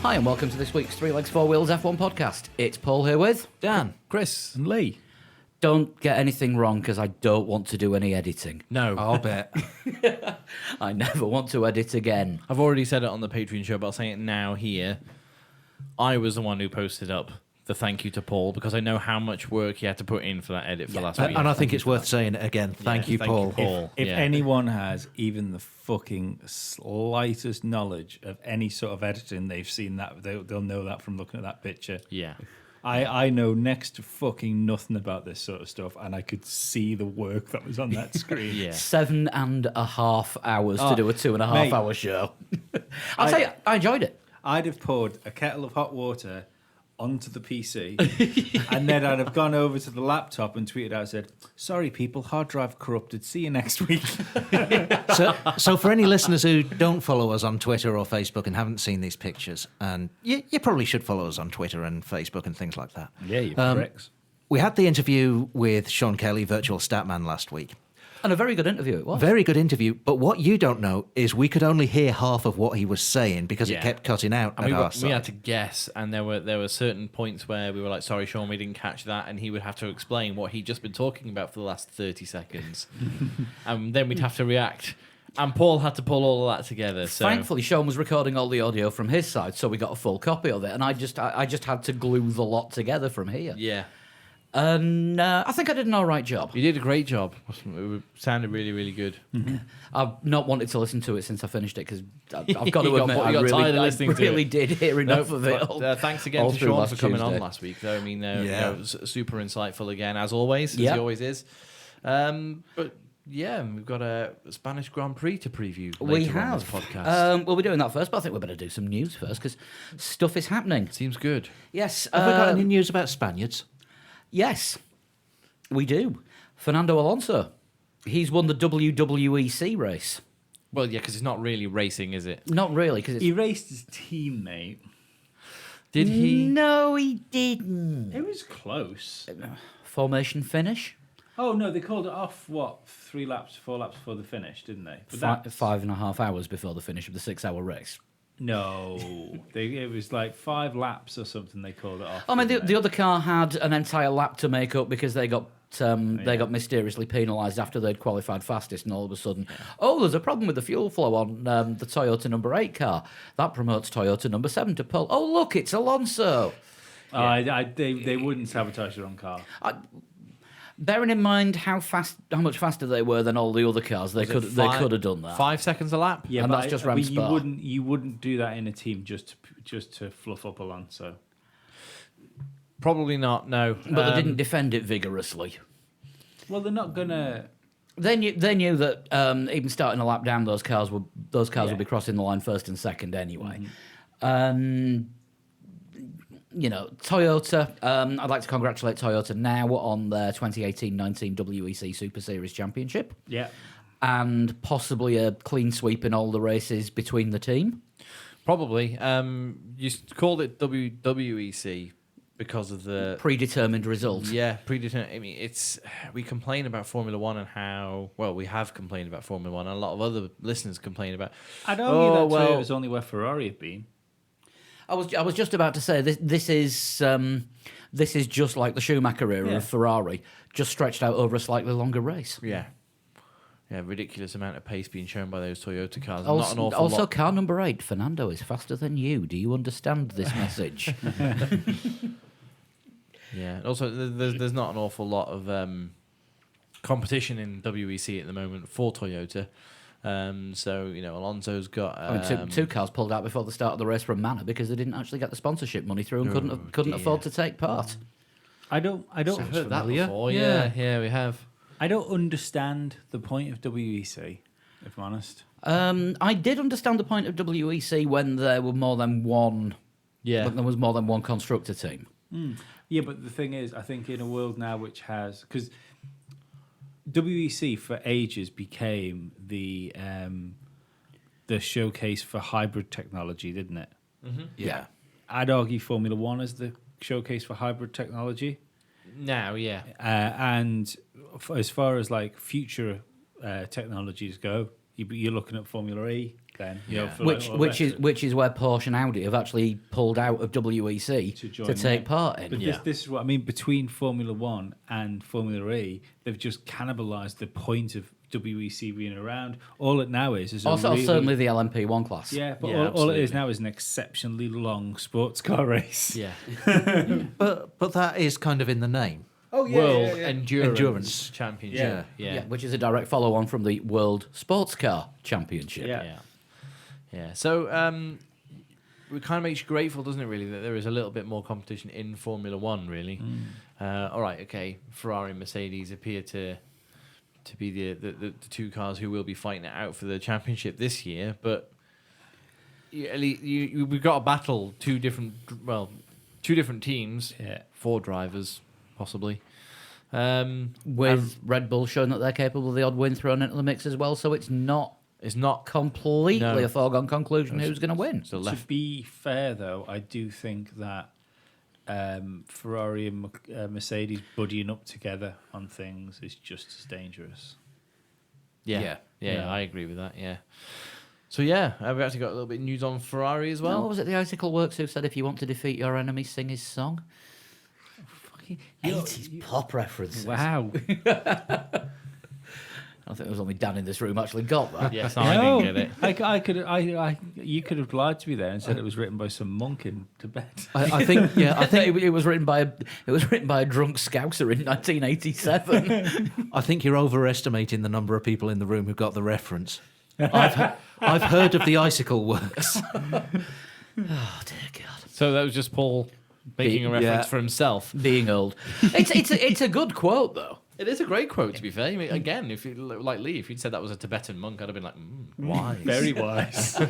Hi, and welcome to this week's Three Legs, Four Wheels F1 podcast. It's Paul here with Dan, Chris, and Lee. Don't get anything wrong because I don't want to do any editing. No, I'll bet. I never want to edit again. I've already said it on the Patreon show, but I'll say it now here. I was the one who posted up the thank you to Paul because I know how much work he had to put in for that edit for last week. And I think it's worth saying it again. Thank you, Paul. If anyone has even the fucking slightest knowledge of any sort of editing, they've seen that. They'll know that from looking at that picture. Yeah. I know next to fucking nothing about this sort of stuff, and I could see the work that was on that screen. Yeah. 7.5 hours to do a 2.5 mate. hour show. I'll tell you, I enjoyed it. I'd have poured a kettle of hot water onto the PC, and then I'd have gone over to the laptop and tweeted out, said, "Sorry, people, hard drive corrupted. See you next week." So for any listeners who don't follow us on Twitter or Facebook and haven't seen these pictures, and you probably should follow us on Twitter and Facebook and things like that. Yeah, you pricks. We had the interview with Sean Kelly, Virtual Statman, last week. And a very good interview it was. Very good interview, but what you don't know is we could only hear half of what he was saying because it kept cutting out And at our we side. had to guess, and there were certain points where we were like, "Sorry, Sean, we didn't catch that," and he would have to explain what he'd just been talking about for the last 30 seconds, and then we'd have to react. And Paul had to pull all of that together. So Thankfully, Sean was recording all the audio from his side, so we got a full copy of it. And I just had to glue the lot together from here. yeah, And I think I did an all right job. you did a great job. It sounded really, really good. I've not wanted to listen to it since I finished it because I've got to You got- admit, you I got tired of really, listening to really it. did hear enough of it. But, thanks again all to through Sean last for coming on Tuesday. last week. Though I mean, super insightful again as always, as Yeah. he always is. But yeah, we've got a Spanish Grand Prix to preview. We later on have. this podcast. We'll be doing that first, but I think we better do some news first because stuff is happening. Seems good. Yes. Have we got any news about Spaniards? Yes, we do. Fernando Alonso. He's won the WWEC race. Well, yeah, because it's not really racing, is it? Not really, because He it's... raced his teammate. Did he? No, he didn't. It was close. Formation finish. Oh no, they called it off. What, 4 laps before the finish, didn't they? But that's- 5.5 hours before the finish of the 6-hour race. No, it was like 5 laps or something. They called it off. I mean, didn't the they? other car had an entire lap to make up because they got mysteriously penalised after they'd qualified fastest, and all of a sudden, oh, there's a problem with the fuel flow on the Toyota number 8 car. That promotes Toyota number 7 to pole. Oh, look, it's Alonso. They wouldn't sabotage their own car. Bearing in mind how much faster they were than all the other cars, they could have done that. 5 seconds a lap. Yeah, And but that's just but Ram's you bar. wouldn't do that in a team just to fluff up Alonso. Probably not. No, But they didn't defend it vigorously. Well, they're not gonna. They knew that even starting a lap down, those cars would be crossing the line first and second anyway. You know, Toyota. I'd like to congratulate Toyota now on their 2018-19 WEC Super Series Championship, Yeah. and possibly a clean sweep in all the races between the team. Probably. You called it WWEC because of the Predetermined result. predetermined. I mean, we complain about Formula One and how we have complained about Formula One, and a lot of other listeners complain about. I'd argue that Toyota was only where Ferrari had been. I was just about to say this is just like the Schumacher era of Ferrari, just stretched out over a slightly longer race. Yeah, ridiculous amount of pace being shown by those Toyota cars. Also, Not an awful lot. car number 8, Fernando is faster than you. Do you understand this message? Yeah. Also, there's not an awful lot of competition in WEC at the moment for Toyota. So Alonso's got. I mean, two cars pulled out before the start of the race from Manor because they didn't actually get the sponsorship money through and couldn't afford to take part. I don't. I've heard that before. Yeah, we have. I don't understand the point of WEC, if I'm honest. I did understand the point of WEC when there were more than one. Yeah. When there was more than one constructor team. Yeah, but the thing is, I think in a world now which has, because WEC for ages became the showcase for hybrid technology, didn't it? Mm-hmm. Yeah. I'd argue Formula One is the showcase for hybrid technology. Now, And as far as like future technologies go, you're looking at Formula E then. You know, Yeah. for Which is where Porsche and Audi have actually pulled out of WEC To join to take in. part in. But this is what I mean. Between Formula One and Formula E, they've just cannibalised the point of WEC being around. All it now is a Also, really, certainly the LMP1 class. yeah. But Yeah, all it absolutely. is now is an exceptionally long sports car race. Yeah. But that is kind of in the name. Oh World Endurance, Endurance. Championship. Yeah. which is a direct follow-on from the World Sports Car Championship. Yeah. Yeah. Yeah. So it kind of makes you grateful, doesn't it, really, that there is a little bit more competition in Formula One, really. All right, okay. Ferrari and Mercedes appear to be the two cars who will be fighting it out for the championship this year, but we've got to battle two different teams, Yeah. 4 drivers, possibly. With Red Bull showing that they're capable of the odd win thrown into the mix as well, so it's not It's not completely No. a foregone conclusion who's going to win. so To left. be fair, though, I do think that Ferrari and Mercedes buddying up together on things is just as dangerous. Yeah. Yeah. I agree with that. Yeah. So yeah, we've actually got a little bit of news on Ferrari as Well, well. what was it? The Icicle Works who said, "If you want to defeat your enemy, sing his song." 80s pop references. Wow. I think there was only Dan in this room actually got that. Yes, I didn't get it. You could have lied to me there and said it was written by some monk in Tibet. I think, I think it was written by a drunk scouser in 1987. I think you're overestimating the number of people in the room who got the reference. I've heard of the Icicle Works. Oh dear God! So that was just Paul making a reference Yeah. for himself. Being old, it's a good quote though. It is a great quote, to be fair. I mean, again, if you like Lee, if you'd said that was a Tibetan monk, I'd have been like, wise. Very wise. Tell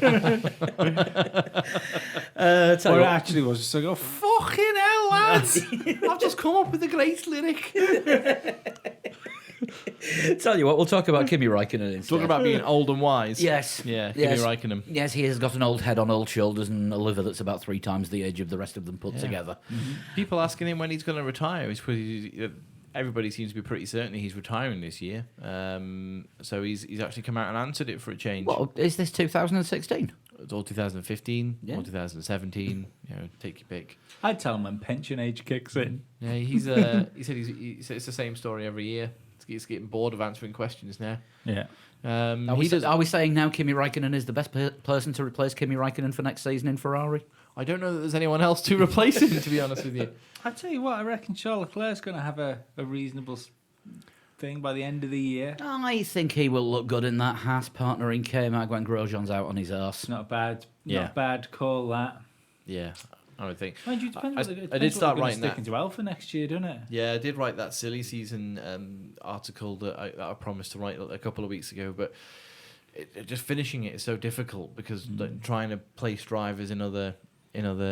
Or you it what, actually was just like, oh, fucking hell, lads. I've just come up with a great lyric. tell you what, we'll talk about Kimi Räikkönen instead. Talking about being old and wise. Yes. Yeah, Kimi Yes. Räikkönen. Yes, he has got an old head on old shoulders and a liver that's about 3 times the age of the rest of them put together. People asking him when he's going to retire. Everybody seems to be pretty certain he's retiring this year. So he's actually come out and answered it for a change. What is this 2016? It's all 2015, Yeah. all 2017. Take your pick. I'd tell him when pension age kicks in. Yeah, he said it's the same story every year. He's getting bored of answering questions now. Yeah. Are we saying now Kimi Räikkönen is the best person to replace Kimi Räikkönen for next season in Ferrari? I don't know that there's anyone else to replace him, to be honest with you. I tell you what, I reckon Charles Leclerc's going to have a reasonable thing by the end of the year. I think he will look good in that Haas partnering K-Mag when Grosjean's out on his arse. It's not a bad, Yeah. not a bad call, that. Yeah, I would think. Mind you, it depends what I did start writing stick that. into Alpha next year, doesn't it? Yeah, I did write that silly season article that I promised to write a couple of weeks ago, but just finishing it is so difficult because like, trying to place drivers in other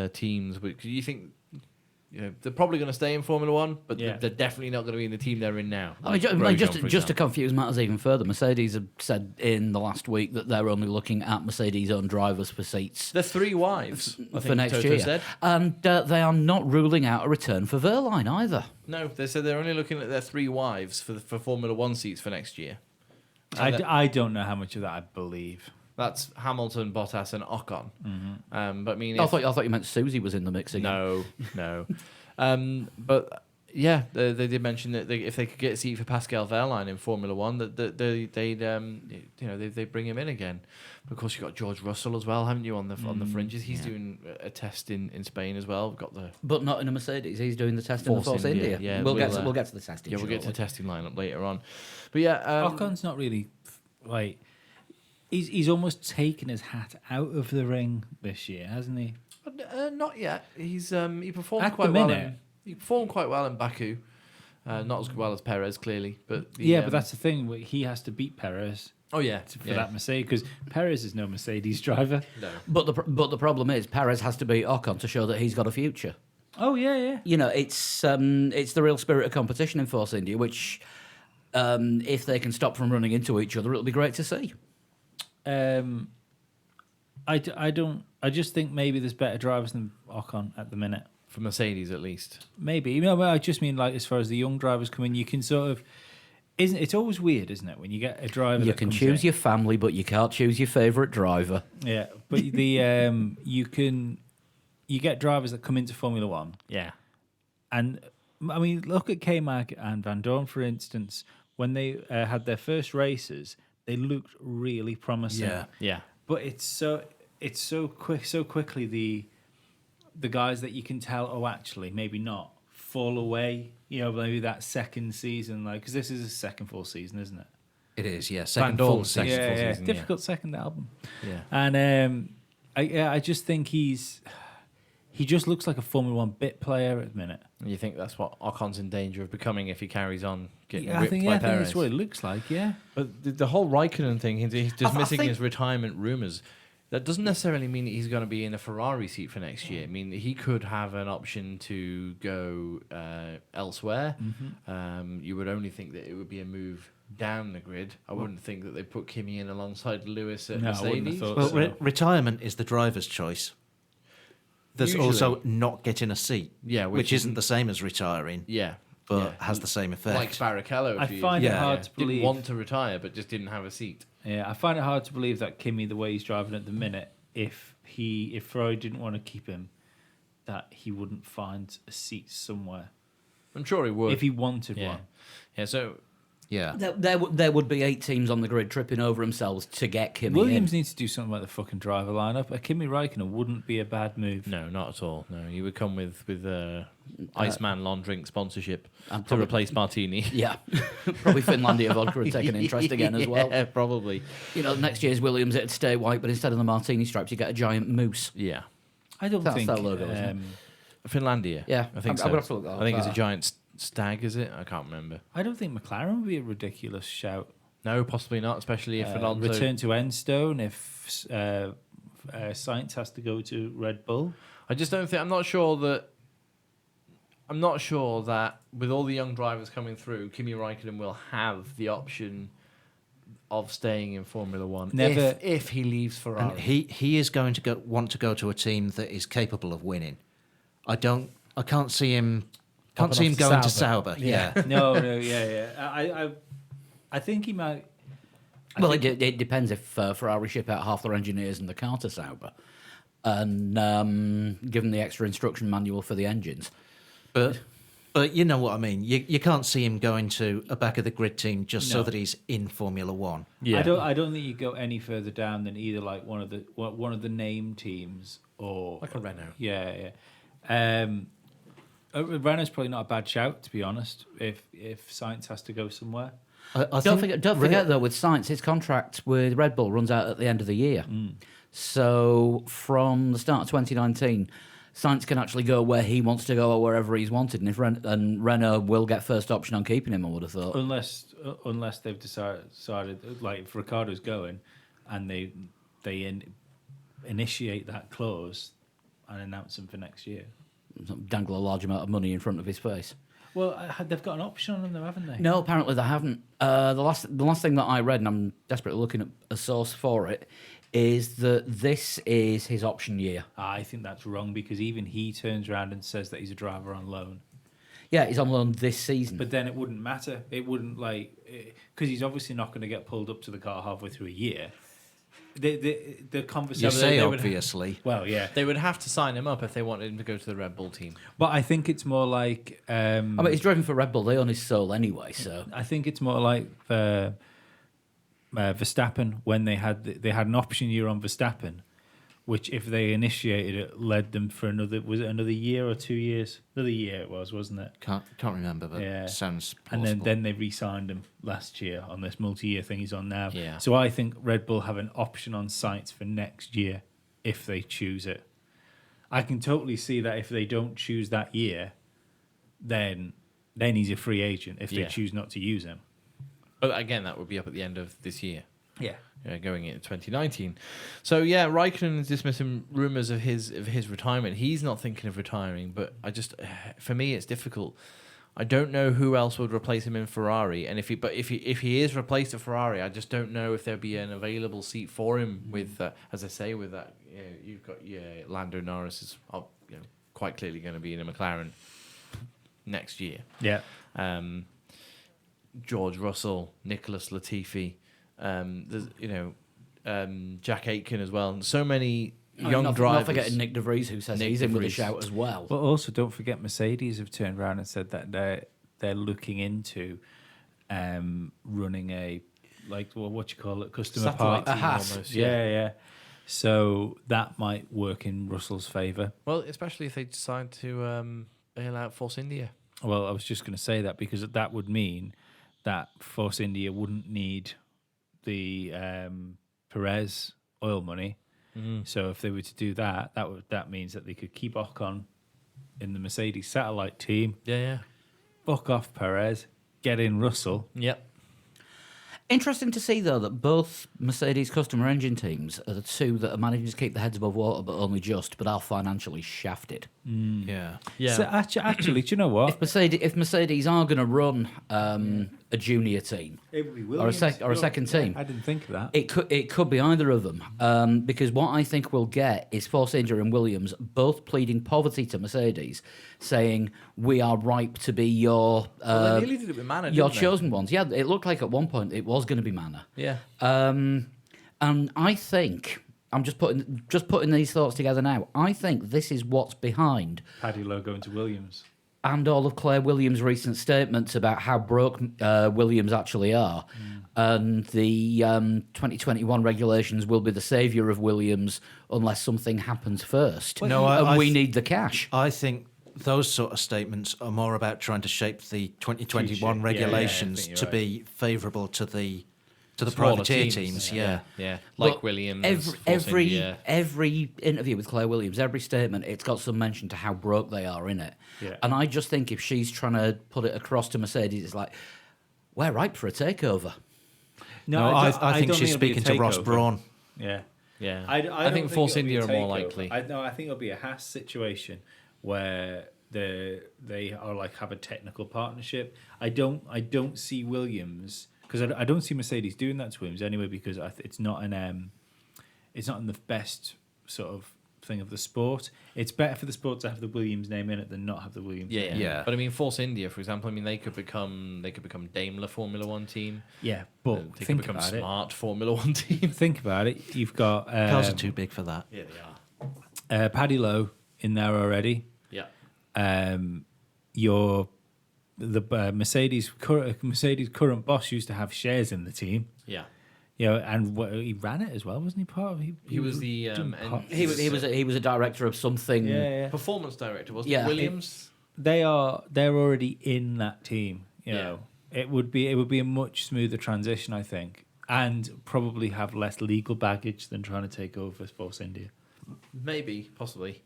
teams. Because you think they're probably going to stay in Formula One, but Yeah. they're definitely not going to be in the team they're in now. I mean, Grosjean, just for to example. confuse matters even further, Mercedes have said in the last week that they're only looking at Mercedes-owned drivers for seats They're 3 wives I for think next Toto year, said. and they are not ruling out a return for Verline either. No, they said they're only looking at their 3 wives for Formula One seats for next year. And I don't know how much of that I believe. That's Hamilton, Bottas, and Ocon. But I mean, I if- thought you meant Susie was in the mix again. No. But yeah, they did mention that if they could get a seat for Pascal Wehrlein in Formula One, that they'd bring him in again. Of course, you've got George Russell as well, haven't you, on the fringes? He's doing a test in Spain as well. We've got the But not in a Mercedes. He's doing the test in the Force Force India, India. yeah, we'll get we'll, to the testing. we'll get to the shortly. testing lineup later on. But yeah, Ocon's not really like he's almost taken his hat out of the ring this year, hasn't he? not yet. He's he performed At the quite well. minute. He performed quite well in Baku. Not as well as Perez, clearly, but But that's the thing. He has to beat Perez oh yeah for that Mercedes because Perez is no Mercedes driver. No. But the problem is Perez has to beat Ocon to show that he's got a future. Oh yeah. It's the real spirit of competition in Force India, which if they can stop from running into each other, it'll be great to see. I just think maybe there's better drivers than Ocon at the minute. For Mercedes, at least. Maybe. I just mean like as far as the young drivers come in, you can sort of Isn't it's always weird, isn't it, when you get a driver? You that can comes choose in- your family, but you can't choose your favourite driver. Yeah, but you get drivers that come into Formula One, Yeah. and I mean, look at K-Mag and Van Dorn, for instance. When they had their first races, they looked really promising. Yeah. Yeah. But it's so quickly the guys that you can tell, oh, actually, maybe not, fall away. You know, maybe that second season, like, because this is a second full season, isn't it? It is, yeah. Van Second full Dorn's season. second full Yeah, season, yeah. difficult second album. Yeah. And I just think he just looks like a Formula One bit player at the minute. You think that's what Ocon's in danger of becoming if he carries on getting Yeah, I ripped think by that's Perez? what it looks like. Yeah, But the whole Raikkonen thing, he's dismissing think- his retirement rumours. That doesn't necessarily mean that he's going to be in a Ferrari seat for next year. I mean, he could have an option to go elsewhere. You would only think that it would be a move down the grid. I wouldn't think that they put Kimi in alongside Lewis at No, I wouldn't have Mercedes. thought Well, so. retirement is the driver's choice. There's Usually. also not getting a seat, Yeah, which isn't the same as retiring, Yeah. but yeah. has the same effect. Like Barrichello. I find it hard to Didn't believe. want to retire, but just didn't have a seat. Yeah, I find it hard to believe that Kimi, the way he's driving at the minute, if Ferrari didn't want to keep him, that he wouldn't find a seat somewhere I'm sure he would. if he wanted yeah. one. Yeah, so Yeah. There would be 8 teams on the grid tripping over themselves to get Kimi Williams in. needs to do something about the fucking driver lineup. A Kimi Raikkonen wouldn't be a bad move. no, not at all. No, he would come with Iceman long drink sponsorship and to probably- replace Martini. Yeah, probably Finlandia vodka would take an interest again as well. Yeah, probably. You know, next year's Williams, it'd stay white, but instead of the martini stripes, you get a giant moose. Yeah. I don't That's think. their logo, isn't it? Finlandia. Yeah, I think I'm so. gonna have to look that I think up. it's a giant stag, is it? I can't remember. I don't think McLaren would be a ridiculous shout. No, possibly not, especially if Alonso... Return to Enstone if Sainz has to go to Red Bull. I just don't think... I'm not sure that with all the young drivers coming through, Kimi Raikkonen will have the option of staying in Formula One Never- if he leaves Ferrari. And he is going to want to go to a team that is capable of winning. I can't see him Popping going off to to Sauber. Yeah. No, yeah. I think he might. Well, it depends if Ferrari ship out half their engineers and the car to Sauber, and give them the extra instruction manual for the engines. But you know what I mean. You can't see him going to a back of the grid team just so No. that he's in Formula One. yeah. I don't think you go any further down than either like one of the name teams or Like a Renault. Yeah. Renault's probably not a bad shout, to be honest. If Sainz has to go somewhere, I Don't think forget though, with Sainz, his contract with Red Bull runs out at the end of the year. So from the start of 2019, Sainz can actually go where he wants to go or wherever he's wanted, and Renault will get first option on keeping him. I would have thought. unless they've decided like if Ricardo's going, and they initiate that clause and announce him for next year. Dangle a large amount of money in front of his face. Well, they've got an option on them, though, haven't they? No, apparently they haven't. The last thing that I read, and I'm desperately looking at a source for it, is that this is his option year. I think that's wrong because even he turns around and says that he's a driver on loan. Yeah, he's on loan this season. But then it wouldn't matter. It wouldn't because he's obviously not going to get pulled up to the car halfway through a year. The conversation. you say they would- obviously. Well, yeah, They would have to sign him up if they wanted him to go to the Red Bull team. but I think it's more like. I mean, he's driving for Red Bull. They own his soul anyway, so I think it's more like Verstappen when they had an option year on Verstappen, which if they initiated it led them for another year or 2 years? Another year it was, wasn't it? Can't remember, but Yeah. sounds And plausible. then they re-signed him last year on this multi-year thing he's on now. Yeah. So I think Red Bull have an option on Sainz for next year if they choose it. I can totally see that if they don't choose that year, then he's a free agent if they Yeah. choose not to use him. But again, that would be up at the end of this year. Yeah. Going into 2019. So yeah, Raikkonen is dismissing rumours of his retirement. He's not thinking of retiring, but for me, it's difficult. I don't know who else would replace him in Ferrari, and if he is replaced at Ferrari, I just don't know if there'd be an available seat for him. With as I say, with that, you've got Lando Norris is quite clearly going to be in a McLaren next year. Yeah. George Russell, Nicholas Latifi, there's Jack Aitken as well, and so many young drivers. Not forgetting Nick De Vries, who says Nick he's De in with a Vries. shout as well. But also, don't forget Mercedes have turned around and said that they're looking into running a what you call it, customer Satellite party. team almost, Yeah. So that might work in Russell's favour. Well, especially if they decide to bail out Force India. Well, I was just going to say that because that would mean that Force India wouldn't need the Perez oil money. So if they were to do that, that means that they could keep Ocon in the Mercedes satellite team, Yeah. fuck off Perez, get in Russell. Yep. Interesting to see, though, that both Mercedes customer engine teams are the two that are managing to keep their heads above water, but only just, but are financially shafted. Yeah. Yeah. So actually, do you know what? If Mercedes are going to run a junior team It would be or a second team, I didn't think of that. it could be either of them. Because what I think we'll get is Force India and Williams both pleading poverty to Mercedes, saying we are ripe to be your Well, they nearly did it with Manor, your didn't they? chosen ones. Yeah, it looked like at one point it was going to be Manor. Yeah. And I think I'm just putting these thoughts together now. I think this is what's behind Paddy Lowe going to Williams. and all of Claire Williams' recent statements about how broke Williams actually are. And the 2021 regulations will be the saviour of Williams unless something happens first. No, and we need the cash. I think those sort of statements are more about trying to shape the 2021 Future. Yeah, regulations I think to you're be favourable to the Smaller privateer teams. Yeah. Yeah. Like But Williams. Force Every India. every interview with Claire Williams, every statement, it's got some mention to how broke they are in it. Yeah. And I just think if she's trying to put it across to Mercedes, it's like, we're ripe for a takeover. No, I think she's speaking to Ross Brawn. Yeah. Yeah. I I think don't Force it'll be India a are more takeover. likely. I think it'll be a Haas situation where they are like have a technical partnership. I don't see Williams because I don't see Mercedes doing that to Williams anyway because it's not in the best sort of thing of the sport. It's better for the sport to have the Williams name in it than not have the Williams. Yeah, name. Yeah. But I mean, Force India, for example, I mean, they could become Daimler Formula One team. Yeah, but They could think become about Smart Formula One team. it. Think about it. You've got Cars are too big for that. Yeah, they are. Paddy Lowe in there already. Yeah. The Mercedes current boss used to have shares in the team, Yeah. and he ran it as well, wasn't he? Part of He was the He was a director of something. yeah. performance director, wasn't Yeah. it? Williams. They're already in that team. You Yeah. know, it would be a much smoother transition, I think, and probably have less legal baggage than trying to take over Force India. Maybe, possibly.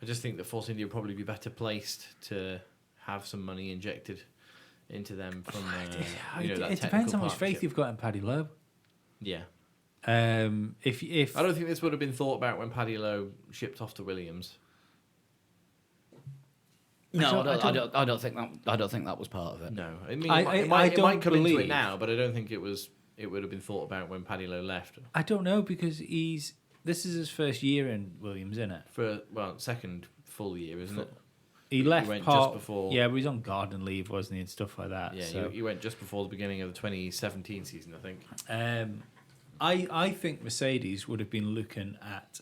I just think that Force India would probably be better placed to have some money injected into them from that It depends technical how much faith partnership. you've got in Paddy Lowe. Yeah. If I don't think this would have been thought about when Paddy Lowe shipped off to Williams. No, I I don't think that was part of it. No, I mean, I it might don't come into it believe- now, but I don't think it would have been thought about when Paddy Lowe left I don't know because this is his first year in Williams, isn't it? for second full year, isn't it? He left went part just before. Yeah, but he's on garden leave, wasn't he, and stuff like that. Yeah, so. he went just before the beginning of the 2017 season, I think. I think Mercedes would have been looking at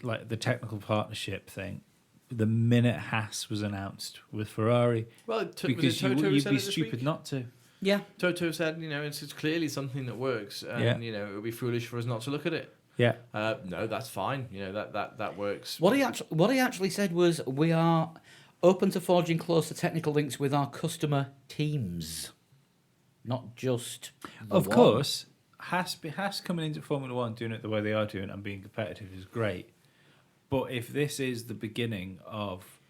like the technical partnership thing the minute Haas was announced with Ferrari Well, was because it Toto who you'd said be it this stupid week? not to. Yeah. Toto said, it's clearly something that works, and Yeah. it would be foolish for us not to look at it. Yeah, No, that's fine. That works. What he actually said was, we are open to forging closer technical links with our customer teams, not just the of one. course. Haas coming into Formula One, doing it the way they are doing, and being competitive is great. But if this is the beginning of,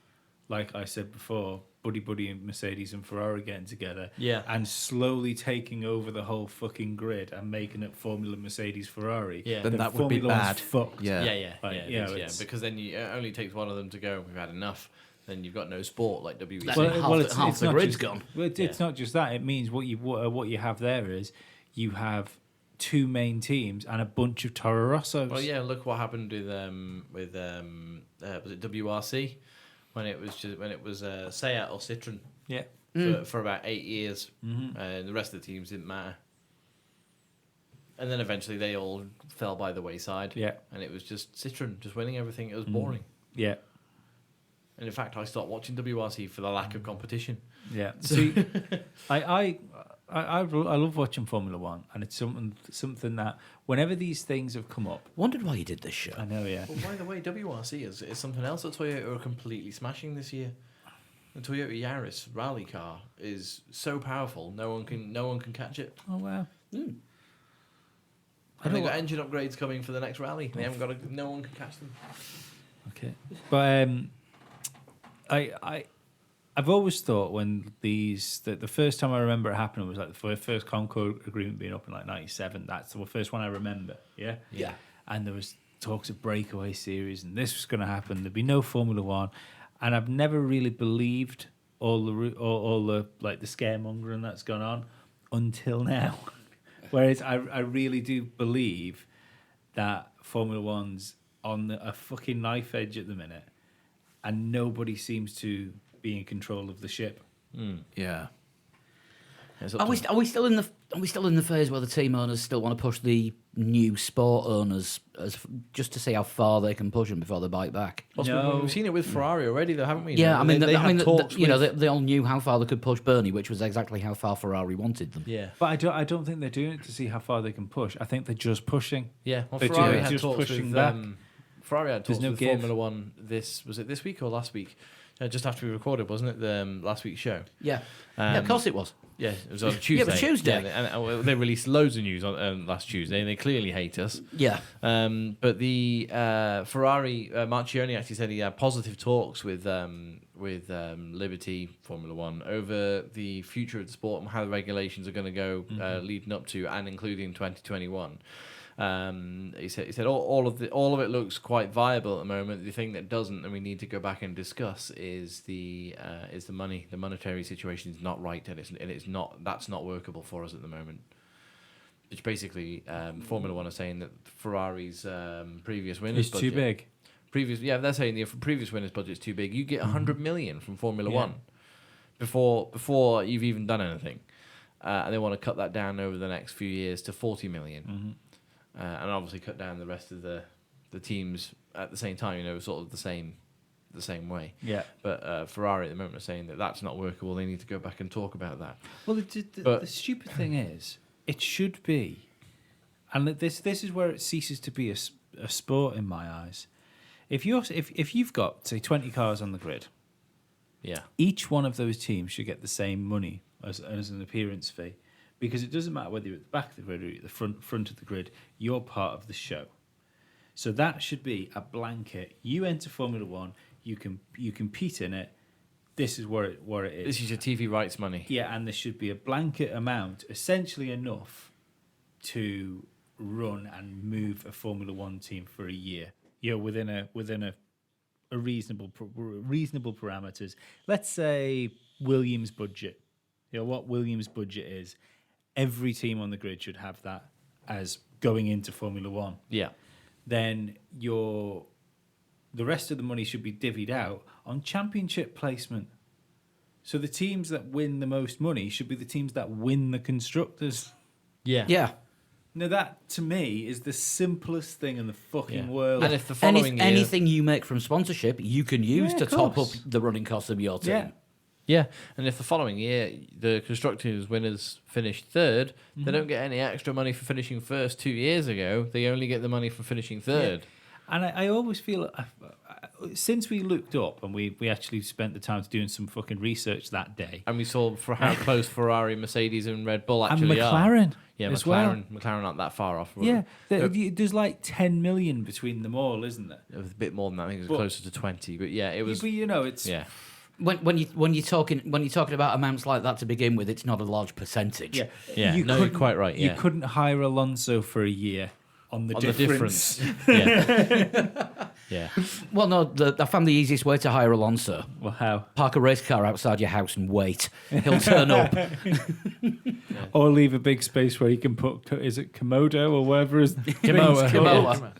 like I said before, Buddy and Mercedes and Ferrari getting together, Yeah. and slowly taking over the whole fucking grid and making it Formula Mercedes Ferrari, Yeah. Then that would be Formula One's bad. fucked. Yeah. Like, it yeah, is, it's- because then it only takes one of them to go. We've had enough. Then you've got no sport like WEC. Half the not grid's just, gone. Well, it's not just that. It means what you have there is you have two main teams and a bunch of Toro Rossos. Well, yeah. Look what happened with was it WRC when it was Seat or Citroen Yeah. for about 8 years. The rest of the teams didn't matter. And then eventually they all fell by the wayside. Yeah. And it was just Citroen just winning everything. It was boring. Yeah. And in fact, I stopped watching WRC for the lack of competition. Yeah. See, I love watching Formula One, and it's something that whenever these things have come up, Wondered why you did this show. I know, yeah. Well, by the way, WRC is something else that Toyota are completely smashing this year. The Toyota Yaris rally car is so powerful, no one can catch it. Oh wow. And they've got engine upgrades coming for the next rally. They haven't got no one can catch them. Okay, but I've always thought when the first time I remember it happening was like the first Concord agreement being up in like '97. That's the first one I remember. Yeah. Yeah. And there was talks of breakaway series, and this was going to happen. There'd be no Formula One, and I've never really believed all the like the scaremongering that's gone on until now. Whereas I really do believe that Formula One's on a fucking knife edge at the minute, and nobody seems to be in control of the ship. Yeah. Are we still in the phase where the team owners still want to push the new sport owners just to see how far they can push them before they bite back? No. We've seen it with Ferrari already, though, haven't we? Yeah, I mean, they had talks with- they all knew how far they could push Bernie, which was exactly how far Ferrari wanted them. Yeah. But I don't think they're doing it to see how far they can push. I think they're just pushing. Yeah, well, They're Ferrari just had talks pushing with back. Ferrari had There's talks no with give. Formula One. Was it this week or last week? Just after we recorded, wasn't it? The last week's show. Yeah, yeah, of course it was. Yeah, it was on Tuesday. Yeah, it was Tuesday. Yeah, and they released loads of news on last Tuesday, and they clearly hate us. Yeah, But the Ferrari, Marchioni actually said he had positive talks with Liberty Formula One over the future of the sport and how the regulations are going to go leading up to and including 2021. He said all of it looks quite viable at the moment. The thing that doesn't, and we need to go back and discuss, is the money. The monetary situation is not right, and that's not workable for us at the moment. Which basically, Formula One are saying that Ferrari's previous winners It's budget, too big. they're saying the previous winners budget's too big. You get 100 million from Formula Yeah. One before you've even done anything, and they want to cut that down over the next few years to 40 million. And obviously cut down the rest of the teams at the same time, sort of the same way. Yeah. But Ferrari at the moment are saying that that's not workable. They need to go back and talk about that. Well, But- the stupid thing is, it should be, and this is where it ceases to be a sport in my eyes. If you've got say 20 cars on the grid, Yeah. each one of those teams should get the same money as an appearance fee, because it doesn't matter whether you're at the back of the grid or at the front of the grid. You're part of the show. So that should be a blanket. You enter Formula One, you compete in it. This is where it is. This is your TV rights money. Yeah, and there should be a blanket amount, essentially enough to run and move a Formula One team for a year. Within a reasonable parameters. Let's say Williams' budget. What Williams' budget is. Every team on the grid should have that as going into Formula One. Yeah. Then the rest of the money should be divvied out on championship placement. So the teams that win the most money should be the teams that win the constructors. Yeah. yeah. Now that to me is the simplest thing in the fucking Yeah. world. And if the following year, Anything you make from sponsorship, you can use Yeah, to of top up course. the running costs of your team. Yeah. yeah, and if the following year the constructors winners finish third, they don't get any extra money for finishing first 2 years ago. They only get the money for finishing third. And I always feel, since we looked up and we actually spent the time doing some fucking research that day, And we saw for how close Ferrari, Mercedes, and Red Bull and actually are. McLaren Yeah, as well. McLaren aren't that far off. Yeah, Uh, there's like 10 million between them all, isn't there? It was a bit more than that. I think it was But- closer to 20. But yeah, it was. But it's Yeah. When you're talking about amounts like that to begin with, it's not a large percentage. Yeah, no, you're couldn't- quite right, You yeah. couldn't hire Alonso for a year on the difference. Yeah. Yeah. Well, no, I found the easiest way to hire Alonso. Well, how? Park a race car outside your house and wait. He'll turn up. Or leave a big space where you can put, is it Komodo or whatever is Kimoa. Kimoa.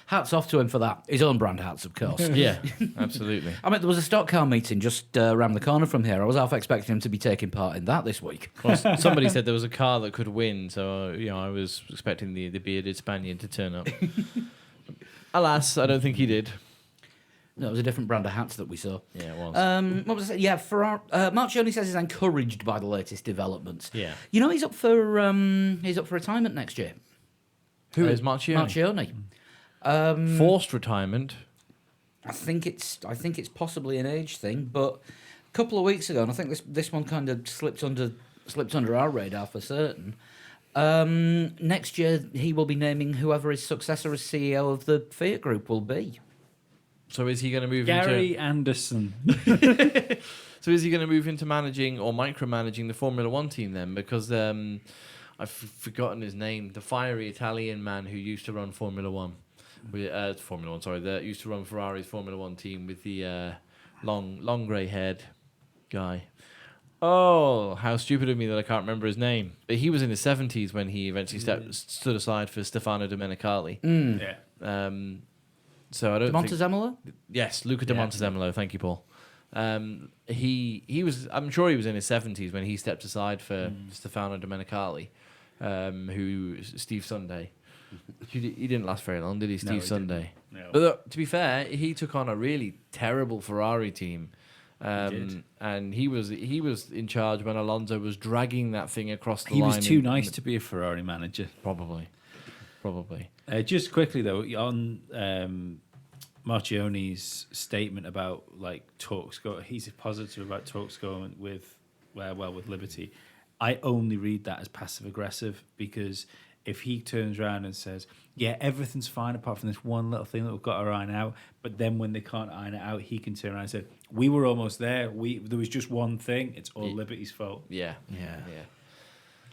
Hats off to him for that. His own brand hats, of course. Yeah, absolutely. I mean, there was a stock car meeting just around the corner from here. I was half expecting him to be taking part in that this week. Well, somebody said there was a car that could win, so I was expecting the bearded Spaniard to turn up. Alas, I don't think he did. No, it was a different brand of hats that we saw. Yeah, it was. What was I saying? Yeah, Marchioni says he's encouraged by the latest developments. Yeah. You know, he's up for retirement next year. Who is Marchioni? Marchioni. Forced retirement. I think it's possibly an age thing, but a couple of weeks ago, and I think this one kind of slipped under our radar for certain. Next year, he will be naming whoever his successor as CEO of the Fiat Group will be. So is he going to move Gary Anderson. So is he going to move into managing or micromanaging the Formula One team then? Because I've forgotten his name. The fiery Italian man who used to run Formula One. Formula One, sorry. That used to run Ferrari's Formula One team with the long grey-haired guy. Oh, how stupid of me that I can't remember his name. But he was in his 70s when he eventually stood aside for Stefano Domenicali. Yeah. So I don't think... Montezemolo? Yes, Luca de Yeah. Montezemolo. Thank you, Paul. He was. I'm sure he was in his 70s when he stepped aside for Stefano Domenicali, who Steve Sunday. He didn't last very long, did he, Steve he Sunday? didn't. No. But to be fair, he took on a really terrible Ferrari team. did. And he was in charge when Alonso was dragging that thing across the He line. was too nice to be a Ferrari manager. Probably. Just quickly though, on Marchioni's statement about like talks he's positive about talks going with Liberty. I only read that as passive aggressive, because if he turns around and says, yeah, everything's fine apart from this one little thing that we've got to iron out, but then when they can't iron it out, he can turn around and say, we were almost there. There was just one thing. It's all Liberty's fault. Yeah.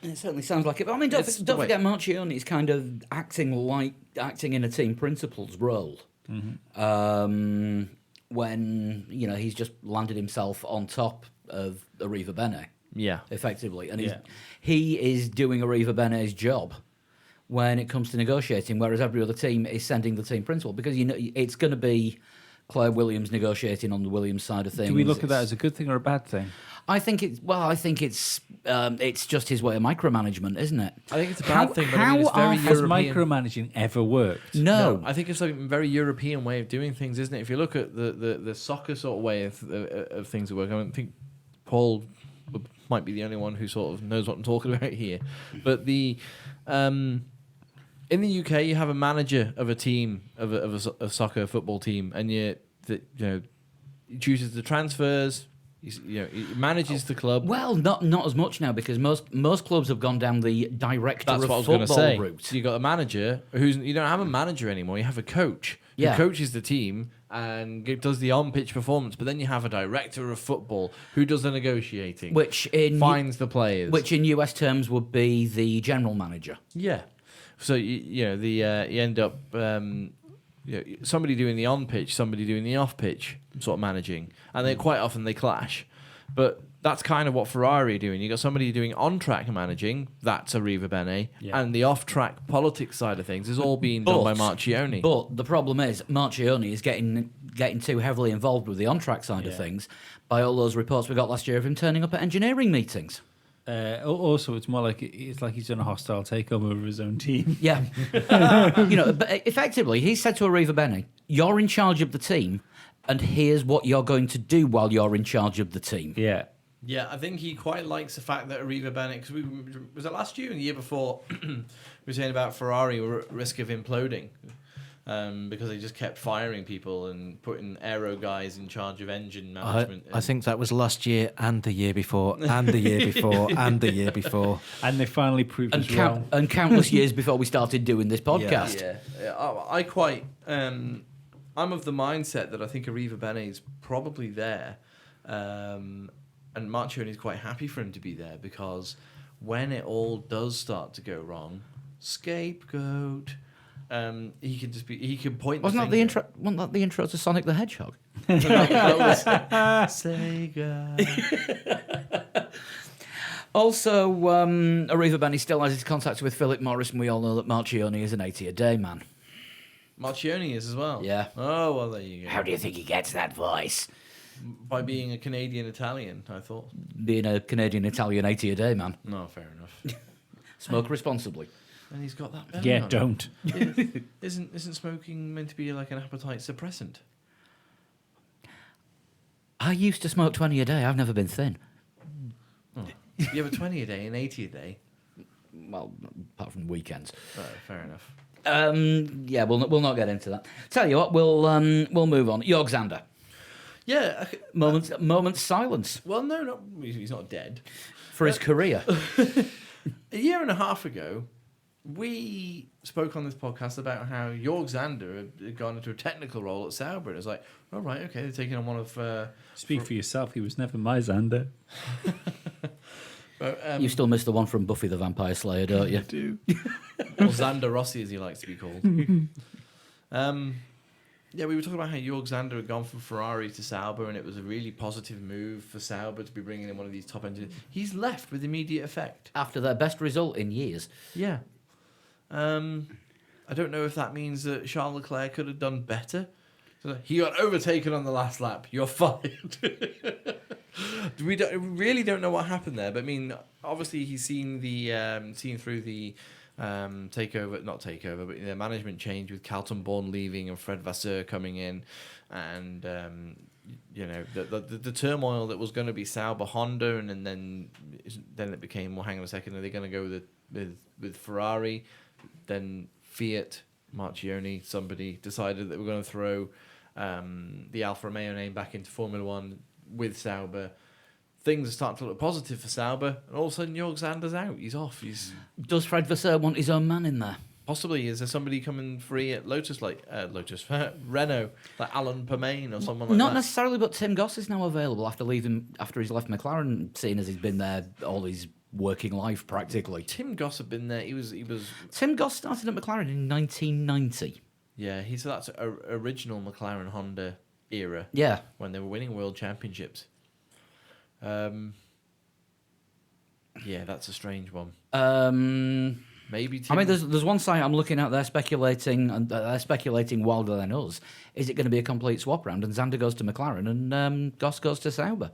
It certainly sounds like it. I mean, don't forget Marchioni is kind of acting in a team principals role. When he's just landed himself on top of Arriva Bene, effectively, and he is doing Arriva Bene's job when it comes to negotiating, whereas every other team is sending the team principal, because it's going to be Claire Williams negotiating on the Williams side of things. Do we look at that as a good thing or a bad thing? I think it's just his way of micromanagement, isn't it? I think it's a bad thing, but I mean, it's very Has European. micromanaging ever worked? No. I think it's a very European way of doing things, isn't it? If you look at the soccer sort of way of things that work, I don't think Paul might be the only one who sort of knows what I'm talking about here. But in the UK, you have a manager of a team of a soccer football team, and he chooses the transfers. He manages the club. Well, not as much now, because most clubs have gone down the director That's of what I was going to football say. route. So you got a manager you don't have a manager anymore. You have a coach who coaches the team and does the on-pitch performance. But then you have a director of football who does the negotiating, finds the players, which in US terms would be the general manager. Yeah. So you end up somebody doing the on pitch, somebody doing the off pitch, sort of managing, and they quite often they clash. But that's kind of what Ferrari are doing. You got somebody doing on track managing, that's Arriva Bene, and the off track politics side of things is all being done by Marchioni. But the problem is Marchioni is getting too heavily involved with the on track side of things by all those reports we got last year of him turning up at engineering meetings. Also, it's more like he's done a hostile takeover of his own team. Yeah. But effectively, he said to Arriva Bene, you're in charge of the team, and here's what you're going to do while you're in charge of the team. Yeah. Yeah, I think he quite likes the fact that Arriva Bene, because was it last year and the year before, we were saying about Ferrari were at risk of imploding. Because they just kept firing people and putting aero guys in charge of engine management. I think that was last year and the year before and the year before and the year before. And they finally proved us wrong. And countless years before we started doing this podcast. I quite... I'm of the mindset that I think Arriva Bene is probably there. And Marchioni is quite happy for him to be there, because when it all does start to go wrong, scapegoat... he can point. Wasn't that the intro to Sonic the Hedgehog? Sega. Also, Arriva Bene still has his contacts with Philip Morris, and we all know that Marchioni is an 80-a-day man. Marchioni is as well. Yeah. Oh, well, there you go. How do you think he gets that voice? By being a Canadian Italian, I thought. Being a Canadian Italian 80 a day, man. No, fair enough. Smoke responsibly. And he's got that belly Yeah, on. don't. Yeah. Isn't smoking meant to be like an appetite suppressant? I used to smoke 20 a day. I've never been thin. You have a 20 a day and 80 a day. Well, apart from weekends. Oh, fair enough. Yeah, we'll not get into that. Tell you what, we'll move on. Jorg Zander. Yeah. Moments silence Well, no, he's not dead. for his career. A year and a half ago, we spoke on this podcast about how Jorg Zander had gone into a technical role at Sauber. And it was like, all right, okay, they're taking on one of... Speak for yourself. He was never my Xander. You still miss the one from Buffy the Vampire Slayer, don't you? Do. or Xander Rossi, as he likes to be called. Yeah, we were talking about how Jorg Zander had gone from Ferrari to Sauber, and it was a really positive move for Sauber to be bringing in one of these top engineers. He's left with immediate effect. After their best result in years. Yeah. I don't know if that means that Charles Leclerc could have done better. So he got overtaken on the last lap. You're fired. We really don't know what happened there, but I mean, obviously he's seen through the not takeover, but the management change with Carlton Bourne leaving and Fred Vasseur coming in, and the turmoil that was going to be Sauber Honda, and then it became, well, hang on a second, are they going to go with Ferrari? Then Fiat, Marchioni, somebody decided that we're going to throw the Alfa Romeo name back into Formula One with Sauber. Things are starting to look positive for Sauber, and all of a sudden Jorg Zander's out. He's off. Does Fred Vasseur want his own man in there? Possibly. Is there somebody coming free at Lotus, Renault, like Alan Permain or someone like Not that? necessarily, but Tim Goss is now available after he's left McLaren, seeing as he's been there all his working life practically. Tim Goss had been there. He was. Tim Goss started at McLaren in 1990. Yeah, that's original McLaren Honda era. Yeah. When they were winning world championships. Yeah, that's a strange one. Maybe. I mean, there's one site I'm looking at. They're speculating, and they're speculating wilder than us. Is it going to be a complete swap round? And Zander goes to McLaren, and Goss goes to Sauber,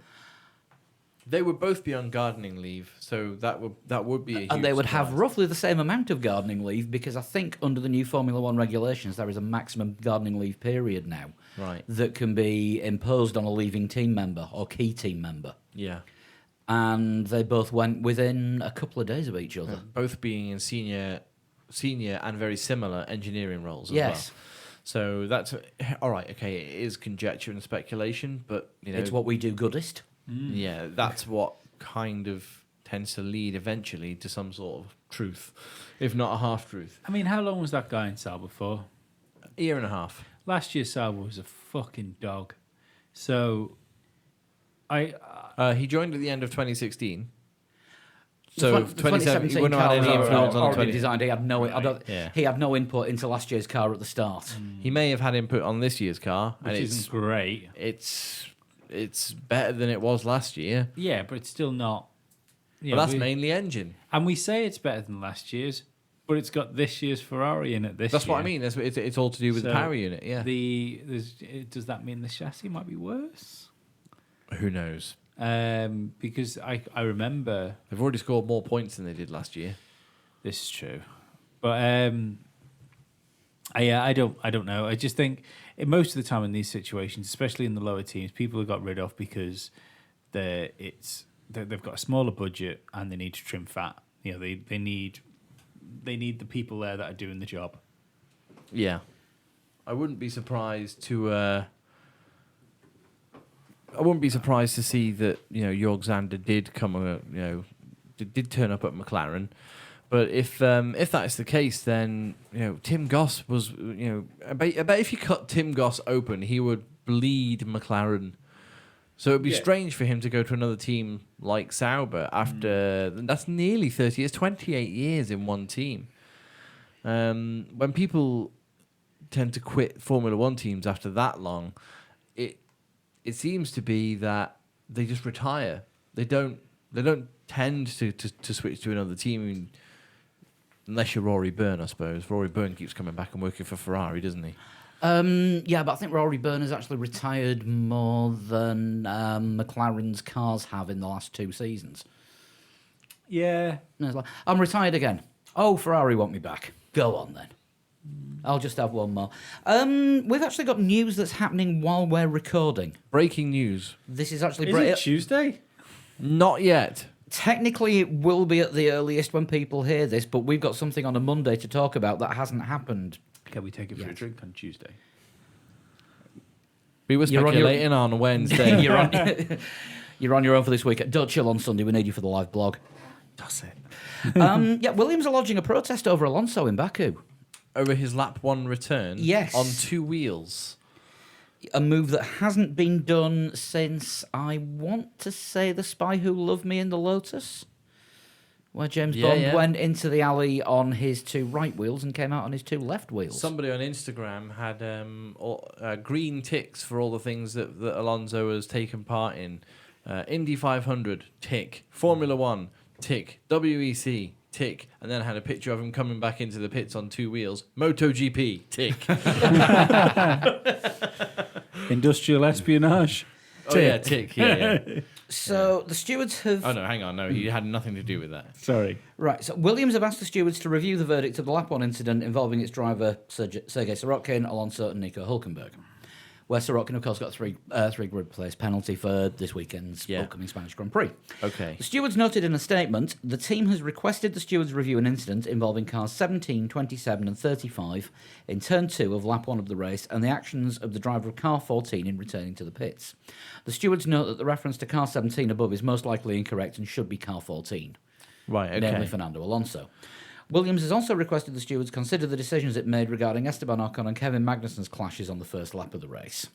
They would both be on gardening leave, so that would be a huge and they would have surprise. roughly the same amount of gardening leave, because I think under the new Formula One regulations there is a maximum gardening leave period now, Right. that can be imposed on a leaving team member or key team member. Yeah. And they both went within a couple of days of each other. Both being in senior and very similar engineering roles as Yes. well. So that's all right. Okay, it is conjecture and speculation, but It's what we do goodest. yeah, that's what kind of tends to lead eventually to some sort of truth, if not a half truth. I mean, how long was that guy in Sauber for? A year and a half. Last year, Sauber was a fucking dog. So, He joined at the end of 2016. So The 2017, he wouldn't car have had any was influence on the already 20. designed. He had no. Yeah. He had no input into last year's car at the start. He may have had input on this year's car, which and isn't great. it's better than it was last year. Yeah, but it's still not. Yeah, But that's mainly engine. And we say it's better than last year's, but it's got this year's Ferrari in it. That's what I mean. It's all to do with the So power unit. Yeah. Does that mean the chassis might be worse? Who knows? Because I remember They've already scored more points than they did last year. this is true, but I don't know. I just think most of the time in these situations, especially in the lower teams, people are got rid of because they've got a smaller budget and they need to trim fat. You know, they need the people there that are doing the job. Yeah. I wouldn't be surprised to. I wouldn't be surprised to see that Jorg Zander did come. Did turn up at McLaren. But if that is the case, then Tim Goss was I bet if you cut Tim Goss open, he would bleed McLaren. So it'd be strange for him to go to another team like Sauber after that's nearly 30 years, 28 years in one team. When people tend to quit Formula One teams after that long, it seems to be that they just retire. They don't tend to switch to another team. I mean, Unless you're Rory Byrne, I suppose. Rory Byrne keeps coming back and working for Ferrari, doesn't he? Yeah, but I think Rory Byrne has actually retired more than McLaren's cars have in the last 2 seasons. Yeah. And it's like, I'm retired again. Oh, Ferrari want me back. Go on then. I'll just have one more. We've actually got news that's happening while we're recording. Breaking news. This is actually Is it Tuesday? Not yet. Technically, it will be at the earliest when people hear this, but we've got something on a Monday to talk about that hasn't happened. Can we take it for a Yes. drink on Tuesday? We were You're on your- speculating on Wednesday. you're on your own for this week. Don't chill on Sunday. We need you for the live blog. That's it. Yeah, Williams are lodging a protest over Alonso in Baku. Over his lap 1 return. Yes. On 2 wheels. A move that hasn't been done since, I want to say, The Spy Who Loved Me in the Lotus, where James Bond went into the alley on his 2 right wheels and came out on his 2 left wheels. Somebody on Instagram had green ticks for all the things that Alonso has taken part in. Indy 500, tick. Formula 1, tick. WEC, tick. And then had a picture of him coming back into the pits on 2 wheels. MotoGP, tick. Industrial espionage. Oh, yeah, tick. Yeah. So the stewards have... Oh, no, hang on. No, he had nothing to do with that. Sorry. Right, so Williams have asked the stewards to review the verdict of the lap 1 incident involving its driver, Sergei Sorokin, Alonso and Nico Hülkenberg, where Sorokin, of course, got a 3 grid place penalty for this weekend's upcoming Spanish Grand Prix. Okay. The stewards noted in a statement, the team has requested the stewards review an incident involving cars 17, 27 and 35 in turn 2 of lap 1 of the race and the actions of the driver of car 14 in returning to the pits. The stewards note that the reference to car 17 above is most likely incorrect and should be car 14, Right, okay. namely Fernando Alonso. Williams has also requested the stewards consider the decisions it made regarding Esteban Ocon and Kevin Magnussen's clashes on the first lap of the race.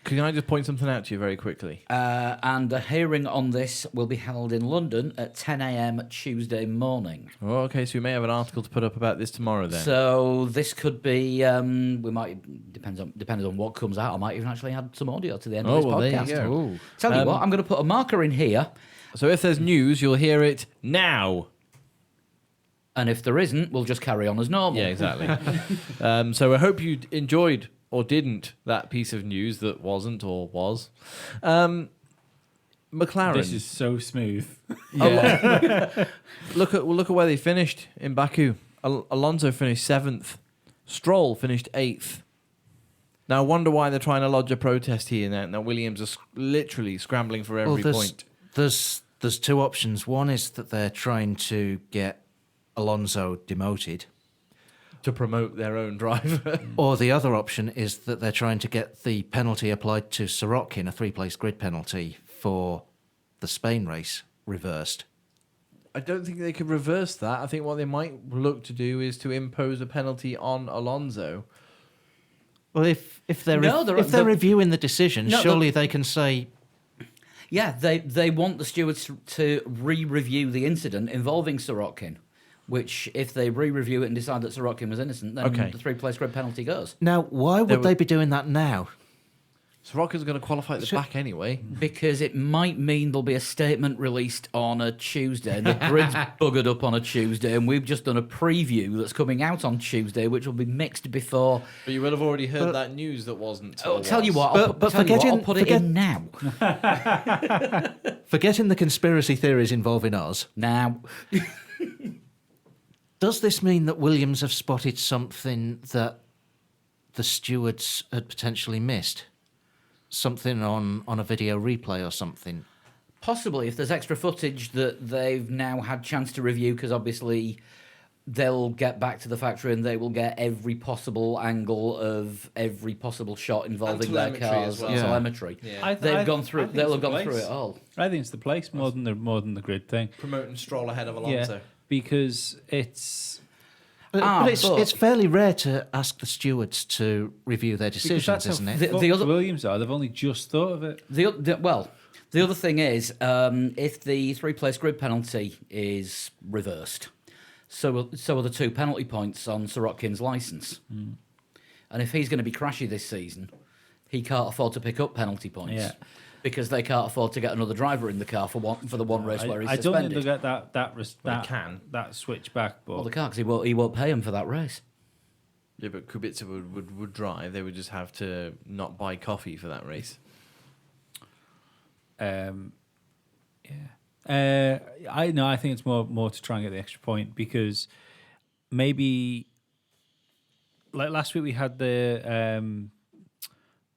Can I just point something out to you very quickly? And a hearing on this will be held in London at 10 a.m. Tuesday morning. Oh, okay, so we may have an article to put up about this tomorrow then. So this could be, we might, depending on what comes out, I might even actually add some audio to the end of this podcast. There you go. Tell you what, I'm going to put a marker in here, So if there's news, you'll hear it now. and if there isn't, we'll just carry on as normal. Yeah, exactly. So I hope you enjoyed or didn't that piece of news that wasn't or was. McLaren. This is so smooth. Yeah. look at where they finished in Baku. Alonso finished 7th. Stroll finished 8th. Now I wonder why they're trying to lodge a protest here now. Now Williams are literally scrambling for every point. There's 2 options. One is that they're trying to get Alonso demoted, To promote their own driver. or the other option is that they're trying to get the penalty applied to Sorokin, a 3-place grid penalty for the Spain race, reversed. I don't think they could reverse that. I think what they might look to do is to impose a penalty on Alonso. Well, if they're No, if they're reviewing the decision, No, surely they can say, Yeah, they want the stewards to re-review the incident involving Sorokin, which if they re-review it and decide that Sorokin was innocent, then Okay. the 3-place grid penalty goes. now why would There they were- be doing that now? Sorokin's going to qualify at the back anyway. Because it might mean there'll be a statement released on a Tuesday, and the grid's buggered up on a Tuesday, and we've just done a preview that's coming out on Tuesday, which will be mixed before. But you will have already heard that news that wasn't. I'll tell you what, But I'll forgetting- put it in now. Forgetting the conspiracy theories involving us, Now, does this mean that Williams have spotted something that the stewards had potentially missed? Something on a video replay or something? possibly if there's extra footage that they've now had chance to review, because obviously they'll get back to the factory and they will get every possible angle of every possible shot involving their telemetry cars as well. and Yeah. telemetry. Yeah. They've gone through. I think They'll it's have the gone through place. it all. I think it's the place more than the grid thing. Promoting Stroll ahead of Alonso. Yeah, because it's But it's but- it's fairly rare to ask the stewards to review their because decisions, that's isn't how it? The fucked other- Williams are. They've only just thought of it. The other thing is, if the 3-place grid penalty is reversed, so are the 2 penalty points on Sorokin's licence. And if he's going to be crashy this season, he can't afford to pick up penalty points. Yeah. because they can't afford to get another driver in the car for the one race where he's I don't think suspended. they'll get that switch back. But Well, they can't because he won't pay him for that race. Yeah, but Kubica would drive. They would just have to not buy coffee for that race. I think it's more to try and get the extra point, because maybe like last week we had the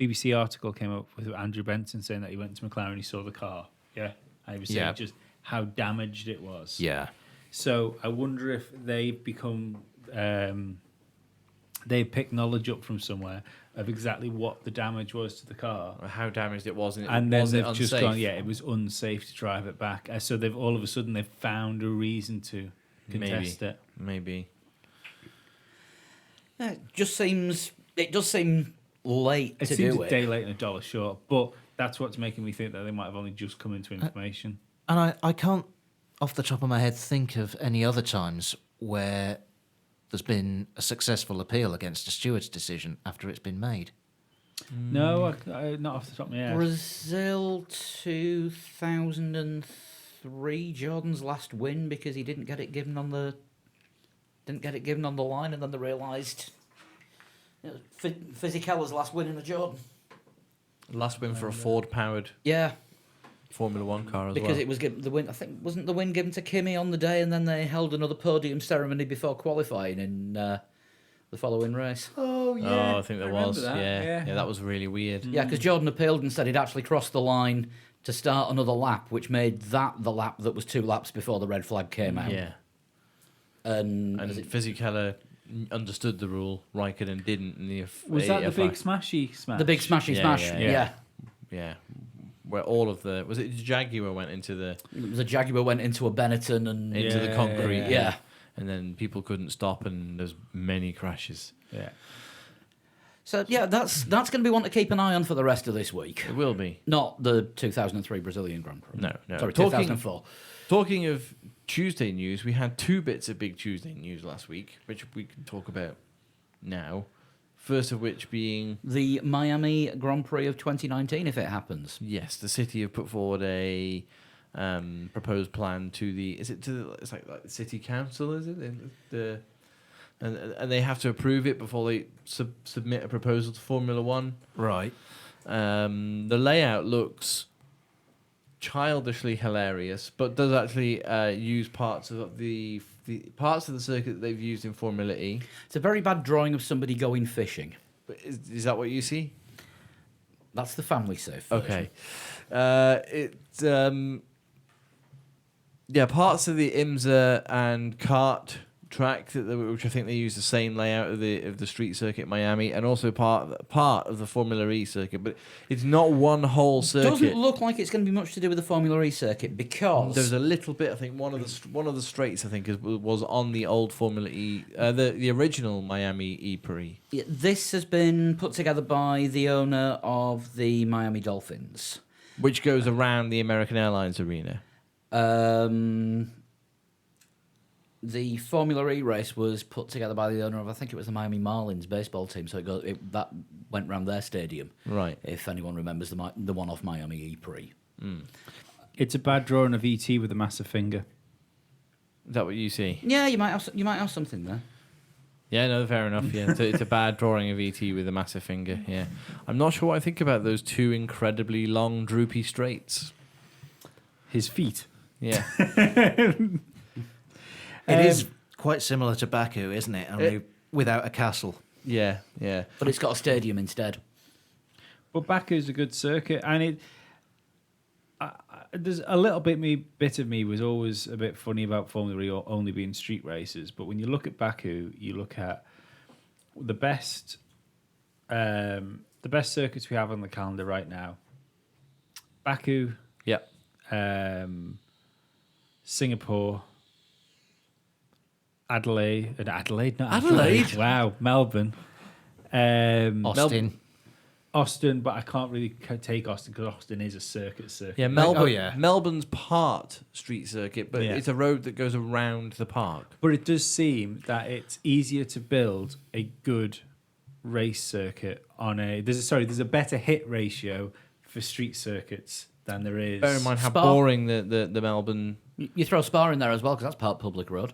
BBC article came up with Andrew Benson saying that he went to McLaren, he saw the car, and he was saying Yeah. just how damaged it was. Yeah. So I wonder if they've become they've picked knowledge up from somewhere of exactly what the damage was to the car. Or how damaged it was, And then was it they've just unsafe? gone, it was unsafe to drive it back. So they've all of a sudden they've found a reason to contest it. Maybe. It does seem late It to seems do a it. day late and a dollar short, but that's what's making me think that they might have only just come into information. And I can't, off the top of my head, think of any other times where there's been a successful appeal against a steward's decision after it's been made. No, not off the top of my head. Brazil 2003, Jordan's last win because he didn't get it given on the line, and then they realised Fisichella's last win in the Jordan. Last win for a Ford-powered Yeah, Formula One car as because well. it was given the win. I think wasn't the win given to Kimi on the day, and then they held another podium ceremony before qualifying in the following race. Oh I think there was. that. Yeah, that was really weird. Yeah, because Jordan appealed and said he'd actually crossed the line to start another lap, which made that the lap that was 2 laps before the red flag came out. Yeah. And And Fisichella understood the rule, Raikkonen didn't. In the Was that the big AFI. smashy smash? the big smashy Yeah, smash, yeah, yeah. Yeah. Where all of the... Was it Jaguar went into the The Jaguar went into a Benetton and into the concrete? yeah. And then people couldn't stop and there's many crashes. Yeah. So yeah, that's going to be one to keep an eye on for the rest of this week. It will be. Not the 2003 Brazilian Grand Prix. No. Sorry, Talking- 2004. Talking of Tuesday news, we had 2 bits of big Tuesday news last week, which we can talk about now. First of which being... The Miami Grand Prix of 2019, if it happens. Yes, the city have put forward a proposed plan to the... It's like the city council, is it? And they have to approve it before they submit a proposal to Formula One. Right. The layout looks childishly hilarious, but does actually use parts of the parts of the circuit that they've used in Formula E. It's a very bad drawing of somebody going fishing. But is that what you see? That's the family safe version. Okay. Parts of the IMSA and kart track which I think they use the same layout of the street circuit in Miami, and also part of the Formula E circuit, but it's not one whole circuit. Doesn't look like it's going to be much to do with the Formula E circuit because There's a little bit. I think one of the straights I think was on the old Formula E, the original Miami E Prix. this has been put together by the owner of the Miami Dolphins. Which goes around the American Airlines arena. The Formula E race was put together by the owner of, I think it was the Miami Marlins baseball team, so that went round their stadium. Right. If anyone remembers the one off Miami E Prix. It's a bad drawing of ET with a massive finger. Is that what you see? Yeah, you might have something there. Yeah, no, fair enough. Yeah, it's a bad drawing of ET with a massive finger. Yeah, I'm not sure what I think about those 2 incredibly long, droopy straights. His feet. Yeah, It is quite similar to Baku, isn't it? Only without a castle. yeah. But it's got a stadium instead. But Baku's a good circuit, and there's a little bit of me was always a bit funny about Formula E only being street races. But when you look at Baku, you look at the best circuits we have on the calendar right now. Baku, Yeah. Singapore, Adelaide. Wow, Melbourne. Austin. Austin, but I can't really take Austin because Austin is a circuit. Yeah, Melbourne. oh, yeah. Melbourne's part street circuit, but Yeah. it's a road that goes around the park. But it does seem that it's easier to build a good race circuit on a. There's a better hit ratio for for street circuits than there is. Bear in mind how Spa. boring the Melbourne. You throw Spa in there as well because that's part public road.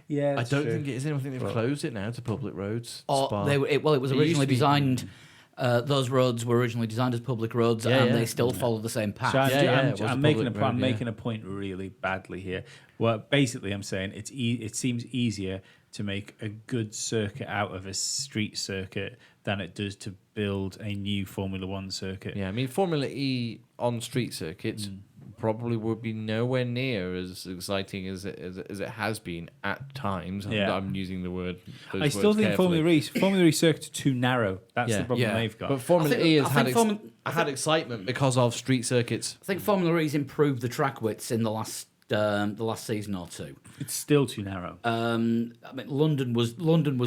Yeah, I that's don't true. think it is. I think they've Well- closed it now to public roads. Or Spa. it was It used originally to be- designed. Those roads were originally designed as public roads, Yeah, and yeah. they still follow the same path. So it was a I'm making a public road, yeah. making a point really badly here. Well, basically, I'm saying it seems easier to make a good circuit out of a street circuit than it does to build a new Formula One circuit. Yeah, I mean Formula E on street circuits probably would be nowhere near as exciting as it has been at times. Yeah. I'm using the word. I still think Formula E circuits are too narrow. That's Yeah. the problem Yeah. they've got. But Formula I think- E has I had think Formula- had excitement because of street circuits. I think Formula E's improved the track widths in the last season or two. It's still too narrow. I mean, London was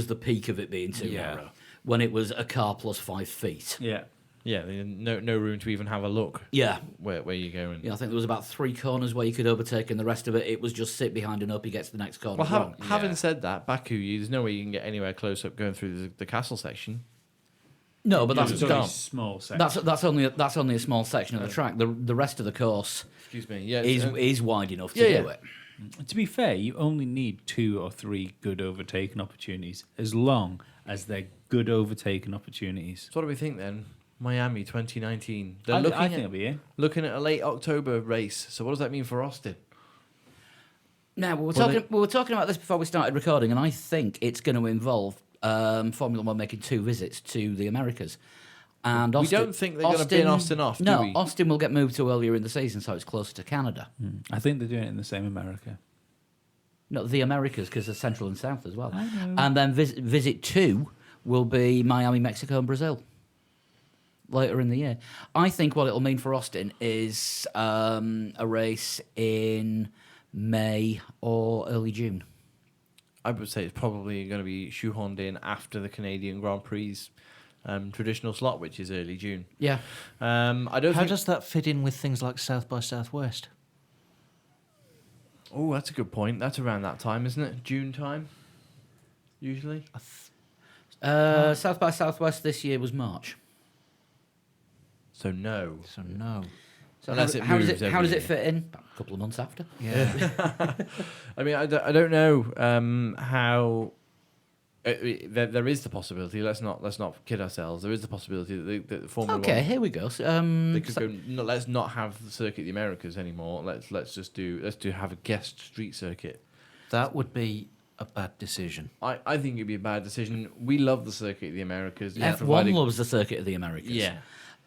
the peak of it being too Yeah. narrow when it was a car plus 5 feet. Yeah. Yeah, no room to even have a look Yeah. where you're going. Yeah, I think there was about 3 corners where you could overtake, and the rest of it was just sit behind and hope he gets to the next corner. Well, wrong. having said that, Baku, there's no way you can get anywhere close up going through the castle section. No, but It's that's only a can't. small section. that's only a small section of the track. The rest of the course Excuse me. Yeah, is wide enough to Yeah, do yeah. it. To be fair, you only need 2 or 3 good overtaking opportunities, as long as they're good overtaking opportunities. So what do we think then? Miami 2019. They're I looking think at it'll be in. looking at a late October race. So what does that mean for Austin? Now we Well, were talking about this before we started recording, and I think it's going to involve Formula One making 2 visits to the Americas. And We Austin, don't think they're gonna bin Austin off, do No, we? Austin will get moved to earlier in the season, so it's closer to Canada. I think they're doing it in the same America. No, the Americas, because they're Central and South as well. I know. And then visit 2 will be Miami, Mexico, and Brazil later in the year. I think what it'll mean for Austin is a race in May or early June. I would say it's probably going to be shoehorned in after the Canadian Grand Prix traditional slot, which is early June. Yeah. I don't How think. does that fit in with things like South by Southwest? Oh, that's a good point. That's around that time, isn't it? June time, usually. South by Southwest this year was March. So no. So no. So Unless it how does moves it every fit year. in? About a couple of months after. Yeah. I mean, I don't know how. There is the possibility. Let's not kid ourselves. There is the possibility that the Formula Okay, One. here we go. They could go. No, let's not have the circuit of the Americas anymore. Let's have a guest street circuit. That would be a bad decision. I think it'd be a bad decision. We love the circuit of the Americas. F1 loves the Circuit of the Americas. Yeah.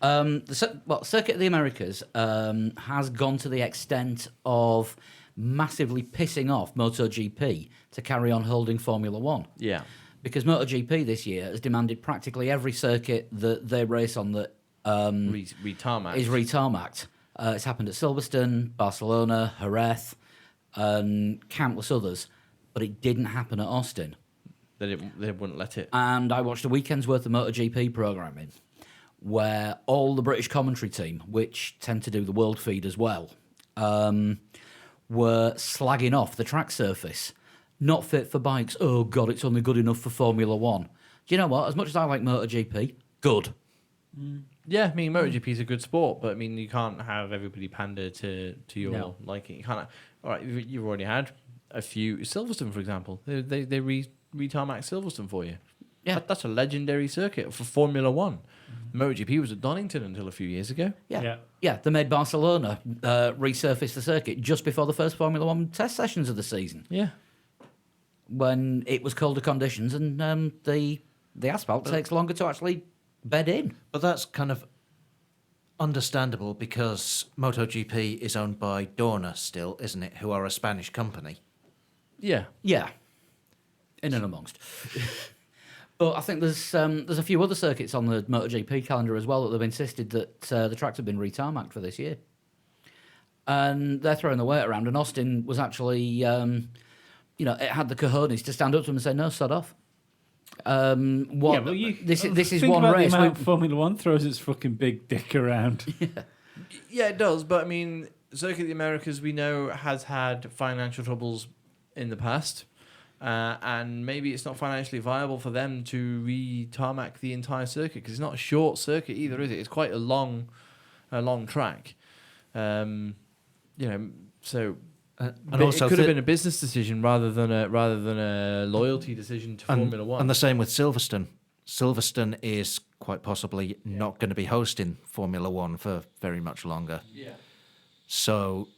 Circuit of the Americas has gone to the extent of massively pissing off MotoGP to carry on holding Formula One. Yeah. Because MotoGP this year has demanded practically every circuit that they race on that Retarmac. is retarmacked. It's happened at Silverstone, Barcelona, Jerez, and countless others, but it didn't happen at Austin. They wouldn't let it. And I watched a weekend's worth of MotoGP programming where all the British commentary team, which tend to do the world feed as well, were slagging off the track surface. Not fit for bikes. Oh, God, it's only good enough for Formula One. Do you know what? As much as I like MotoGP, good. Yeah, I mean, MotoGP is a good sport, but I mean, you can't have everybody pander to your No. liking. You can't. All right, you've already had a few. Silverstone, for example, they retarmac Silverstone for you. Yeah. That's a legendary circuit for Formula One. MotoGP was at Donington until a few years ago. Yeah, they made Barcelona resurface the circuit just before the first Formula One test sessions of the season, Yeah. when it was colder conditions and the asphalt takes longer to actually bed in. But that's kind of understandable because MotoGP is owned by Dorna still, isn't it? Who are a Spanish company. Yeah. Yeah, in and amongst. But I think there's a few other circuits on the MotoGP calendar as well that they've insisted that the tracks have been retarmacked for this year. And they're throwing the weight around, and Austin was actually, it had the cojones to stand up to them and say, no, sod off. This is think one about race. The amount Formula One throws its fucking big dick around. Yeah, it does. But I mean, Circuit of the Americas, we know, has had financial troubles in the past. And maybe it's not financially viable for them to re-tarmac the entire circuit because it's not a short circuit either, is it? It's quite a long a long track. So. And But also it could have been a business decision rather than a loyalty decision to Formula One. And the same with Silverstone. Silverstone is quite possibly not going to be hosting Formula One for very much longer. Yeah. So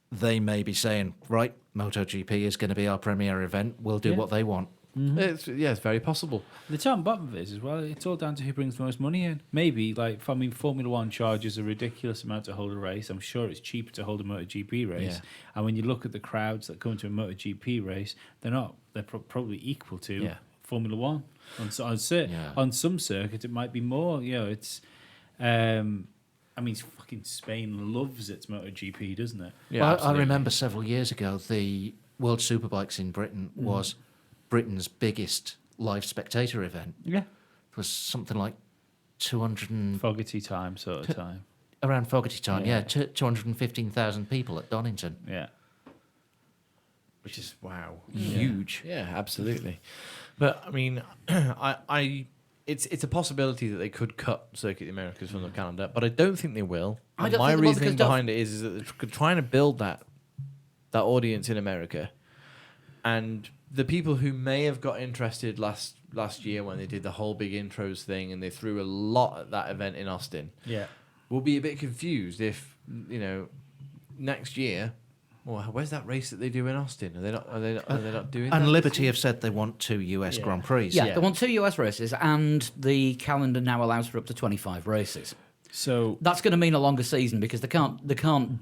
they may be saying, right, MotoGP is going to be our premier event. We'll do what they want. It's very possible. The top and bottom of it is as well. It's all down to who brings the most money in. Maybe, Formula One charges a ridiculous amount to hold a race. I'm sure it's cheaper to hold a MotoGP race. Yeah. And when you look at the crowds that come to a MotoGP race, they're not. They're probably equal to Formula One. On some circuits, it might be more. It's. Fucking Spain loves its MotoGP, doesn't it? Yeah, Well, I absolutely. remember several years ago, the World Superbikes in Britain was Britain's biggest live spectator event. Yeah. It was something like 200 and, Fogarty time sort of time. around Fogarty time, Yeah. 215,000 people at Donington. Yeah. Which is huge. Yeah, absolutely. But I mean, it's a possibility that they could cut Circuit of the Americas from the calendar, but I don't think they will. I And don't my think they will reasoning because behind it is that they're trying to build that audience in America, and the people who may have got interested last year when they did the whole big intros thing and they threw a lot at that event in Austin Yeah. will be a bit confused if next year. Well, where's that race that they do in Austin? Are they not doing that? And Liberty have said they want 2 US Grand Prix. Yeah, they want 2 US races, and the calendar now allows for up to 25 races. So That's going to mean a longer season because they can't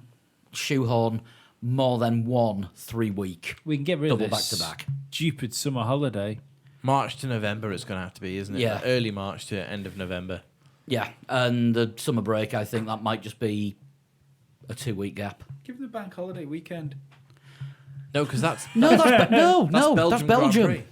shoehorn more than 1 3-week we can get rid double of this back-to-back. stupid summer holiday. March to November it's going to have to be, isn't it? Yeah. Early March to end of November. Yeah, and the summer break, I think that might just be a 2-week gap. Give them the bank holiday weekend. No, because that's No, that's Belgium that's Grand Belgium. Prix.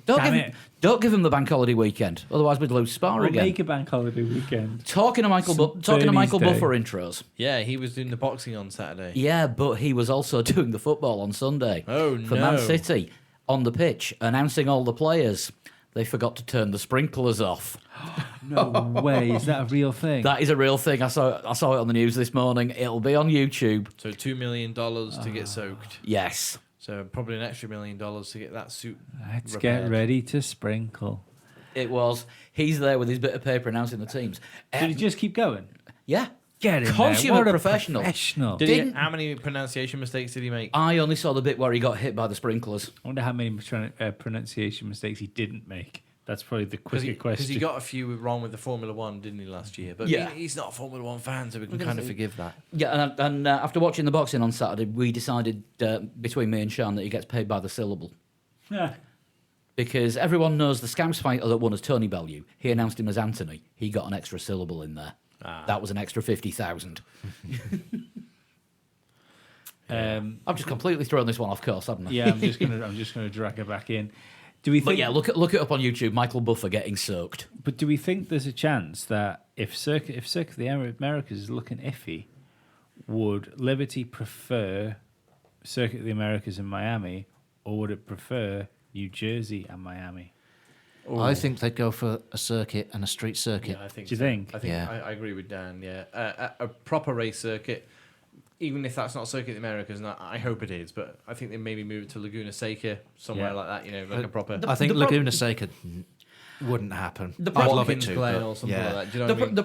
Don't give them the bank holiday weekend, otherwise we'd lose Spa We'll again. make a bank holiday weekend. Talking to Michael Bernie's Day. Buffer intros. yeah. He was doing the boxing on Saturday. Yeah, but he was also doing the football on Sunday Oh, for no. Man City on the pitch, announcing all the players. They forgot to turn the sprinklers off. No way. Is that a real thing? That is a real thing. I saw it on the news this morning. It'll be on YouTube. So $2 million to get soaked. Yes. So probably an extra $1 million to get that suit. Let's repaired. get ready to sprinkle. It was. He's there with his bit of paper announcing the teams. Did it just keep going? Yeah. Get in Consummate there. What a professional. professional. How many pronunciation mistakes did he make? I only saw the bit where he got hit by the sprinklers. I wonder how many pronunciation mistakes he didn't make. That's probably the quicker Because question. he got a few wrong with the Formula One, didn't he, last year? But Yeah. he's not a Formula One fan, so we can kind of forgive that. Yeah, and after watching the boxing on Saturday, we decided between me and Sean that he gets paid by the syllable. Yeah. Because everyone knows the Scamps fighter that won as Tony Bellew. He announced him as Anthony. He got an extra syllable in there. That was an extra 50,000. I've just completely thrown this one off course, haven't I? Yeah, I'm just gonna drag her back in. Do we But think? yeah, look it up on YouTube. Michael Buffer getting soaked. But do we think there's a chance that if Circuit of the Americas is looking iffy, would Liberty prefer Circuit of the Americas in Miami, or would it prefer New Jersey and Miami? I think they'd go for a circuit and a street circuit. Yeah, I think. Do you so. think? I think Yeah. I agree with Dan. Yeah, a proper race circuit, even if that's not Circuit of the Americas, and I hope it is. But I think they maybe move it to Laguna Seca, somewhere Yeah. like that. Like a proper. I think the prob- Laguna Seca wouldn't happen. The I'd prob- love it Watkins to. Glen but or something yeah. like that. Do you know what I mean?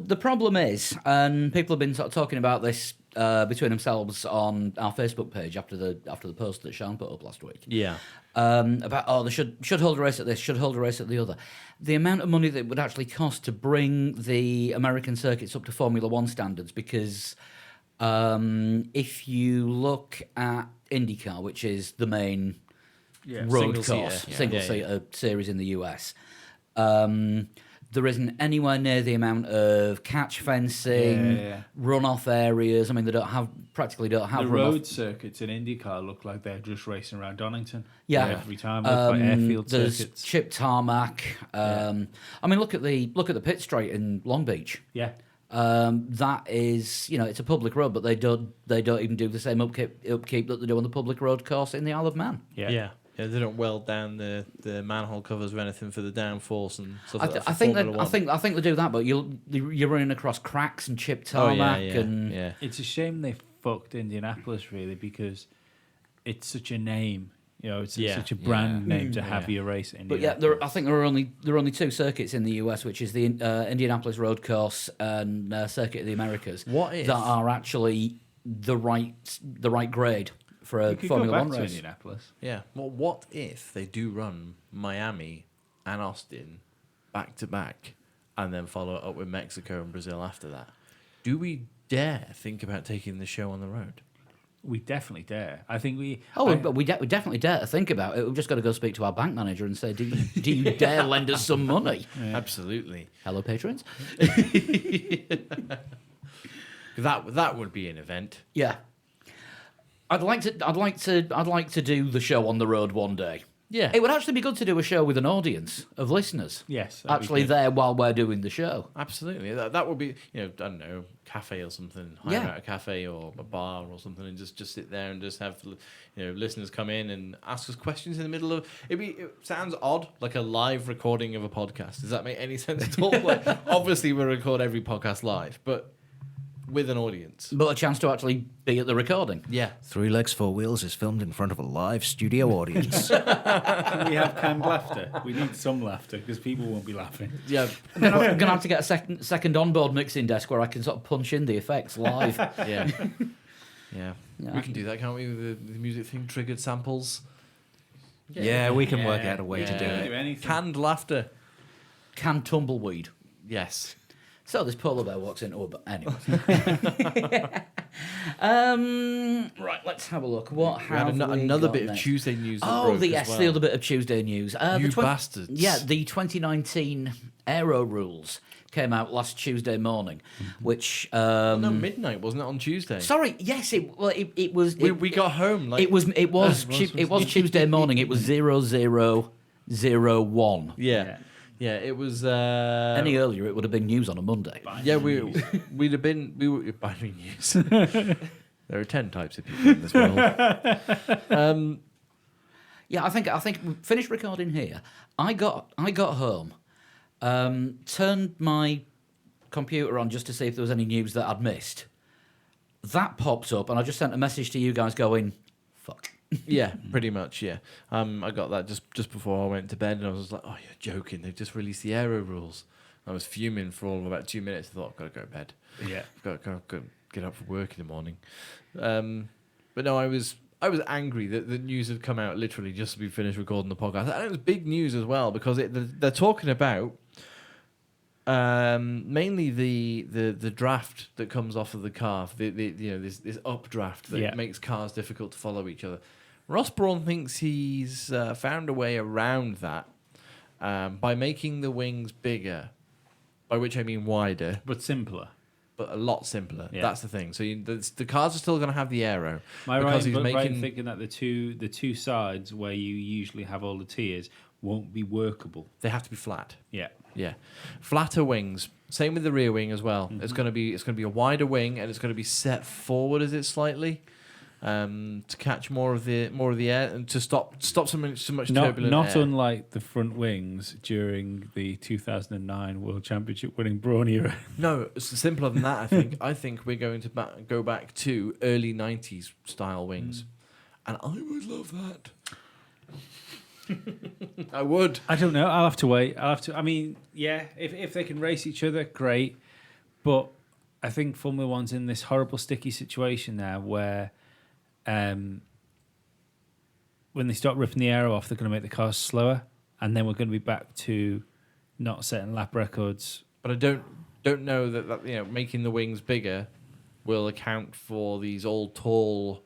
The problem is, and people have been sort of talking about this between themselves on our Facebook page after the post that Sean put up last week. Yeah. About they should hold a race at this, should hold a race at the other. The amount of money that it would actually cost to bring the American circuits up to Formula One standards, because if you look at IndyCar, which is the main road Single-seater. course, Yeah. single-seater series in the US, there isn't anywhere near the amount of catch fencing, runoff areas. I mean, they practically don't have The runoff. road circuits in IndyCar look like they're just racing around Donington. Yeah. Every time, they look like airfield there's circuits. chip tarmac. I mean, look at the pit straight in Long Beach. Yeah. That is, it's a public road, but they don't even do the same upkeep that they do on the public road course in the Isle of Man. Yeah. Yeah. Yeah, they don't weld down the manhole covers or anything for the downforce and stuff I, like that. I for think Formula that, One. I think they do that, but you're running across cracks and chipped Oh tarmac yeah, yeah, and yeah. It's a shame they fucked Indianapolis really because it's such a name. You know, it's Yeah. such a brand Yeah. name to have Yeah. your race in. But yeah, I think there are only two circuits in the US, which is the Indianapolis Road Course and Circuit of the Americas, What if- that are actually the right grade for a you could Formula go back One to race. Indianapolis. Yeah. Well, what if they do run Miami and Austin back to back, and then follow it up with Mexico and Brazil after that? Do we dare think about taking the show on the road? We definitely dare. I think we. But we definitely dare to think about it. We've just got to go speak to our bank manager and say, do you dare lend us some money? Absolutely. Hello, patrons. That would be an event. Yeah, I'd like to do the show on the road one day. Yeah. It would actually be good to do a show with an audience of listeners. Yes, that'd be actually good. there while we're doing the show. Absolutely. That would be, I don't know, cafe or something. Hire Yeah. out a cafe or a bar or something and just sit there and just have, listeners come in and ask us questions in the middle of... It sounds odd, like a live recording of a podcast. Does that make any sense at all? Like, obviously, we record every podcast live, but with an audience. But a chance to actually be at the recording. Yeah. Three Legs, Four Wheels is filmed in front of a live studio audience. Can we have canned laughter? We need some laughter because people won't be laughing. Yeah. I'm going to have to get a second onboard mixing desk where I can sort of punch in the effects live. Yeah. Yeah. Yeah. We can do that, can't we? With the music thing, triggered samples. Yeah, we can work out a way to do Yeah. it. Do anything. Canned laughter. Canned tumbleweed. Yes. So this polar bear walks into a... But anyway. Right, let's have a look. What We had have we another got bit of next? Tuesday news. That Oh, broke the as well. the other bit of Tuesday news. You The bastards. Yeah, the 2019 Aero rules came out last Tuesday morning, which... No, midnight, wasn't it, on Tuesday? Sorry, yes, it was... We got home. Like, It was Tuesday morning. It was 0001. Yeah. Yeah, it was. Any earlier, it would have been news on a Monday. Yeah, we'd have been. We were binary news. There are 10 types of people in this world. Yeah, I think we finished recording here. I got home, turned my computer on just to see if there was any news that I'd missed. That popped up, and I just sent a message to you guys going, "Fuck." Yeah, pretty much. Yeah, I got that just before I went to bed, and I was like, "Oh, you're joking! They've just released the Aero rules." I was fuming for all of about 2 minutes. I thought, I've got to go to bed. Yeah. I've got to get up for work in the morning. But no, I was angry that the news had come out literally just as we finished recording the podcast, and it was big news as well because they're talking about mainly the draft that comes off of the car, this updraft that makes cars difficult to follow each other. Ross Brawn thinks he's found a way around that by making the wings bigger, by which I mean wider, But simpler. but a lot simpler. Yeah. That's the thing. So the cars are still going to have the aero. Am I because right, he's right making in thinking that the two sides where you usually have all the tiers won't be workable? they have to be flat. Yeah. Yeah, flatter wings. Same with the rear wing as well. Mm-hmm. It's going to be a wider wing, and it's going to be set forward, is it slightly, to catch more of the air and to stop so much turbulent Not air. unlike the front wings during the 2009 World Championship winning Brawn era. No, it's simpler than that. I think we're going to go back to early '90s style wings, and I would love that. I would. I don't know. I'll have to wait. I mean, yeah, if they can race each other, great. But I think Formula One's in this horrible sticky situation now where when they start ripping the aero off, they're going to make the cars slower, and then we're going to be back to not setting lap records. But I don't know that making the wings bigger will account for these old tall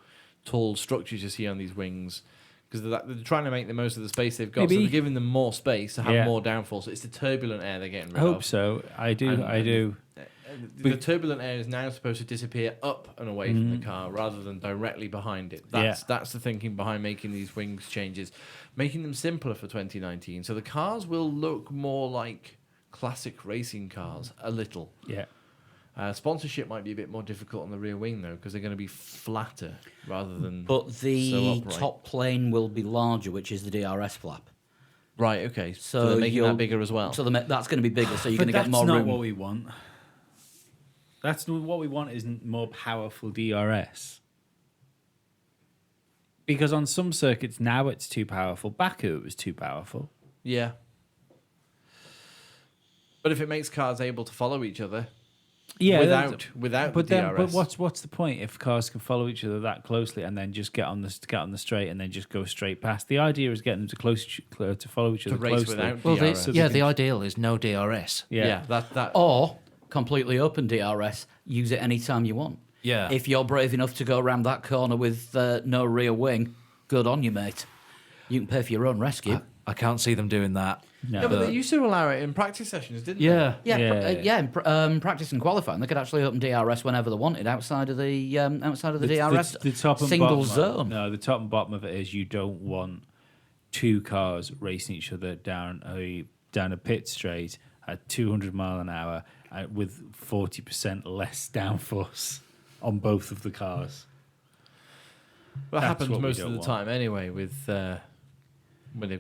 structures you see on these wings. Because they're trying to make the most of the space they've got, so Maybe. they're giving them more space to have Yeah. more downforce. So it's the turbulent air they're getting rid I hope of. so. I do. And- I do. The turbulent air is now supposed to disappear up and away from the car rather than directly behind it. That's the thinking behind making these wings changes, making them simpler for 2019. So the cars will look more like classic racing cars a little. Yeah. Sponsorship might be a bit more difficult on the rear wing though, because they're going to be flatter rather than. But so the upright. top plane will be larger, which is the DRS flap. Right. Okay. So, So they're making you'll- that bigger as well. So that's going to be bigger, so you're But going to get that's more not room. what we want. That's not what we want. Isn't more powerful DRS. Because on some circuits now it's too powerful. Baku it was too powerful. Yeah. But if it makes cars able to follow each other without But the then, DRS, but what's the point if cars can follow each other that closely and then just get on the straight and then just go straight past? The idea is getting them to follow each to other race closely. without Well, DRS. the ideal is no DRS. yeah, that Or completely open DRS, use it anytime you want. Yeah. If you're brave enough to go around that corner with no rear wing, good on you, mate. You can pay for your own rescue. I can't see them doing that. No. Yeah, but they used to allow it in practice sessions, didn't they? Yeah. In practice and qualifying, they could actually open DRS whenever they wanted outside of the DRS the top and single bottom zone. No, the top and bottom of it is you don't want two cars racing each other down a pit straight at 200 mile an hour with 40% less downforce on both of the cars. Well, that That's happens what we most of don't the want. time anyway with when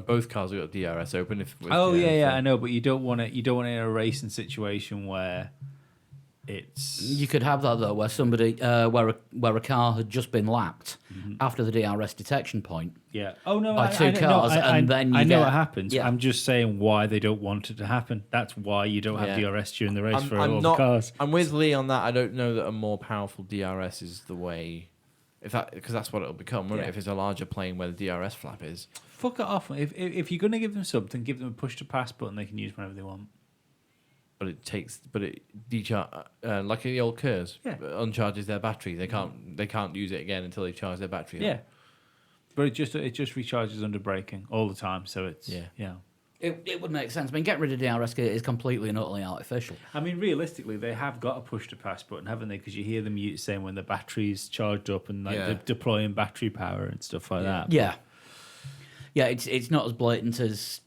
both cars have got DRS open. I know, but you don't want it. You don't want it in a racing situation where it's You could have that though, where somebody where a car had just been lapped after the DRS detection point. yeah. Oh no, by two cars, and then I you know get- what happens. yeah. I'm just saying why they don't want it to happen. That's why you don't have Yeah. DRS during the race I'm, for all I'm the not. cars. I'm with Lee on that. I don't know that a more powerful DRS is the way. Because that's what it'll become, won't it? Yeah. If it's a larger plane where the DRS flap is. Fuck it off. If you're going to give them something, give them a push to pass button they can use whenever they want. But it like in the old Kers, Yeah. uncharges their battery. They can't use it again until they charge their battery up. Yeah. But it just recharges under braking all the time, so it's Yeah. It would make sense. I mean, get rid of DRS is completely and utterly artificial. I mean, realistically, they have got a push to pass button, haven't they? Because you hear them saying when the battery's charged up and Yeah. they're deploying battery power and stuff like that. Yeah, yeah. It's not as blatant as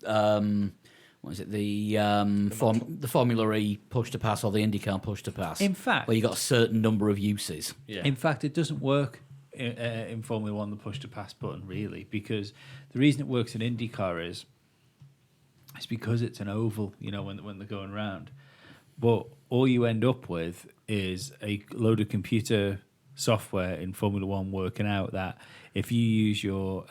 what is it? The Formula E push to pass or the IndyCar push to pass. In fact- where you got a certain number of uses. Yeah. In fact, it doesn't work in Formula One, the push to pass button, really, because the reason it works in IndyCar is it's because it's an oval, when they're going round. But all you end up with is a load of computer software in Formula One working out that if you use your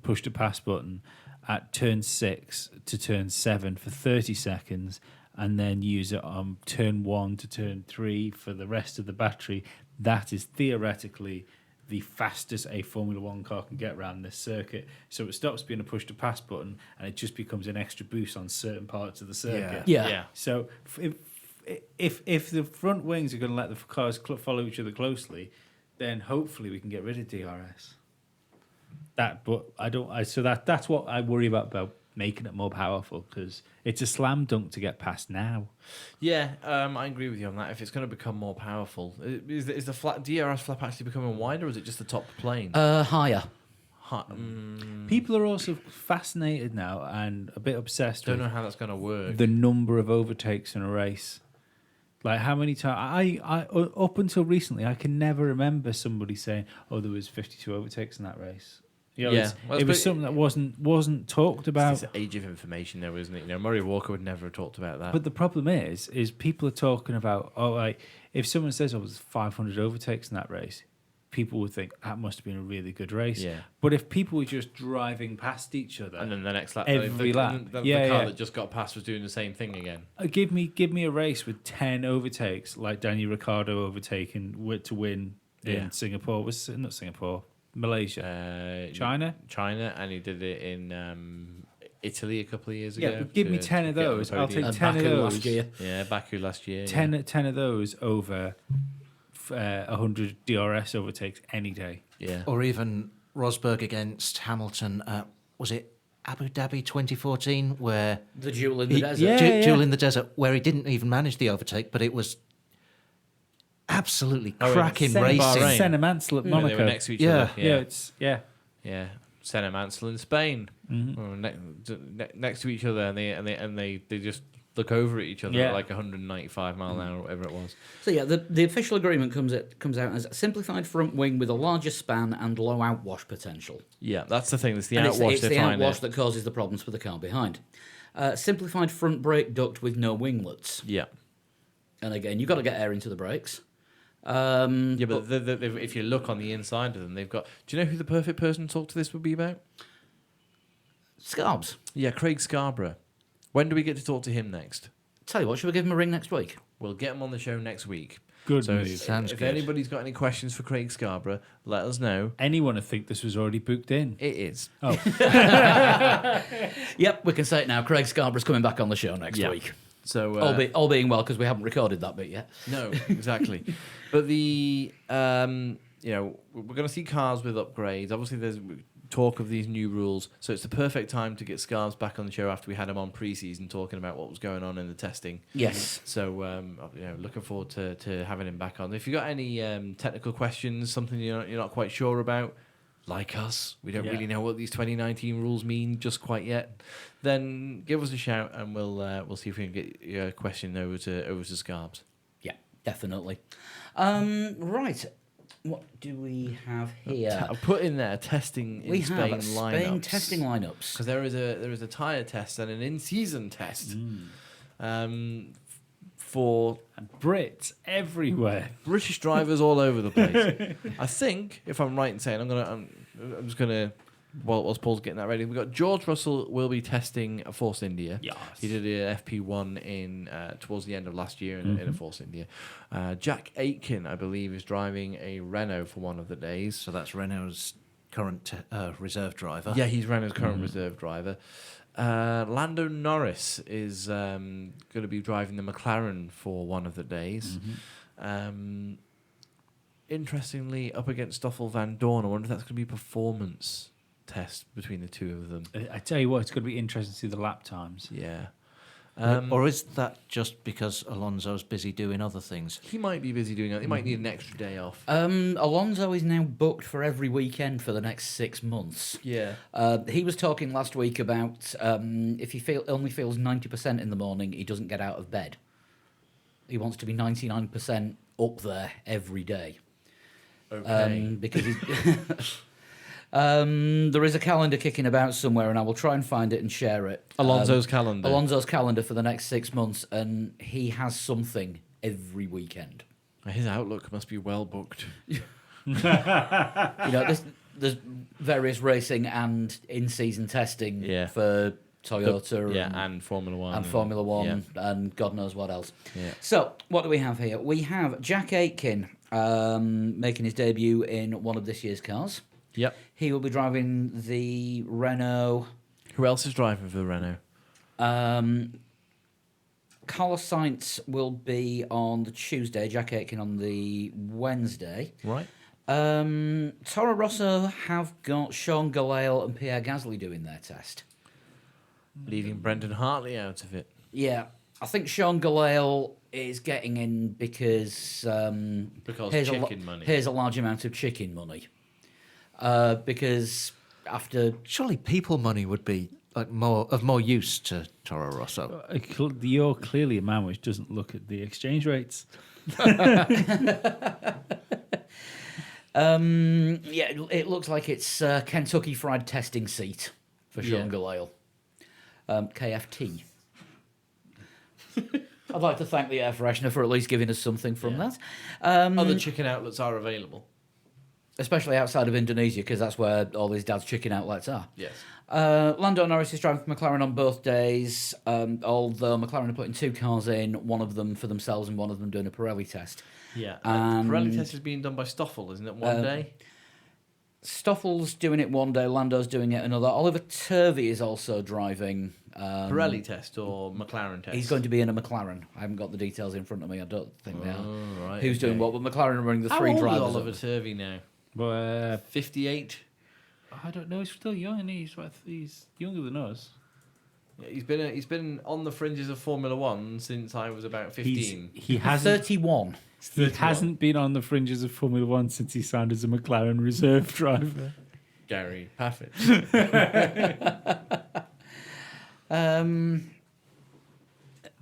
push to pass button at turn 6 to turn 7 for 30 seconds and then use it on turn 1 to turn 3 for the rest of the battery, that is theoretically the fastest a Formula One car can get around this circuit. So it stops being a push to pass button and it just becomes an extra boost on certain parts of the circuit. Yeah. So if the front wings are going to let the cars follow each other closely, then hopefully we can get rid of DRS. That's what I worry about making it more powerful, because it's a slam dunk to get past now. Yeah, I agree with you on that. If it's going to become more powerful, is the DRS flap actually becoming wider, or is it just the top plane? Higher. People are also fascinated now and a bit obsessed Don't with know how that's going to work. the number of overtakes in a race. Like how many times I up until recently I can never remember somebody saying, "Oh, there was 52 overtakes in that race." Yeah. Well, it was it's something that wasn't talked about. It's the age of information, though, isn't it? Murray Walker would never have talked about that. But the problem is people are talking about, if someone says, "Oh, there's 500 overtakes in that race," people would think that must have been a really good race. Yeah. But if people were just driving past each other, and then the next lap, Every lap. the Yeah, car yeah. that just got past was doing the same thing again. give me a race with 10 overtakes like Daniel Ricciardo overtaking to win Yeah. in Singapore. Was not Singapore, Malaysia, China. China, and he did it in Italy a couple of years ago. Yeah, but give me 10 of get on the those. I'll podium. take 10 of Baku those. last year. Yeah, Baku last year. 10 of those over 100 DRS overtakes any day. Yeah. Or even Rosberg against Hamilton at, was it Abu Dhabi 2014, where The duel in the he- desert. Yeah. Duel in the Desert, where he didn't even manage the overtake, but it was absolutely Oh, in cracking Senna racing. Bahrain. Senna Mansell at Yeah, Monaco. they were next to each Yeah. other. yeah, it's Yeah, Senna Mansell in Spain, Mhm. Next to each other, and they just look over at each other Yeah. at like 195 mile an hour, or whatever it was. So yeah, the official agreement comes out as a simplified front wing with a larger span and low outwash potential. Yeah, that's the thing. It's the And outwash it's they're the trying outwash to. that causes the problems for the car behind. Simplified front brake duct with no winglets. Yeah. And again, you've got to get air into the brakes. Yeah, but if you look on the inside of them, they've got. Do you know who the perfect person to talk to this would be about? Scarbs. Yeah, Craig Scarborough. When do we get to talk to him next? Tell you what, should we give him a ring next week? We'll get him on the show next week. Good So move. Sounds if good. anybody's got any questions for Craig Scarborough, let us know. Anyone would think this was already booked in. It is. Oh, Yep, we can say it now. Craig Scarborough's coming back on the show next Yeah. week. So All being well, because we haven't recorded that bit yet. no, exactly. But the we're going to see cars with upgrades. Obviously, there's talk of these new rules, so it's the perfect time to get Scarbs back on the show after we had him on pre-season talking about what was going on in the testing. Yes. So looking forward to having him back on. If you got any technical questions, something you're not quite sure about, like us, we don't Yeah. really know what these 2019 rules mean just quite yet, then give us a shout and we'll see if we can get your question over to Scarbs. Yeah, definitely. Right. What do we have here? I've put in there testing in We Spain have lineups. Spain testing lineups. Because there is a tyre test and an in-season test for Brits everywhere. British drivers all over the place. I think, if I'm right in saying, I'm just gonna. Whilst Paul's getting that ready, we got George Russell will be testing a Force India. Yes. He did a FP1 in towards the end of last year in a Force India. Jack Aitken, I believe, is driving a Renault for one of the days. So that's Renault's current reserve driver. Yeah, he's Renault's current reserve driver. Lando Norris is going to be driving the McLaren for one of the days. Interestingly, up against Stoffel Van Dorn, I wonder if that's going to be performance test between the two of them. I tell you what, it's going to be interesting to see the lap times. Yeah. Or is that just because Alonso's busy doing other things? He might be busy doing that. He might need an extra day off. Alonso is now booked for every weekend for the next 6 months. Yeah. He was talking last week about if he only feels 90% in the morning, he doesn't get out of bed. He wants to be 99% up there every day. Okay. Because he's there is a calendar kicking about somewhere, and I will try and find it and share it. Alonso's calendar. Alonso's calendar for the next 6 months, and he has something every weekend. His outlook must be well booked. There's various racing and in-season testing Yeah. for Toyota And Formula One. and Formula One Yeah. and God knows what else. Yeah. So, what do we have here? We have Jack Aitken making his debut in one of this year's cars. Yep. He will be driving the Renault. Who else is driving for the Renault? Carlos Sainz will be on the Tuesday, Jack Aitken on the Wednesday. Right. Toro Rosso have got Sean Gelael and Pierre Gasly doing their test. Leaving Brendan Hartley out of it. Yeah, I think Sean Gelael is getting in because Because chicken money. Here's a large amount of chicken money. Because after Surely people money would be like more use to Toro Rosso. You're clearly a man which doesn't look at the exchange rates. it looks like it's Kentucky Fried Testing Seat for Sean Yeah. Gelael. KFT. I'd like to thank the air freshener for at least giving us something from that. Other chicken outlets are available. Especially outside of Indonesia, because that's where all these dad's chicken outlets are. Yes. Lando Norris is driving for McLaren on both days, although McLaren are putting two cars in, one of them for themselves and one of them doing a Pirelli test. Yeah. And- Pirelli test is being done by Stoffel, isn't it? One day. Stoffel's doing it one day, Lando's doing it another. Oliver Turvey is also driving. Pirelli test or McLaren test? He's going to be in a McLaren. I haven't got the details in front of me. I don't think they are. Oh, right, Who's doing okay. what? But McLaren are running the How three old drivers. is Oliver up. Turvey now? Well, 58. I don't know. He's still young, and he's younger than us. Yeah, he's been on the fringes of Formula One since I was about 15. He hasn't 31. he hasn't been on the fringes of Formula One since he signed as a McLaren reserve driver. Gary Paffett.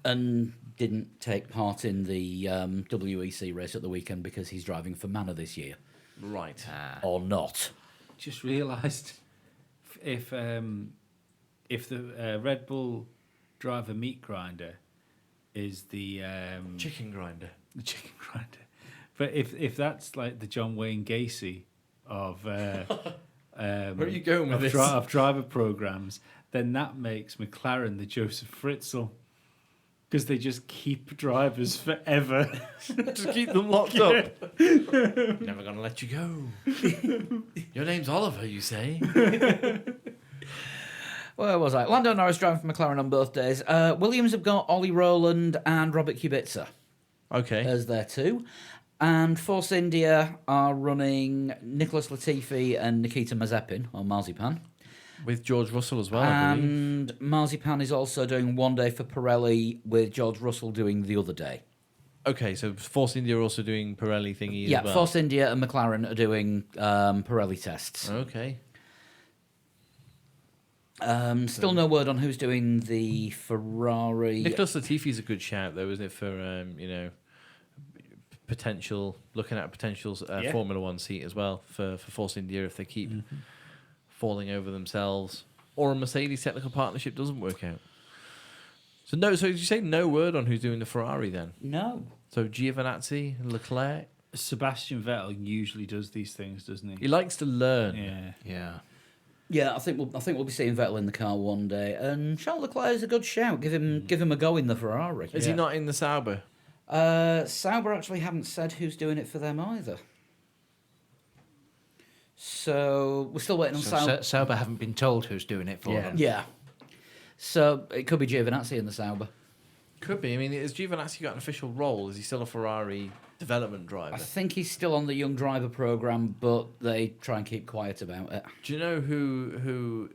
and didn't take part in the WEC race at the weekend because he's driving for Manor this year, Right. or not. Just realised if the Red Bull driver meat grinder is the Chicken grinder. the chicken grinder, but if that's like the John Wayne Gacy of Where are you going with of, this? of driver programs, then that makes McLaren the Joseph Fritzl. Because they just keep drivers forever. Just keep them locked up. Never gonna let you go. Your name's Oliver, you say? Where was I? Lando Norris driving for McLaren on both days. Williams have got Ollie Rowland and Robert Kubica Okay. as their two. And Force India are running Nicholas Latifi and Nikita Mazepin on Marzipan. With George Russell as well, I believe. And Marzipan is also doing one day for Pirelli with George Russell doing the other day. Okay, so Force India are also doing Pirelli thingy Yeah, as well. Force India and McLaren are doing Pirelli tests. Okay. Still no word on who's doing the Ferrari. Nicholas Latifi's a good shout, though, isn't it, for, looking at a potential Yeah. Formula One seat as well for Force India if they keep falling over themselves, or a Mercedes technical partnership doesn't work out. So did you say no word on who's doing the Ferrari then? No. So Giovinazzi, Leclerc. Sebastian Vettel usually does these things, doesn't He he? likes to learn. Yeah. Yeah. Yeah, I think we'll be seeing Vettel in the car one day, and Charles Leclerc is a good shout. Give him a go in the Ferrari. Is he not in the Sauber? Sauber actually haven't said who's doing it for them either. So we're still waiting on Sauber. Sauber haven't been told who's doing it for them. Yeah. So it could be Giovinazzi in the Sauber. Could be. I mean, has Giovinazzi got an official role? Is he still a Ferrari development I driver? think he's still on the young driver program, but they try and keep quiet about it. Do you know who?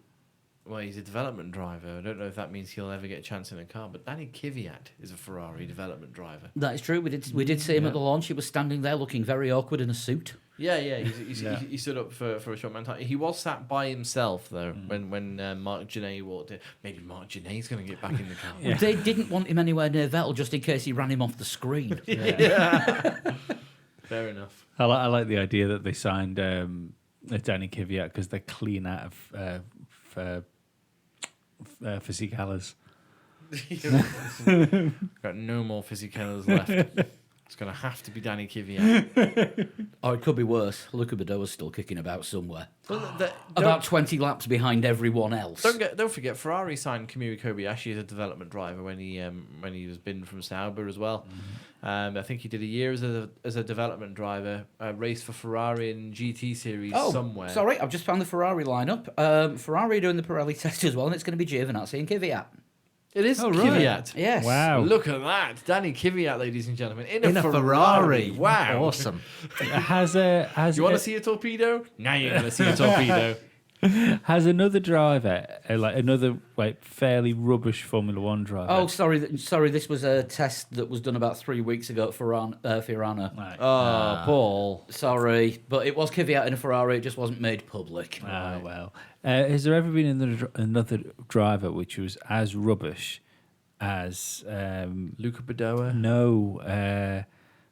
Well, he's a development driver. I don't know if that means he'll ever get a chance in a car. But Danny Kvyat is a Ferrari development driver. That is true. We did see him at the launch. He was standing there looking very awkward in a suit. Yeah. He stood up for a short amount of time. He was sat by himself though when Mark Genet walked in. Maybe Mark Genet's going to get back in the car. Well, they didn't want him anywhere near Vettel just in case he ran him off the screen. Fair enough. I like the idea that they signed Danny Kvyat because they're clean out of Fisicalas. Got no more Fisicalas left. It's going to have to be Danny Kvyat. Or it could be worse. Luca Badoa's still kicking about somewhere. Well, About 20 laps behind everyone else. Don't forget, Ferrari signed Kamui Kobayashi as a development driver when he was binned from Sauber as well. I think he did a year as a development driver, raced for Ferrari in GT series somewhere. Sorry, I've just found the Ferrari lineup. Ferrari are doing the Pirelli test as well, and it's going to be Giovinazzi and Kvyat. It is right. Kvyat. Yes. Wow. Look at that, Danny Kvyat, ladies and gentlemen, in a Ferrari. Wow, Awesome. Has You want to see a torpedo? Now you're going to see a torpedo. Has another driver, another fairly rubbish Formula One driver? Oh, sorry. This was a test that was done about 3 weeks ago at Fiorano. Right. Oh, Paul. Sorry, but it was Kvyat in a Ferrari. It just wasn't made public. Ah, well. Has there ever been another driver which was as rubbish as Luca Badoa. No,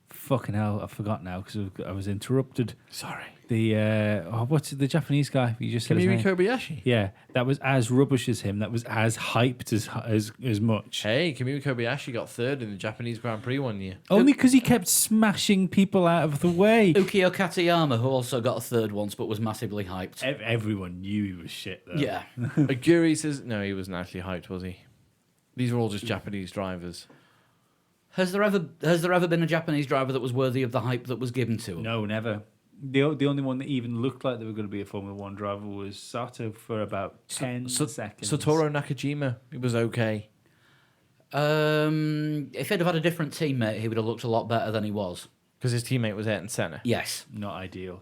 fucking hell, I forgot now because I was interrupted. Sorry. The what's the Japanese guy? You just said his Kamui name. Kobayashi. Yeah, that was as rubbish as him. That was as hyped as much. Hey, Kamui Kobayashi got third in the Japanese Grand Prix one year. Only because he kept smashing people out of the way. Ukio Katayama, who also got a third once but was massively hyped. Everyone knew he was shit though. Yeah. Aguri says no, he wasn't actually hyped, was he? These are all just Japanese drivers. Has there ever been a Japanese driver that was worthy of the hype that was given to him? No, never. The only one that even looked like they were going to be a Formula One driver was Sato for about 10 seconds. Satoru Nakajima, he was okay. If he'd have had a different teammate, he would have looked a lot better than he was. Because his teammate was Ayrton Senna. Yes. Not ideal.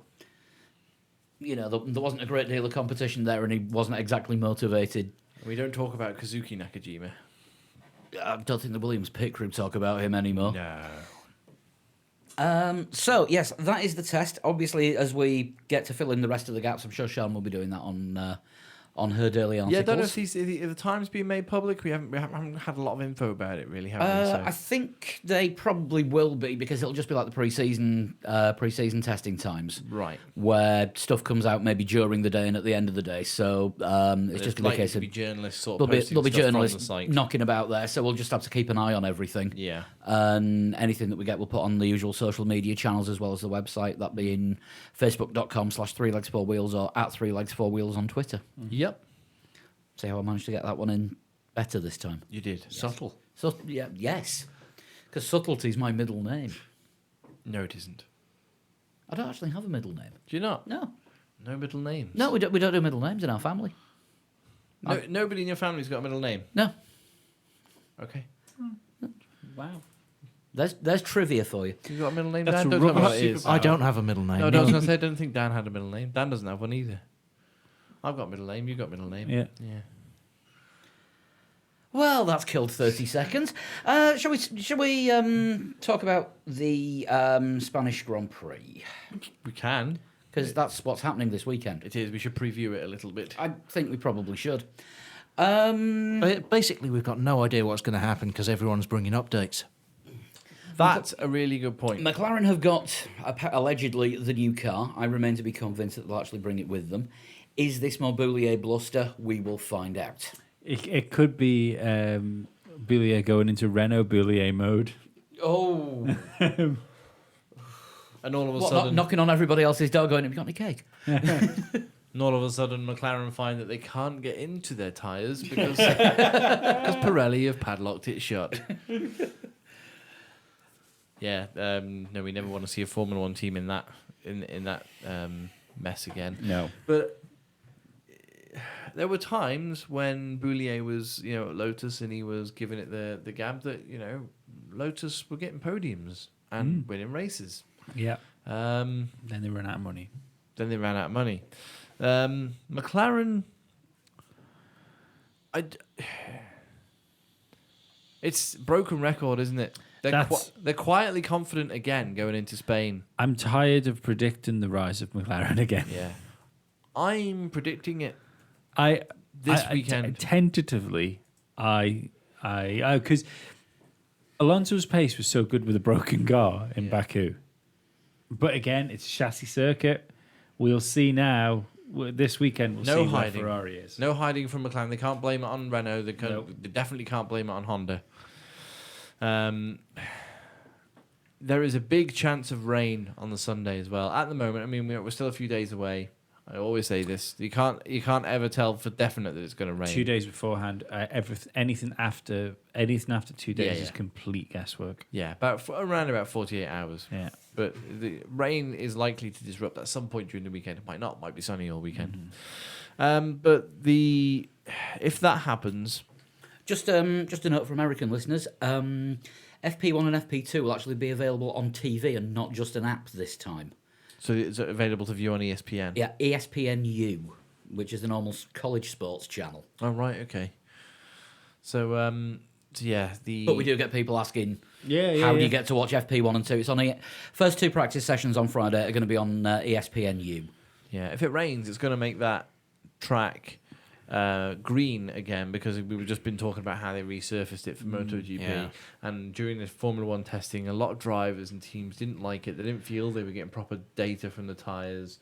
You know, there wasn't a great deal of competition there, and he wasn't exactly motivated. We don't talk about Kazuki Nakajima. I don't think the Williams pit crew talk about him anymore. No. So, yes, that is the test. Obviously, as we get to fill in the rest of the gaps, I'm sure Sean will be doing that on on her daily articles. Yeah, I don't know if the Times being made public. We haven't had a lot of info about it, really, have we? So. I think they probably will be, because it'll just be like the pre-season testing times, Right. where stuff comes out maybe during the day and at the end of the day. So it's just going to be a case of journalists sort there'll of be posting stuff from the journalists site. knocking about there. So we'll just have to keep an eye on everything. Yeah. And anything that we get, we'll put on the usual social media channels as well as the website. That being facebook.com/3legs4wheels or @3legs4wheels on Twitter. Yep. See how I managed to get that one in better this time. You did. Subtle. So yeah, yes, because subtlety's my middle name. No, it isn't. I don't actually have a middle name. Do you not? No, No middle names. no, we don't do middle names in our family. No, nobody in your family's got a middle name. No, Okay. Wow. there's trivia for you. You got a middle name? That's Dan a doesn't have rubbish what it is. I don't have a middle name. No, I was going to say I don't think Dan had a middle name. Dan doesn't have one either. I've got a middle name. You got a middle name. Yeah. Yeah. Well, that's killed 30 seconds. Shall we talk about the Spanish Grand Prix? We can. Because that's what's happening this weekend. It is. We should preview it a little bit. I think we probably should. Basically, we've got no idea what's going to happen because everyone's bringing updates. That's a really good point. McLaren have got allegedly the new car. I remain to be convinced that they'll actually bring it with them. Is this more Boulier bluster? We will find out. It could be Boulier going into Renault Boulier mode. Oh. And all of a What, sudden, knocking on everybody else's door going, have you got any cake? and all of a sudden, McLaren find that they can't get into their tyres because Pirelli have padlocked it shut. Yeah, no, we never want to see a Formula One team in that mess again. No. But there were times when Boulier was, at Lotus and he was giving it the gab that Lotus were getting podiums and winning races. Yeah. Then Then they run out of money. they ran out of money. McLaren, it's broken record, isn't it? They're quietly confident again going into Spain. I'm tired of predicting the rise of McLaren again. Yeah, I'm predicting it. This weekend. Tentatively, because Alonso's pace was so good with a broken car in Baku. But again, it's a chassis circuit. We'll see now. This weekend, we'll see where Ferrari is. No hiding from McLaren. They can't blame it on Renault. They definitely can't blame it on Honda. There is a big chance of rain on the Sunday as well. At the moment, I mean, we're still a few days away. I always say this: you can't ever tell for definite that it's going to rain. 2 days beforehand, anything after 2 days Yeah. is complete guesswork. Yeah, around about 48 hours. Yeah. But the rain is likely to disrupt at some point during the weekend. It might not. Might be sunny all weekend. But if that happens, Just a note for American listeners. FP1 and FP2 will actually be available on TV and not just an app this time. so it's available to view on ESPN. Yeah, ESPNU, which is the normal college sports channel. Oh right, okay. So But we do get people asking, Yeah, how do you get to watch FP1 and 2? It's on first two practice sessions on Friday are going to be on ESPNU. Yeah, if it rains, it's going to make that track green again because we've just been talking about how they resurfaced it for MotoGP. yeah. And during the Formula One testing, a lot of drivers and teams didn't like it. They didn't feel they were getting proper data from the tyres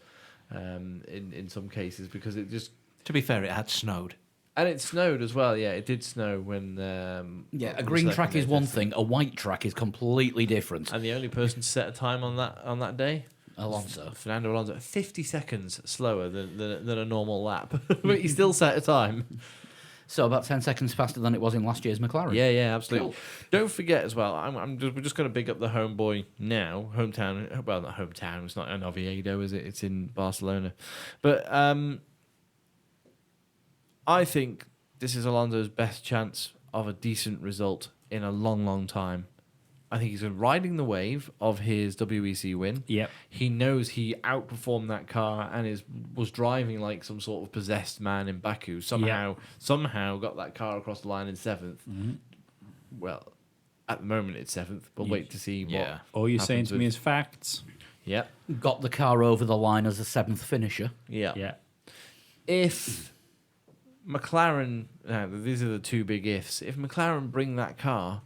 in some cases because it just... To be fair, it had snowed. And it snowed as well. Yeah, it did snow when... A green track is one thing, a white track is completely different. And the only person to set a time on that day... Alonso. Fernando Alonso, 50 seconds slower than a normal lap, but he still set a time. So about 10 seconds faster than it was in last year's McLaren. Yeah, absolutely. Cool. Don't forget as well. We're just going to big up the homeboy now, hometown. Well, not hometown. It's not in Oviedo, is it? It's in Barcelona. But I think this is Alonso's best chance of a decent result in a long, long time. I think he's riding the wave of his WEC win. Yep. He knows he outperformed that car and was driving like some sort of possessed man in Baku. Somehow got that car across the line in 7th. Mm-hmm. Well, at the moment it's 7th. We'll wait to see what. All you're saying happens to me is facts. Yeah. Got the car over the line as a 7th finisher. Yeah. Yeah. If McLaren, these are the two big ifs. If McLaren bring that car,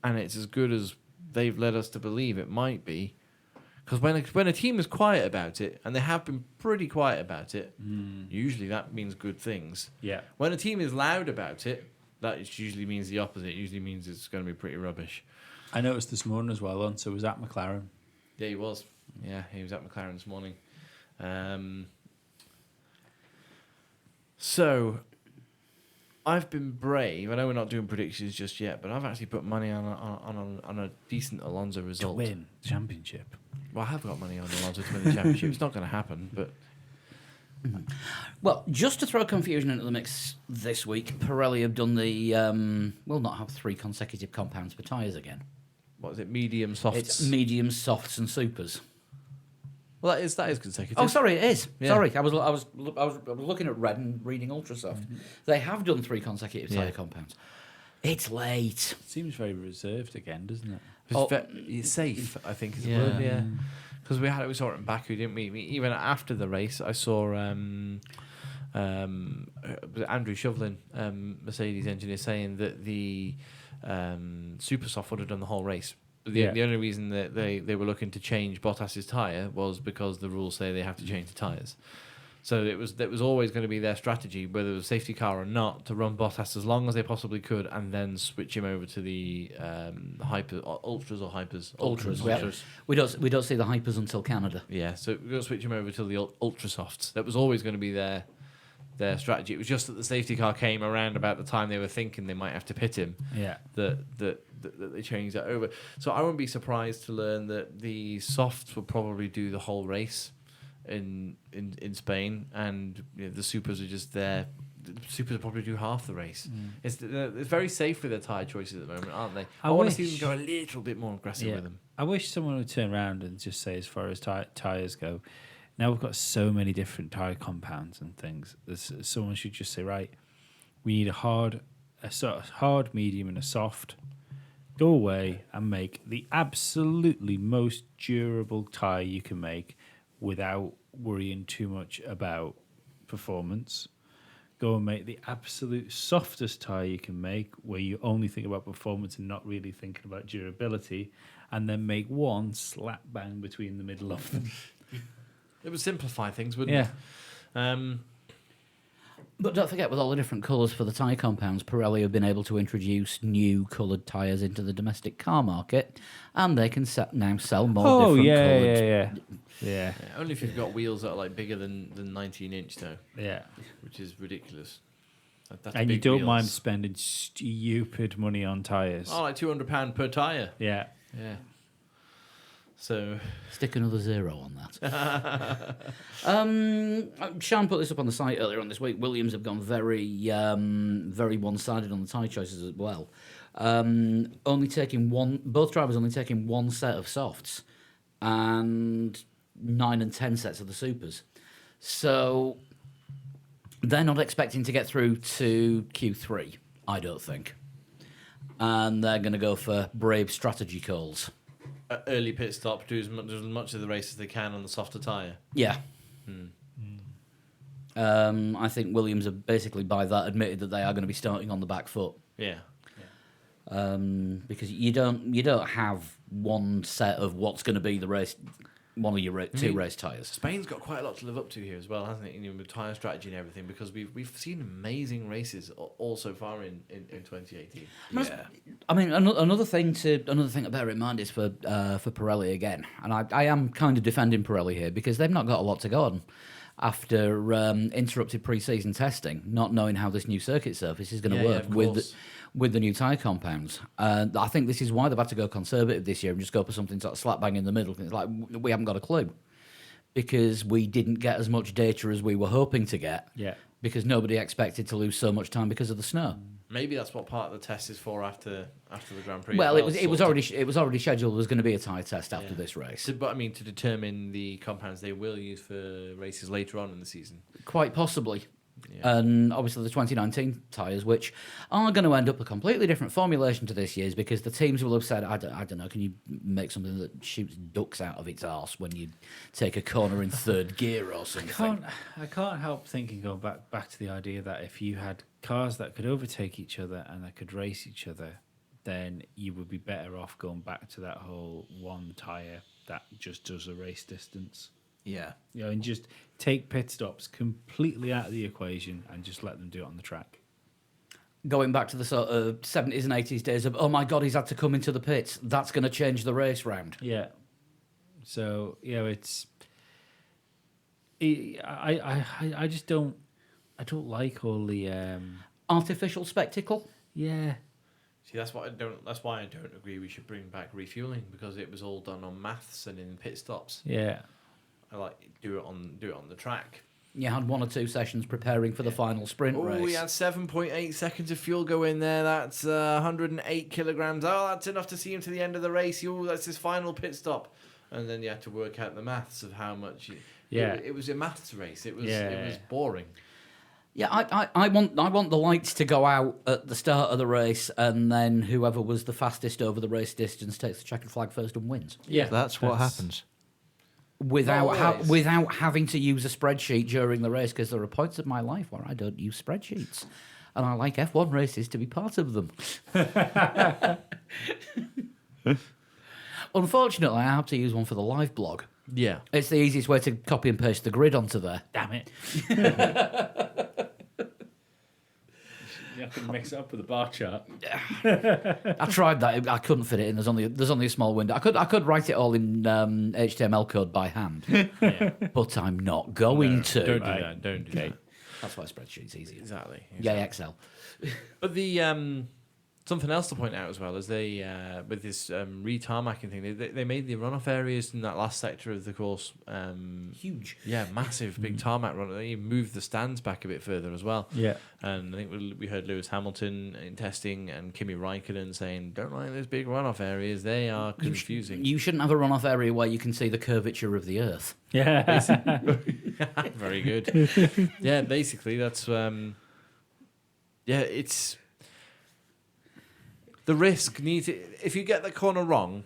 and it's as good as they've led us to believe it might be, because when a team is quiet about it, and they have been pretty quiet about it, usually that means good things. Yeah. When a team is loud about it, that usually means the opposite. It usually means it's going to be pretty rubbish. I noticed this morning as well, Alonso was at McLaren. Yeah, he was. Yeah, he was at McLaren this morning. So, I've been brave. I know we're not doing predictions just yet, but I've actually put money on a decent Alonso result. To win the championship. Well, I have got money on Alonso to win the championship. It's not going to happen, but Well, just to throw confusion into the mix this week, Pirelli have done the will not have 3 consecutive compounds for tyres again. what is it? Medium softs. It's mediums, softs, and supers. Well, that is consecutive. Oh, sorry, it is. Yeah. Sorry, I was looking at red and reading ultra soft. They have done 3 consecutive tyre Yeah. compounds. It's late. Seems very reserved again, doesn't it? It's safe, I think, is the Yeah. word. Yeah. Because we saw it in Baku, didn't we? Even after the race, I saw Andrew Shovlin, Mercedes engineer, saying that the Super Soft would have done the whole race. The only reason that they were looking to change Bottas's tyre was because the rules say they have to change the tyres. So that was always going to be their strategy, whether it was a safety car or not, to run Bottas as long as they possibly could, and then switch him over to the ultras or hypers. Ultras. We don't see the hypers until Canada. Yeah, so we're going to switch him over to the ultra softs. That was always going to be their strategy. It was just that the safety car came around about the time they were thinking they might have to pit him. Yeah. That they changed that over. So I wouldn't be surprised to learn that the softs will probably do the whole race in Spain, and the supers are just there. The supers will probably do half the race. It's very safe with their tyre choices at the moment, aren't they? I want to see them go a little bit more aggressive with them. I wish someone would turn around and just say, as far as tyres go, now we've got so many different tyre compounds and things. Someone should just say, right, we need a hard, medium, and a soft. Go away and make the absolutely most durable tyre you can make without worrying too much about performance. Go and make the absolute softest tyre you can make, where you only think about performance and not really thinking about durability, and then make one slap bang between the middle of them. It would simplify things, wouldn't it? But don't forget, with all the different colours for the tyre compounds, Pirelli have been able to introduce new coloured tyres into the domestic car market, and they can now sell more different coloured. Yeah. Only if you've got wheels that are like bigger than 19-inch, though. Yeah. Which is ridiculous. That's And you big don't wheels. mind spending stupid money on tyres. Oh, like £200 per tyre. Yeah. Yeah. So Stick another 0 on that. Sean put this up on the site earlier on this week. Williams have gone very, very one-sided on the tyre choices as well. Both drivers only taking 1 set of softs and 9 and 10 sets of the supers. So they're not expecting to get through to Q3, I don't think. And they're going to go for brave strategy calls. early pit stop, do as much of the race as they can on the softer tyre. Yeah. I think Williams have basically by that admitted that they are going to be starting on the back foot. Yeah. Because you don't have one set of what's going to be the race, one of your two race tyres. Spain's got quite a lot to live up to here as well, hasn't it? With tyre strategy and everything, because we've seen amazing races all so far in 2018. I mean, another thing to bear in mind is for Pirelli again, and I am kind of defending Pirelli here because they've not got a lot to go on after interrupted pre-season testing, not knowing how this new circuit surface is going to work with the new tyre compounds. I think this is why they've had to go conservative this year and just go for something sort of slap bang in the middle. It's like we haven't got a clue because we didn't get as much data as we were hoping to get. Yeah. Because nobody expected to lose so much time because of the snow. Maybe that's what part of the test is for after the Grand Prix. Well, it was already scheduled. There was going to be a tyre test after this race. But I mean, to determine the compounds they will use for races later on in the season. Quite possibly. And obviously the 2019 tyres, which are going to end up a completely different formulation to this year's, because the teams will have said, I don't know, can you make something that shoots ducks out of its arse when you take a corner in third gear or something? I can't help thinking, going back to the idea that if you had cars that could overtake each other and that could race each other, then you would be better off going back to that whole one tyre that just does a race distance. Yeah. You know, and just take pit stops completely out of the equation and just let them do it on the track. Going back to the sort of 70s and 80s days of, oh my God, he's had to come into the pits. That's going to change the race round. Yeah. So, you know, I just don't like all the Artificial spectacle? yeah. See, that's why I don't agree we should bring back refueling, because it was all done on maths and in pit stops. Yeah. I like do it on the track. You had 1 or 2 sessions preparing for the final sprint Oh, race. we had 7.8 seconds of fuel go in there. That's 108 kilograms. Oh, that's enough to see him to the end of the race. Oh, that's his final pit stop. And then you had to work out the maths of how much. It was a maths race. It was boring. Yeah, I want the lights to go out at the start of the race, and then whoever was the fastest over the race distance takes the checkered flag first and wins. Yeah. That's what happens. Without having to use a spreadsheet during the race, because there are points of my life where I don't use spreadsheets, and I like F1 races to be part of them. Unfortunately, I have to use one for the live blog. Yeah. It's the easiest way to copy and paste the grid onto there. Damn it. You have to mix it up with a bar chart. I tried that. I couldn't fit it in. There's only a small window. I could write it all in HTML code by hand, but I'm not going to. Don't do that. Don't do that. That's why spreadsheet's easier. Exactly. Yeah, Excel. But the something else to point out as well is they with this re-tarmacking thing, they made the runoff areas in that last sector of the course Huge. yeah, massive, big tarmac run. They even moved the stands back a bit further as well. Yeah. And I think we heard Lewis Hamilton in testing and Kimi Raikkonen saying, "Don't like those big runoff areas. They are confusing." You shouldn't have a runoff area where you can see the curvature of the Earth. Yeah. Very good. Yeah, basically that's it's the risk needs if you get the corner wrong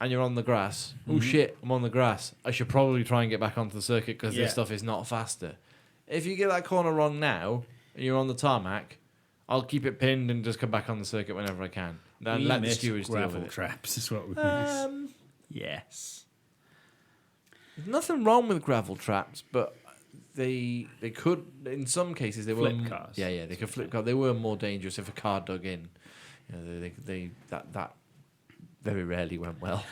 and you're on the grass. Oh shit, I'm on the grass. I should probably try and get back onto the circuit because this stuff is not faster. If you get that corner wrong now and you're on the tarmac, I'll keep it pinned and just come back on the circuit whenever I can. Then let the stewards deal gravel with it. traps is what we miss. Yes. There's nothing wrong with gravel traps, but they could in some cases they Flip were cars. Yeah, they could flip cars. They were more dangerous if a car dug in. You know, that very rarely went well.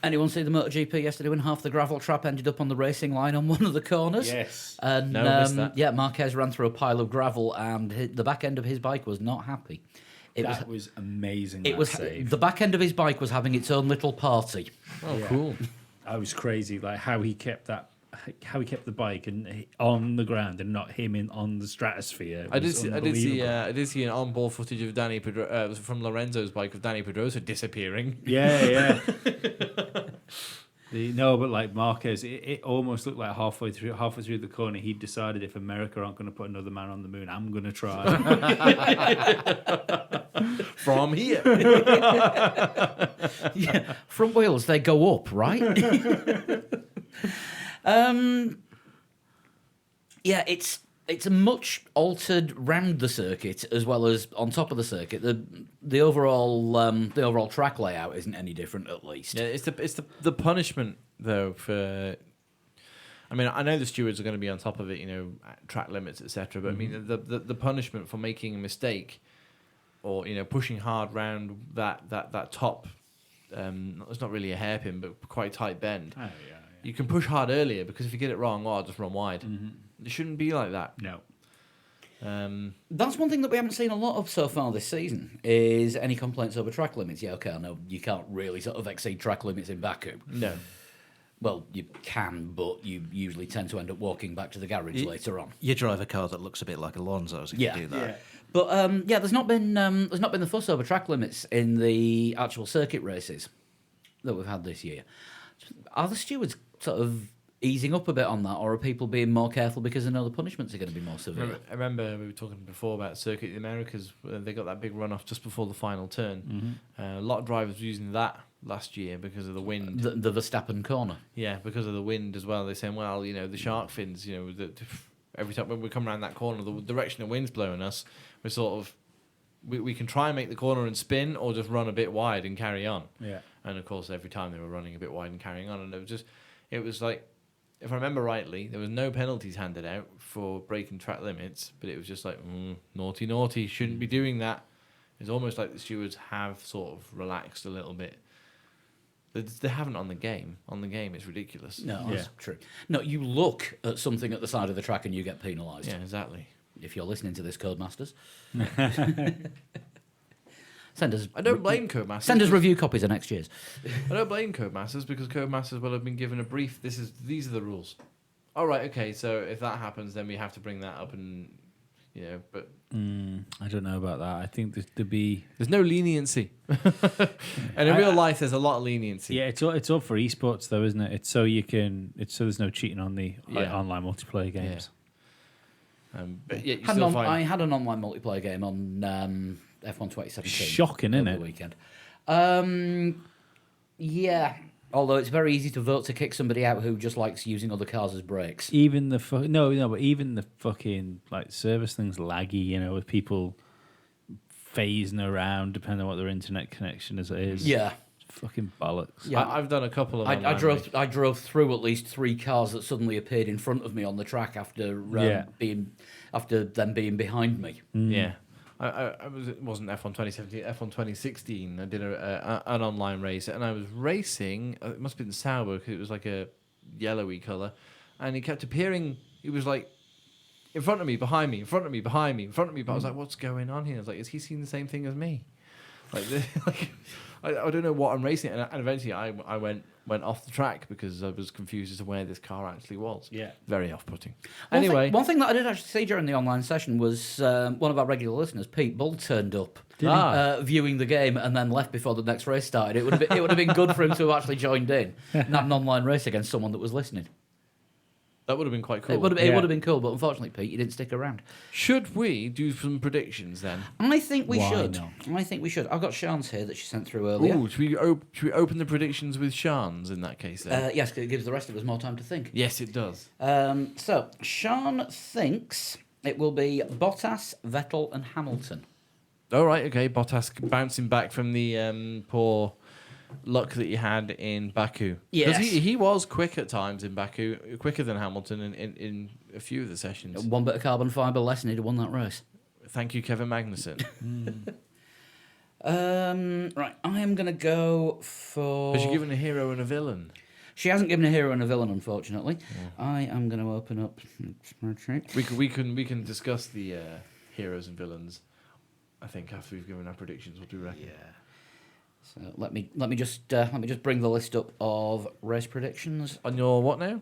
Anyone see the MotoGP yesterday when half the gravel trap ended up on the racing line on one of the corners? Yes. And No, missed that. yeah, Marquez ran through a pile of gravel, and the back end of his bike was not happy. That was amazing. It that was save. the back end of his bike was having its own little party. Oh, Yeah. cool. I was crazy, like how he kept the bike and on the ground and not him on the stratosphere. I did see an on-ball footage of Danny from Lorenzo's bike of Danny Pedrosa disappearing. Yeah. But like Marquez, it almost looked like halfway through the corner, he decided if America aren't going to put another man on the moon, I'm going to try. From here. Yeah, front wheels they go up, right? Yeah, it's a much altered round the circuit as well as on top of the circuit. The overall track layout isn't any different, at least. Yeah, it's the punishment though for. I mean, I know the stewards are going to be on top of it, you know, track limits, etc. But I mean, the punishment for making a mistake, or you know, pushing hard round that top. It's not really a hairpin, but quite a tight bend. Oh, yeah. You can push hard earlier because if you get it wrong, I'll just run wide. It shouldn't be like that. No. That's one thing that we haven't seen a lot of so far this season, is any complaints over track limits. Yeah, okay, I know you can't really sort of exceed track limits in Baku. No. Well, you can, but you usually tend to end up walking back to the garage later on. You drive a car that looks a bit like Alonso's if Yeah. you do that. Yeah. But there's not been the fuss over track limits in the actual circuit races that we've had this year. Are the stewards sort of easing up a bit on that, or are people being more careful because they know the punishments are going to be more severe? I remember we were talking before about Circuit of the Americas. They got that big runoff just before the final turn. A lot of drivers were using that last year because of the wind. The Verstappen corner. Yeah, because of the wind as well. They're saying, well, the shark fins, every time when we come around that corner, the direction the wind's blowing us, we're sort of, we can try and make the corner and spin, or just run a bit wide and carry on. Yeah. And of course, every time they were running a bit wide and carrying on, and it was like, if I remember rightly, there was no penalties handed out for breaking track limits, but it was just like, naughty, naughty, shouldn't be doing that. It's almost like the stewards have sort of relaxed a little bit. They haven't on the game. On the game, it's ridiculous. No, that's true. No, you look at something at the side of the track and you get penalised. Yeah, exactly. If you're listening to this, Codemasters. Send us. I don't blame Codemasters. Send us review copies of next year's. I don't blame Codemasters because Codemasters will have been given a brief. These are the rules. All right, okay. So if that happens, then we have to bring that up, and but I don't know about that. I think there's no leniency, and in real life, there's a lot of leniency. Yeah, it's all for esports though, isn't it? It's so there's no cheating on the online multiplayer games. But yeah, you still find I had an online multiplayer game on F1 2017. Shocking, isn't over it? the weekend. Yeah. Although it's very easy to vote to kick somebody out who just likes using other cars as brakes. Even the but even the fucking like service thing's laggy, with people phasing around depending on what their internet connection is. Yeah. Fucking bollocks. Yeah. I've done a couple of. I drove through at least 3 cars that suddenly appeared in front of me on the track after them being behind me. Yeah. It wasn't F1 2017, F1 2016. I did an online race, and I was racing. It must have been Sauber because it was like a yellowy color, and he kept appearing. He was like in front of me, behind me, in front of me, behind me, in front of me. But I was like, "What's going on here?" I was like, "Is he seeing the same thing as me?" I don't know what I'm racing, and eventually I went off the track because I was confused as to where this car actually was. Yeah. Very off-putting. Anyway, one thing that I did actually see during the online session was one of our regular listeners, Pete Bull, turned up viewing the game and then left before the next race started. It would have been good for him to have actually joined in and had an online race against someone that was listening. That would have been quite cool. It would have been cool, but unfortunately, Pete, you didn't stick around. Should we do some predictions then? I think we Why should. not? I think we should. I've got Sean's here that she sent through earlier. Ooh, should we open the predictions with Sean's in that case then? Yes, 'cause it gives the rest of us more time to think. Yes, it does. So, Sean thinks it will be Bottas, Vettel, and Hamilton. All right, okay. Bottas bouncing back from the poor luck that he had in Baku. Yes. Because he was quick at times in Baku, quicker than Hamilton in a few of the sessions. One bit of carbon fibre less and he'd have won that race. Thank you, Kevin Magnussen. Right, I am going to go for... Has she given a hero and a villain? She hasn't given a hero and a villain, unfortunately. I am going to open up... We can discuss the heroes and villains. I think after we've given our predictions, what do you reckon? Yeah. So let me just bring the list up of race predictions. On your what now?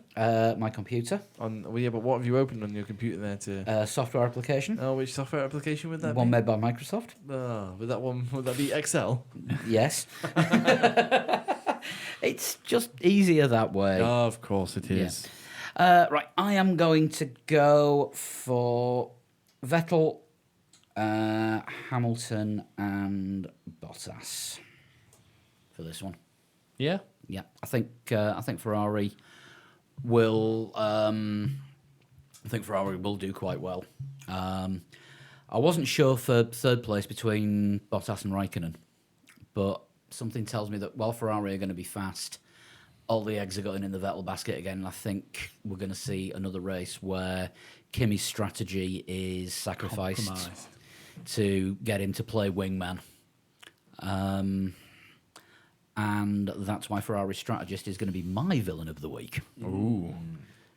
My computer. But what have you opened on your computer there to? Software application. Oh, which software application would that One be? made by Microsoft. Would that be Excel? Yes. It's just easier that way. Oh, of course it is. Right, I am going to go for Vettel, Hamilton, and Bottas for this one. Yeah. Yeah, I think Ferrari will. I think Ferrari will do quite well. I wasn't sure for third place between Bottas and Raikkonen, but something tells me that while Ferrari are going to be fast, all the eggs are going in the Vettel basket again. And I think we're going to see another race where Kimi's strategy is sacrificed to get him to play wingman. And that's why Ferrari's strategist is going to be my villain of the week. Ooh,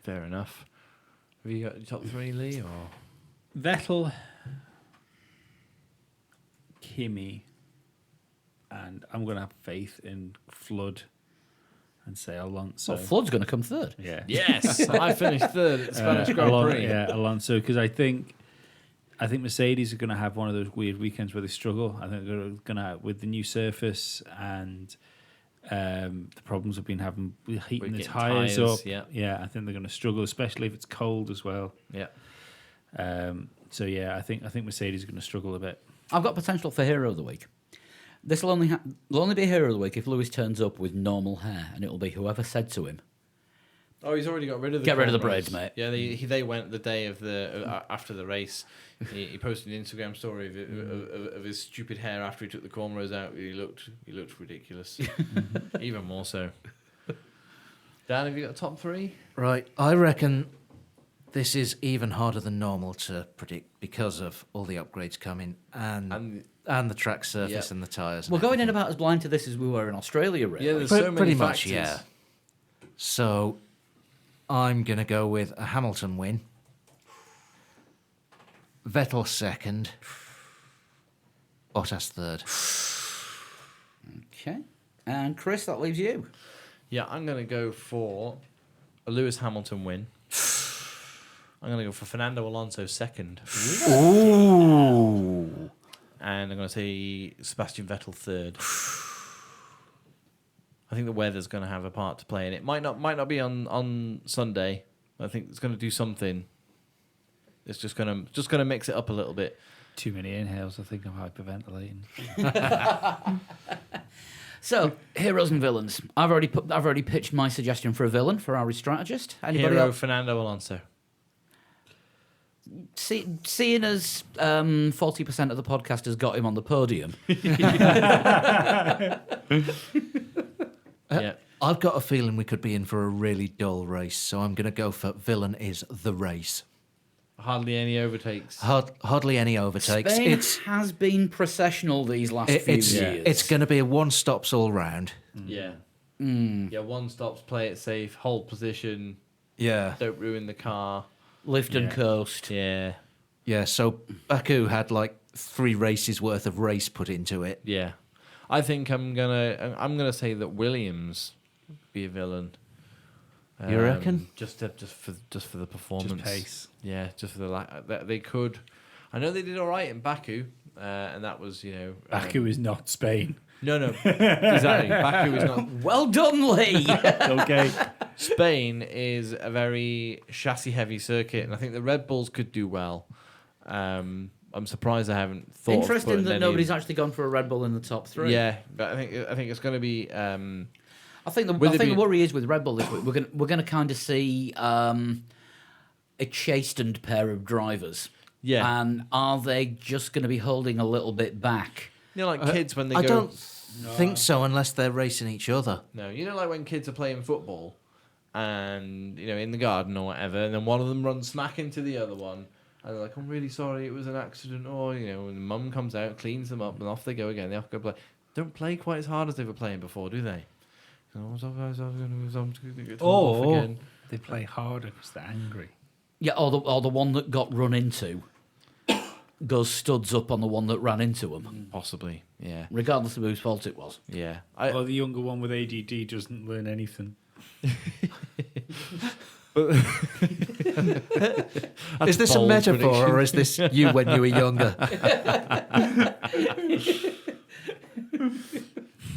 fair enough. Have you got your top 3, Lee? Or Vettel, Kimi, and I'm going to have faith in Flood and say Alonso. So Flood's going to come third. Yeah. yes, I finished third at the Spanish Grand Prix. Yeah, Alonso, because I think Mercedes are going to have one of those weird weekends where they struggle. I think they're going to, with the new surface and The problems we've been having with heating the getting tyres tyres, up. yeah. I think they're going to struggle, especially if it's cold as well. Yeah. So yeah, I think Mercedes are going to struggle a bit. I've got potential for Hero of the Week. This will only be Hero of the Week if Lewis turns up with normal hair, and it'll be whoever said to him, Oh, he's already got rid of the Get rid of the cornrows. braids, mate. Yeah, they went the day of the after the race. He posted an Instagram story of his stupid hair after he took the cornrows out. He looked ridiculous, even more so. Dan, have you got a top three? Right, I reckon this is even harder than normal to predict because of all the upgrades coming and the track surface Yeah. and the tyres. we're going in about as blind to this as we were in Australia, really. Yeah, there's so many pretty factors. much, yeah. So I'm going to go with a Hamilton win, Vettel second, Bottas third. Okay. And Chris, that leaves you. Yeah, I'm going to go for a Lewis Hamilton win. I'm going to go for Fernando Alonso second. Ooh. And I'm going to say Sebastian Vettel third. I think the weather's going to have a part to play in it. Might not be on Sunday. I think it's going to do something. It's just going to mix it up a little bit. Too many inhales. I think I'm hyperventilating. So, heroes and villains. I've already pitched my suggestion for a villain for our strategist. Anybody Hero else? Fernando Alonso. Seeing as 40% of the podcast has got him on the podium, Yeah. I've got a feeling we could be in for a really dull race, so I'm going to go for villain is the race. Hardly any overtakes. Hardly any overtakes. Spain has been processional these last few It's years. it's going to be a one stops all round. Yeah. Hmm. Yeah, one stops, play it safe, hold position, Yeah. don't ruin the car. Lift and coast. Yeah. Yeah, so Baku had like 3 races worth of race put into it. Yeah. I think I'm gonna say that Williams be a villain. You reckon? Just for the performance, Just pace. Yeah, just for the they could. I know they did all right in Baku, and that was Baku is not Spain. No, exactly. Baku is not. Well done, Lee. Okay. Spain is a very chassis-heavy circuit, and I think the Red Bulls could do well. I'm surprised I haven't thought. of Interesting putting that any nobody's of- actually gone for a Red Bull in the top 3. Yeah, but I think it's going to be. I think Will it the be- worry is with Red Bull this week we're gonna kind of see a chastened pair of drivers. Yeah. And are they just going to be holding a little bit back? like kids when they I go. don't think so unless they're racing each other. No, like when kids are playing football, and in the garden or whatever, and then one of them runs smack into the other one, and they're like, "I'm really sorry, it was an accident," or and mum comes out, cleans them up, and off they go again. They have to go play. Don't play quite as hard as they were playing before, do they? Or they play harder because they're angry. Yeah, or the one that got run into goes studs up on the one that ran into him, Possibly, yeah, regardless of whose fault it was. yeah. Or the younger one with ADD doesn't learn anything. Is this a bold metaphor prediction. or is this you when you were younger?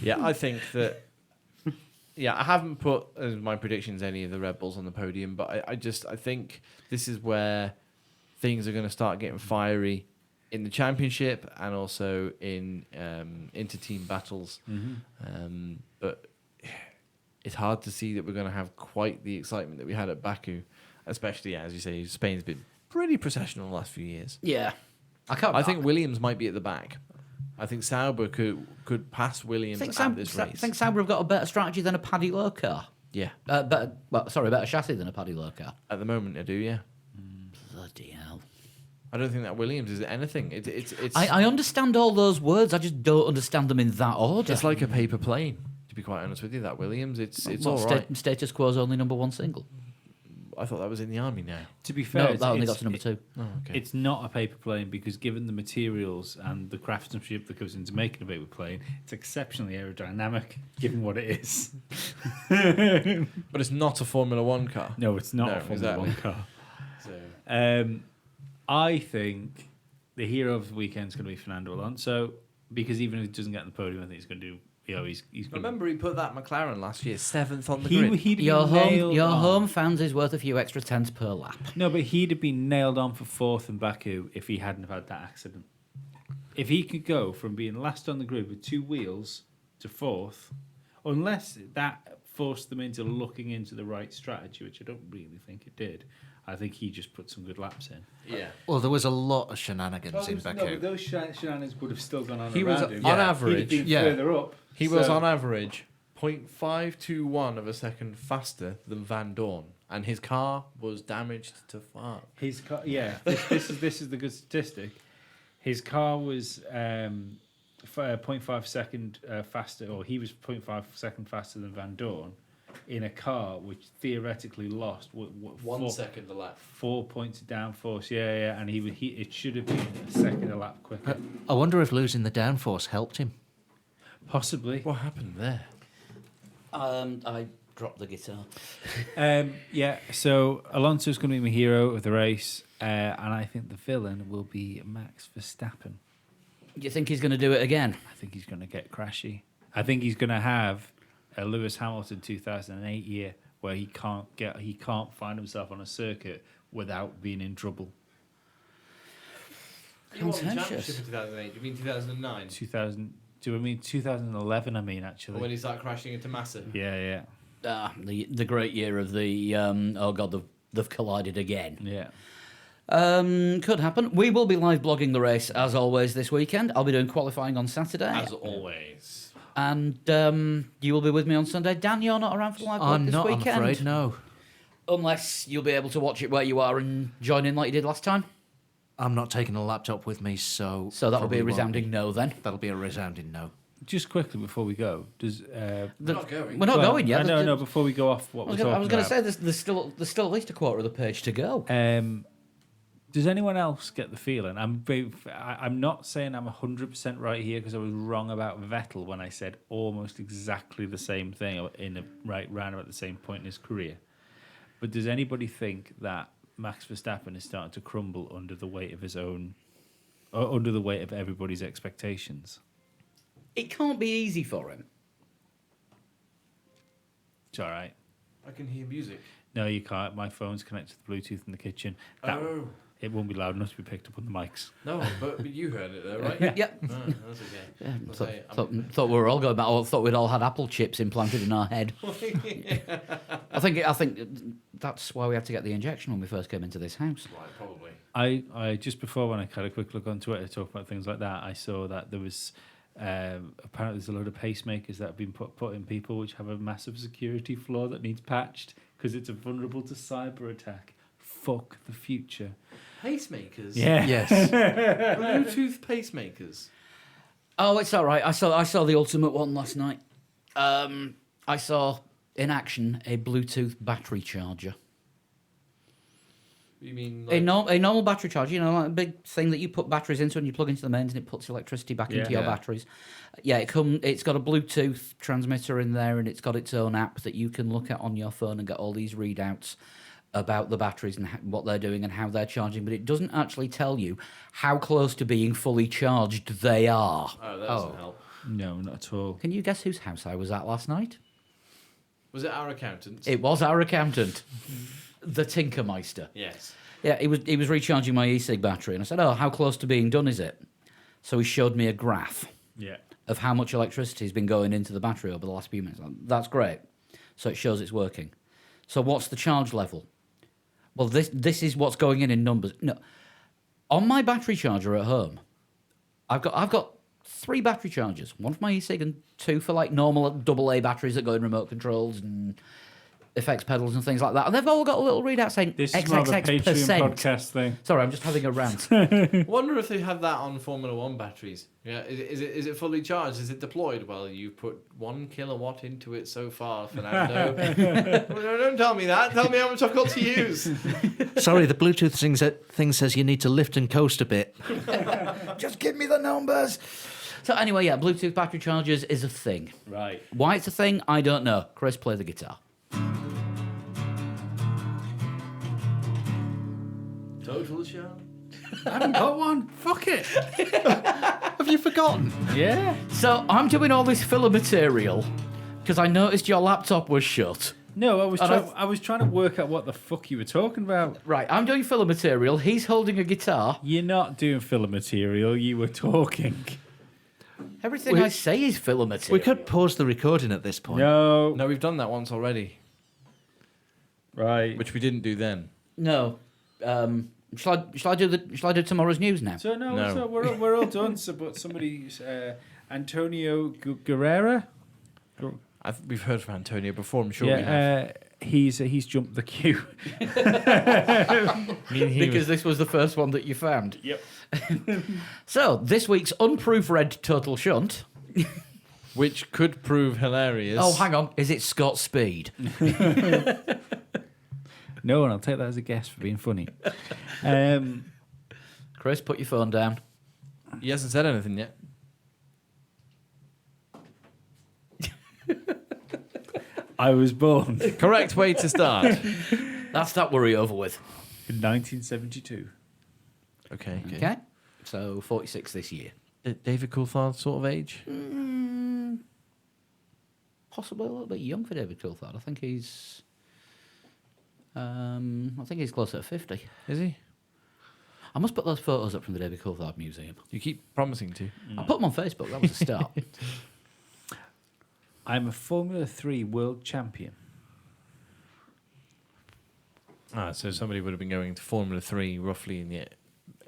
Yeah, I think that. Yeah, I haven't put as my predictions any of the Red Bulls on the podium, but I think this is where things are going to start getting fiery in the championship and also in inter-team battles. But it's hard to see that we're going to have quite the excitement that we had at Baku, especially as you say, Spain's been pretty processional in the last few years. Yeah, I think Williams might be at the back. I think Sauber could pass Williams at this race. I think Sauber have got a better strategy than a Paddy Lowe car. Yeah, Better chassis than a Paddy Lowe car. at the moment I do. Yeah, Bloody hell. I don't think that Williams is anything. It's I understand all those words. I just don't understand them in that order. it's like a paper plane. To be quite honest with you, that Williams, it's What, all right. Status Quo's only number 1 single. I thought that was in the army now. To be fair, No, it's, that only it's- got to number 2. Oh, okay. It's not a paper plane because, given the materials and the craftsmanship that goes into making a paper plane, it's exceptionally aerodynamic, given what it is. But it's not a Formula One car. No, it's not No, a Formula exactly. One car. So I think the hero of the weekend is going to be Fernando Alonso because even if he doesn't get on the podium, I think he's going to do he's gonna, Remember, he put that McLaren last year 7th on the he, grid. he'd Your be home, nailed your on. home fans is worth a few extra tenths per lap. No, but he'd have been nailed on for 4th in Baku if he hadn't have had that accident. If he could go from being last on the grid with 2 wheels to 4th, unless that forced them into looking into the right strategy, which I don't really think it did, I think he just put some good laps in. Yeah. Well, there was a lot of shenanigans in No, Baku. but those shenanigans would have still gone on He around was him. on Yeah. average- He'd have been yeah. further up. He was So- on average 0.521 of a second faster than Van Dorn, and his car was damaged to fuck. His car, yeah. This is the good statistic. His car was 0.5 second faster, or he was 0.5 second faster than Van Dorn, in a car which theoretically lost 1 second a lap. 4 points of downforce. Yeah, and it should have been a second a lap quicker. I wonder if losing the downforce helped him. Possibly. What happened there? I dropped the guitar. Yeah. So Alonso's going to be my hero of the race, and I think the villain will be Max Verstappen. Do you think he's going to do it again? I think he's going to get crashy. I think he's going to have a Lewis Hamilton 2008 year where he can't find himself on a circuit without being in trouble. He won the Contentious. championship in 2008. You mean 2009? 2011? I mean, actually. When he started crashing into Massa? Yeah. The great year of the oh god, they've collided again. Yeah. Could happen. We will be live blogging the race as always this weekend. I'll be doing qualifying on Saturday, As always. and you will be with me on Sunday. Dan, you're not around for the live blog I'm this not, I'm weekend, afraid, no. unless you'll be able to watch it where you are and join in like you did last time. I'm not taking a laptop with me, so... So that will be a probably won't resounding no then. That'll be a resounding no. Just quickly before we go, does We're not going. We're not well, going yet. No. Before we go off, what I we're was talking going to about. say there's still at least a quarter of the page to go. Does anyone else get the feeling? I'm not saying I'm 100% right here because I was wrong about Vettel when I said almost exactly the same thing round about the same point in his career. But does anybody think that Max Verstappen is starting to crumble under the weight of his own, or under the weight of everybody's expectations? It can't be easy for him. It's all right. I can hear music. No, you can't. My phone's connected to the Bluetooth in the kitchen. It won't be loud enough to be picked up on the mics. No, but you heard it though, right? Yep. No, that's okay. Yeah, I'll say, thought we were all going back. I thought we'd all had Apple chips implanted in our head. I think that's why we had to get the injection when we first came into this house. Right, probably. I just before when I had a quick look on Twitter to talk about things like that, I saw that there was apparently there's a load of pacemakers that have been put in people which have a massive security flaw that needs patched because it's vulnerable to cyber attack. Fuck the future. Pacemakers? Yeah. Yes. Bluetooth pacemakers? Oh, it's all right. I saw the ultimate one last night. I saw in action a Bluetooth battery charger. You mean A like... normal battery charger, you know, like a big thing that you put batteries into and you plug into the mains and it puts electricity back into your Yeah. batteries. Yeah, it's got a Bluetooth transmitter in there and it's got its own app that you can look at on your phone and get all these readouts about the batteries and what they're doing and how they're charging, but it doesn't actually tell you how close to being fully charged they are. Oh, that doesn't help. No, not at all. Can you guess whose house I was at last night? Was it our accountant? It was our accountant, the Tinkermeister. Yes. Yeah, he was recharging my e-cig battery, and I said, "Oh, how close to being done is it?" So he showed me a graph Yeah. of how much electricity has been going into the battery over the last few minutes. That's great. So it shows it's working. So what's the charge level? Well, this is what's going in numbers. No, on my battery charger at home, I've got 3 battery chargers. One for my e-cig and 2 for like normal AA batteries that go in remote controls and effects pedals and things like that. And they've all got a little readout saying This is more of a Patreon XXX%. podcast thing. Sorry, I'm just having a rant. Wonder if they have that on Formula One batteries. Yeah, is it fully charged? Is it deployed? Well, you've put 1 kilowatt into it so far, Fernando. Well, no, don't tell me that. Tell me how much I've got to use. Sorry, the Bluetooth thing says you need to lift and coast a bit. Just give me the numbers. So anyway, yeah, Bluetooth battery chargers is a thing. Right. Why it's a thing, I don't know. Chris, play the guitar. Total show. I haven't got one. Fuck it. Have you forgotten? Yeah. So I'm doing all this filler material because I noticed your laptop was shut. No, And I was trying to work out what the fuck you were talking about. Right, I'm doing filler material. He's holding a guitar. You're not doing filler material. You were talking. Everything I say is filler material. We could pause the recording at this point. No. No, we've done that once already, Right. which we didn't do then. No. Shall I do tomorrow's news now? So no. No. So we're all done. So, but somebody's Antonio Guerrera. We've heard from Antonio before. I'm sure we have. Yeah. He's jumped the queue. Because this was the first one that you found. Yep. So, this week's unproofread total shunt. Which could prove hilarious. Oh, hang on. Is it Scott Speed? No, and I'll take that as a guess for being funny. Chris, put your phone down. He hasn't said anything yet. I was born in Correct way to start. That's that worry over with. 1972. Okay. Okay. So, 46 this year. David Coulthard sort of age? Possibly a little bit young for David Coulthard. I think he's closer to 50. Is he? I must put those photos up from the David Coulthard Museum. You keep promising to. I put them on Facebook. That was a start. I'm a Formula 3 world champion. So somebody would have been going to Formula 3 roughly in the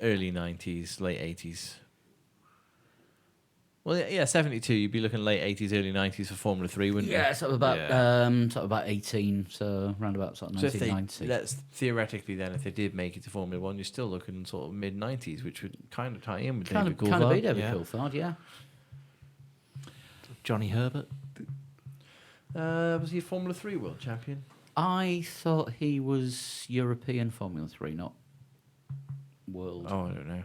early 90s, late 80s. Well, yeah, 72. You'd be looking late 80s, early 90s for Formula 3, wouldn't you? Yeah, sort of about 18, so round about sort of So if they, 1990. let's theoretically then, if they did make it to Formula 1, you're still looking sort of mid 90s, which would kind of tie in with kind David Coulthard. of be David yeah. Coulthard, yeah. Johnny Herbert. Was he a Formula 3 world champion? I thought he was European Formula 3, not world. Oh, I don't know.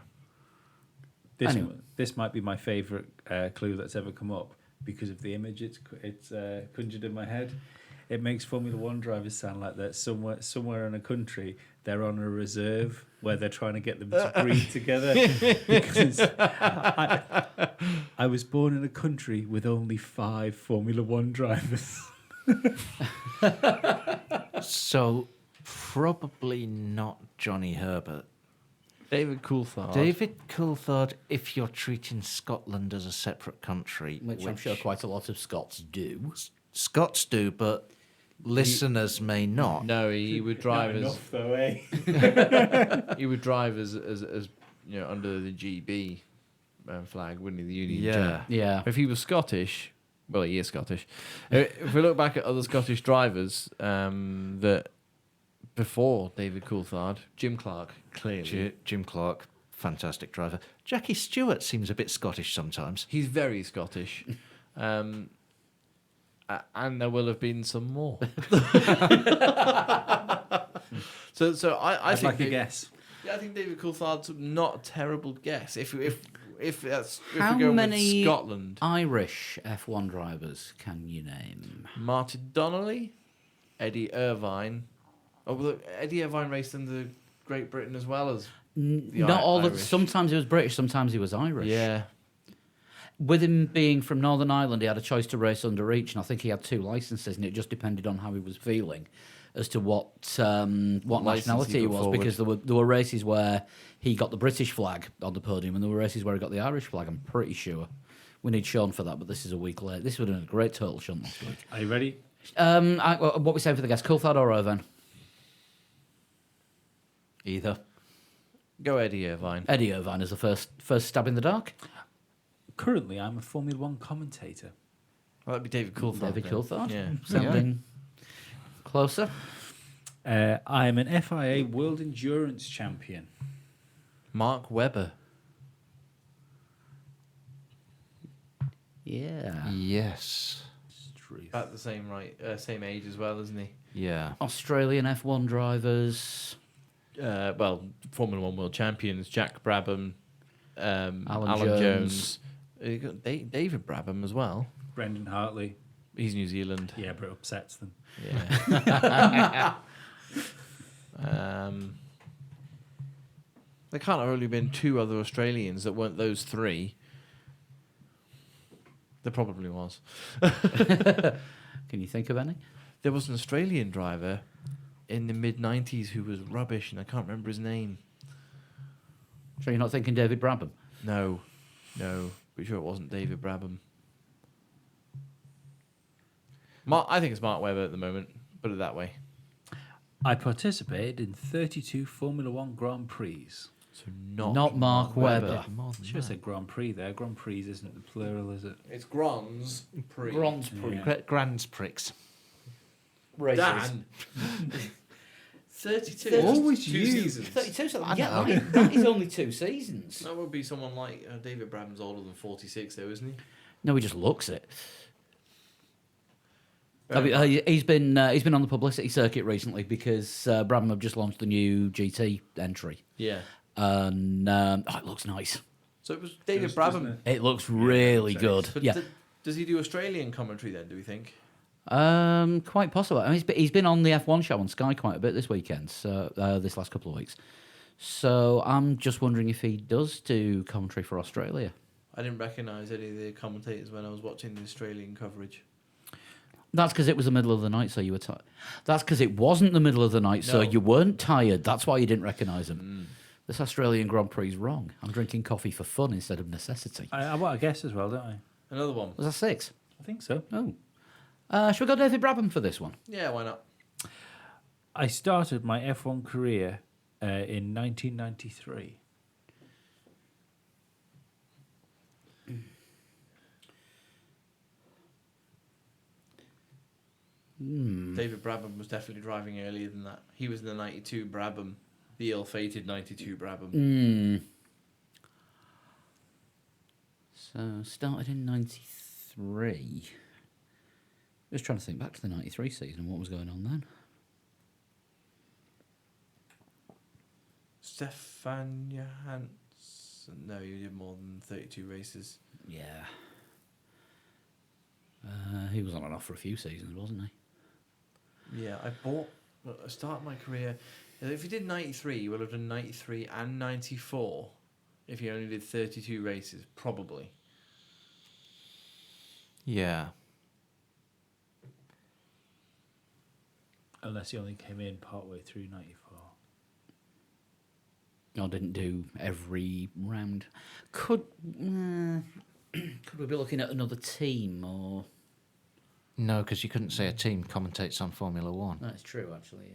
Anyway. This might be my favourite clue that's ever come up because of the image it's conjured in my head. It makes Formula 1 drivers sound like that somewhere in a country they're on a reserve where they're trying to get them to breed together. Because I was born in a country with only 5 Formula 1 drivers. So, probably not Johnny Herbert. David Coulthard. David Coulthard, if you're treating Scotland as a separate country, which I'm sure quite a lot of Scots do. Scots do, but listeners may not. No, he would drive Not as enough though, eh? he would drive as you know, under the GB flag, wouldn't he? The Union Yeah. Jack. Yeah. If he was Scottish, well, he is Scottish. If we look back at other Scottish drivers that before David Coulthard, Jim Clark, clearly. Jim Clark, fantastic driver. Jackie Stewart seems a bit Scottish sometimes. He's very Scottish. And there will have been some more. so I I'd think like a guess. Yeah, I think David Coulthard's not a terrible guess. If How we're going many with Scotland, Irish F1 drivers can you name? Martin Donnelly, Eddie Irvine. Oh, look, Eddie Irvine raced in the Great Britain as well as Not all of. Irish. Sometimes he was British, sometimes he was Irish. Yeah. With him being from Northern Ireland, he had a choice to race under each, and I think he had 2 licenses, and it just depended on how he was feeling as to what nationality he put was. forward. Because there were races where he got the British flag on the podium, and there were races where he got the Irish flag. I'm pretty sure. We need Sean for that, but this is a week late. This would have been a great total shunt last week. Are you ready? What we saying for the guest? Coulthard or Irvine? Either. Go Eddie Irvine. Eddie Irvine is the first stab in the dark. Currently, I'm a Formula 1 commentator. Well, that'd be David Coulthard. David then. Coulthard. Yeah. Sounding closer. I am an FIA World Endurance Champion. Mark Webber. Yeah. Yes. About the same age as well, isn't he? Yeah. Australian F1 drivers. Well, Formula 1 world champions, Jack Brabham, Alan Jones. You got David Brabham as well. Brendan Hartley. He's New Zealand. Yeah, but it upsets them. Yeah. There can't have only been 2 other Australians that weren't those 3. There probably was. Can you think of any? There was an Australian driver in the mid-90s who was rubbish, and I can't remember his name. So you're not thinking David Brabham? No. Pretty sure it wasn't David Brabham. I think it's Mark Webber at the moment. Put it that way. I participated in 32 Formula One Grand Prix. So Not Mark Webber. More than I should have that. said Grand Prix there. Grand Prix isn't the plural, is it? It's Grands Prix. Grand Prix. Grand Prix. Races. Dan. 32. Always two you. seasons. 32, so I yeah, know. that is only 2 seasons. That would be someone like David Brabham's older than 46, though, isn't he? No, he just looks it. He's been on the publicity circuit recently because Brabham have just launched the new GT entry, Yeah. and it looks nice. So it was David Just, doesn't Brabham. It looks really so good. But Yeah, does he do Australian commentary then, do we think? quite possible. I mean, he's been on the F1 show on Sky quite a bit this weekend, so this last couple of weeks. So I'm just wondering if he does do commentary for Australia. I didn't recognise any of the commentators when I was watching the Australian coverage. That's because it was the middle of the night, so you were tired. That's because it wasn't the middle of the night, so No. you weren't tired. That's why you didn't recognise him. This Australian Grand Prix is wrong. I'm drinking coffee for fun instead of necessity. I want to guess as well, don't I? Another one. Was that 6? I think so. Oh. Should we go David Brabham for this one? Yeah, why not? I started my F1 career in 1993. David Brabham was definitely driving earlier than that. He was in the 92 Brabham, the ill-fated 92 Brabham. So, started in 93. Just trying to think back to the 93 season and what was going on then. Stefan Johansson. No, you did more than 32 races. Yeah. He was on and off for a few seasons, wasn't he? Yeah, I started my career. If you did 93, you would have done 93 and 94. If you only did 32 races, probably. Yeah. Unless he only came in partway through 94. Or didn't do every round. Could we be looking at another team or? No, because you couldn't say a team commentates on Formula One. That's true, actually.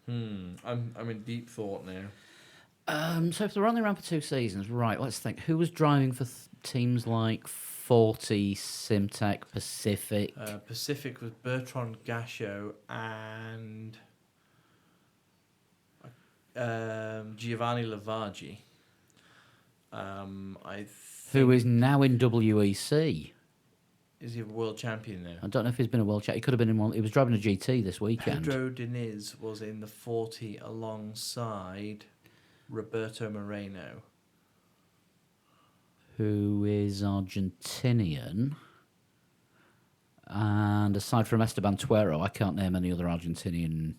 Yeah. I'm in deep thought now. So if they're only around for 2 seasons, right? Let's think. Who was driving for teams like 40, Simtech, Pacific? Pacific was Bertrand Gachot and Giovanni Lavaggi. Who is now in WEC? Is he a world champion now? I don't know if he's been a world champion. He could have been in one. He was driving a GT this weekend. Pedro Diniz was in the 40 alongside Roberto Moreno. Who is Argentinian. And aside from Esteban Tuero, I can't name any other Argentinian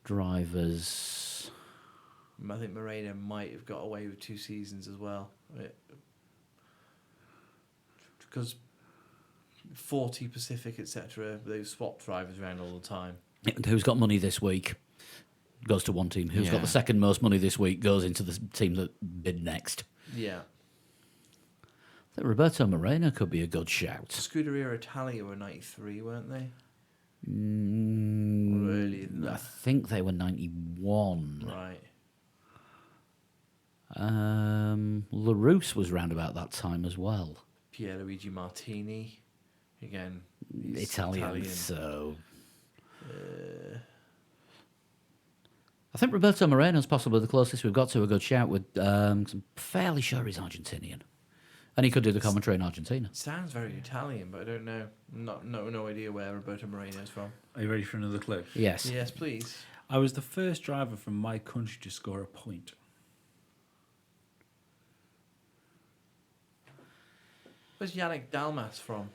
drivers. I think Moreno might have got away with 2 seasons as well. Because 40 Pacific, etc., they've swapped drivers around all the time. Who's got money this week goes to one team. Who's got Yeah. the second most money this week goes into the team that bid next. Yeah. I think Roberto Moreno could be a good shout. Scuderia Italia were 93, weren't they? Or Mm, earlier than I that. think they were 91. Right. LaRousse was round about that time as well. Pierluigi Martini. Again, he's Italian, so... I think Roberto Moreno's possibly the closest we've got to a good shout with... I'm fairly sure he's Argentinian. And he could do the commentary in Argentina. Sounds very Italian, but I don't know. No idea where Roberto Moreno's from. Are you ready for another clue? Yes. Yes, please. I was the first driver from my country to score a point. Where's Yannick Dalmas from?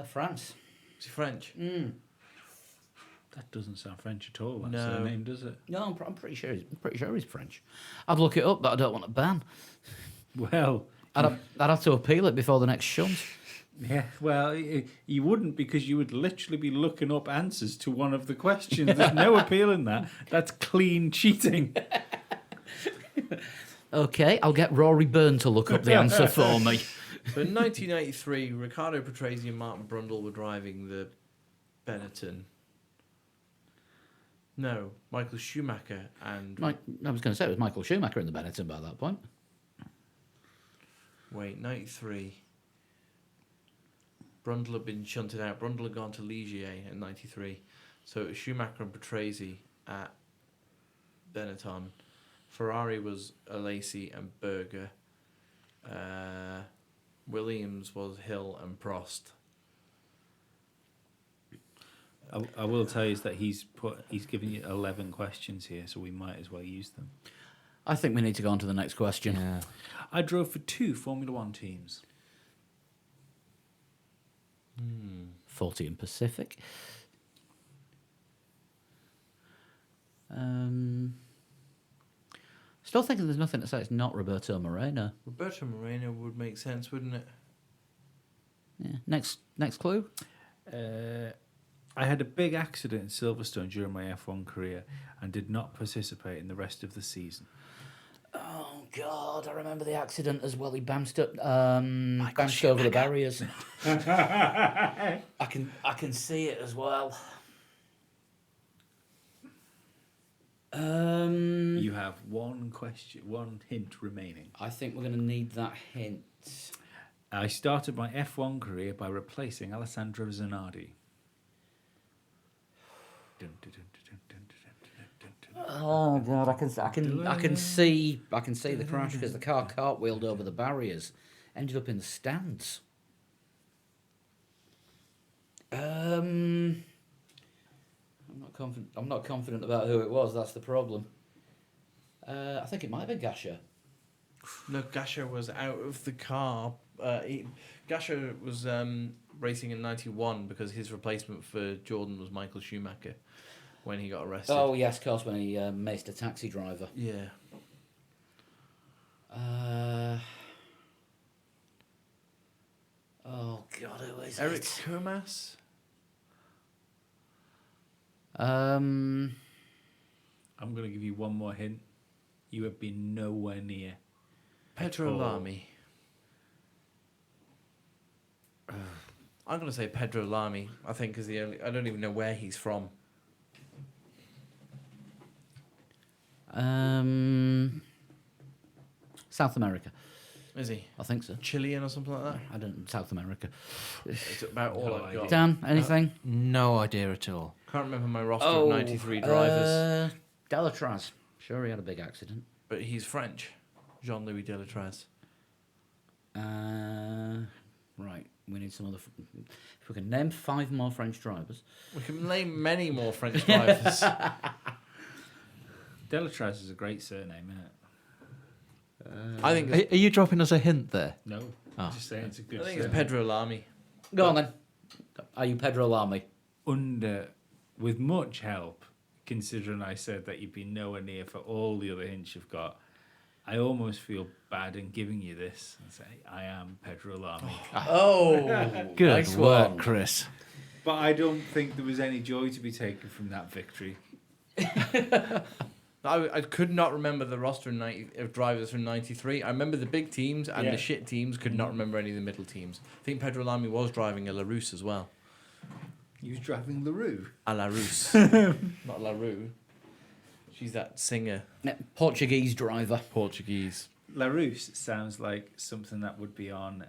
France. Is he French? That doesn't sound French at all. That No. surname, does it? No, I'm pretty sure he's French. I'd look it up, but I don't want to ban. Well, I'd have to appeal it before the next shunt. yeah. Well, you wouldn't, because you would literally be looking up answers to one of the questions. There's no appeal in that. That's clean cheating. Okay, I'll get Rory Byrne to look up the answer for me. So in 1993, Ricardo Patrese and Martin Brundle were driving the Benetton. No, Michael Schumacher and... I was going to say it was Michael Schumacher in the Benetton by that point. Wait, 93. Brundle had been shunted out. Brundle had gone to Ligier in 93. So it was Schumacher and Patrese at Benetton. Ferrari was Alesi and Berger. Williams was Hill and Prost. I will tell you is that he's given you 11 questions here, so we might as well use them. I think we need to go on to the next question. Yeah. I drove for 2 Formula One teams. 40 in Pacific. Still thinking there's nothing to say it's not Roberto Moreno. Roberto Moreno would make sense, wouldn't it? Yeah. Next clue. I had a big accident in Silverstone during my F1 career and did not participate in the rest of the season. Oh God, I remember the accident as well. He bounced up, bounced over the barriers. I can see it as well. You have one hint remaining. I think we're going to need that hint. I started my F1 career by replacing Alessandro Zanardi. Oh God, I can see the crash because the car cartwheeled over the barriers, ended up in the stands. I'm not confident about who it was. That's the problem. I think it might have been Gasher. No, Gasher was out of the car. Gasher was racing in 91 because his replacement for Jordan was Michael Schumacher when he got arrested. Oh yes, of course, when he maced a taxi driver. Yeah. Oh God, who is Eric it? Kurmas? I'm going to give you one more hint. You have been nowhere near. Pedro all. Lamy. I'm going to say Pedro Lamy, I think, is the only... I don't even know where he's from. South America. Is he? I think so. Chilean or something like that? I don't. South America. It's about all No I've idea. got. Dan, anything? No idea at all. Can't remember my roster of 93 drivers, Delatraz. Sure, he had a big accident. but he's French. Jean-Louis Delatraz. Right, we need some other. If we can name 5 more French drivers. We can name many more French drivers. Delatraz is a great surname, isn't it? I think Are you dropping us a hint there? No, Oh. I'm just saying it's a good it's surname. Pedro Lamy. Go on then. Are you Pedro Lamy? With much help, considering I said that you'd be nowhere near for all the other hints you've got, I almost feel bad in giving you this and say I am Pedro Lamy. Oh, Good nice work, one. Chris. But I don't think there was any joy to be taken from that victory. I could not remember the roster of drivers from 93. I remember the big teams and Yeah. the shit teams. Could not remember any of the middle teams. I think Pedro Lamy was driving a LaRousse as well. He was driving LaRue. A LaRousse. Not LaRue. She's that singer. Portuguese driver. Portuguese. LaRousse sounds like something that would be on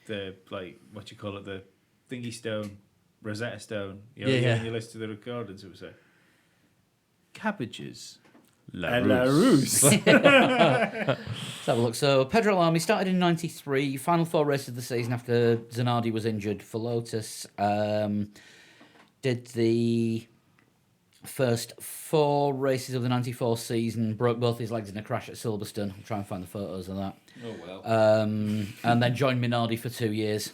the, like, what you call it, the thingy stone, Rosetta Stone. You know, Yeah. when you listen to the recordings, it would say, cabbages. Let's have a look. So Pedro Lamy started in '93. Final 4 races of the season after Zanardi was injured for Lotus. Did the first 4 races of the '94 season. Broke both his legs in a crash at Silverstone. I'll try and find the photos of that. Oh, well. And then joined Minardi for 2 years.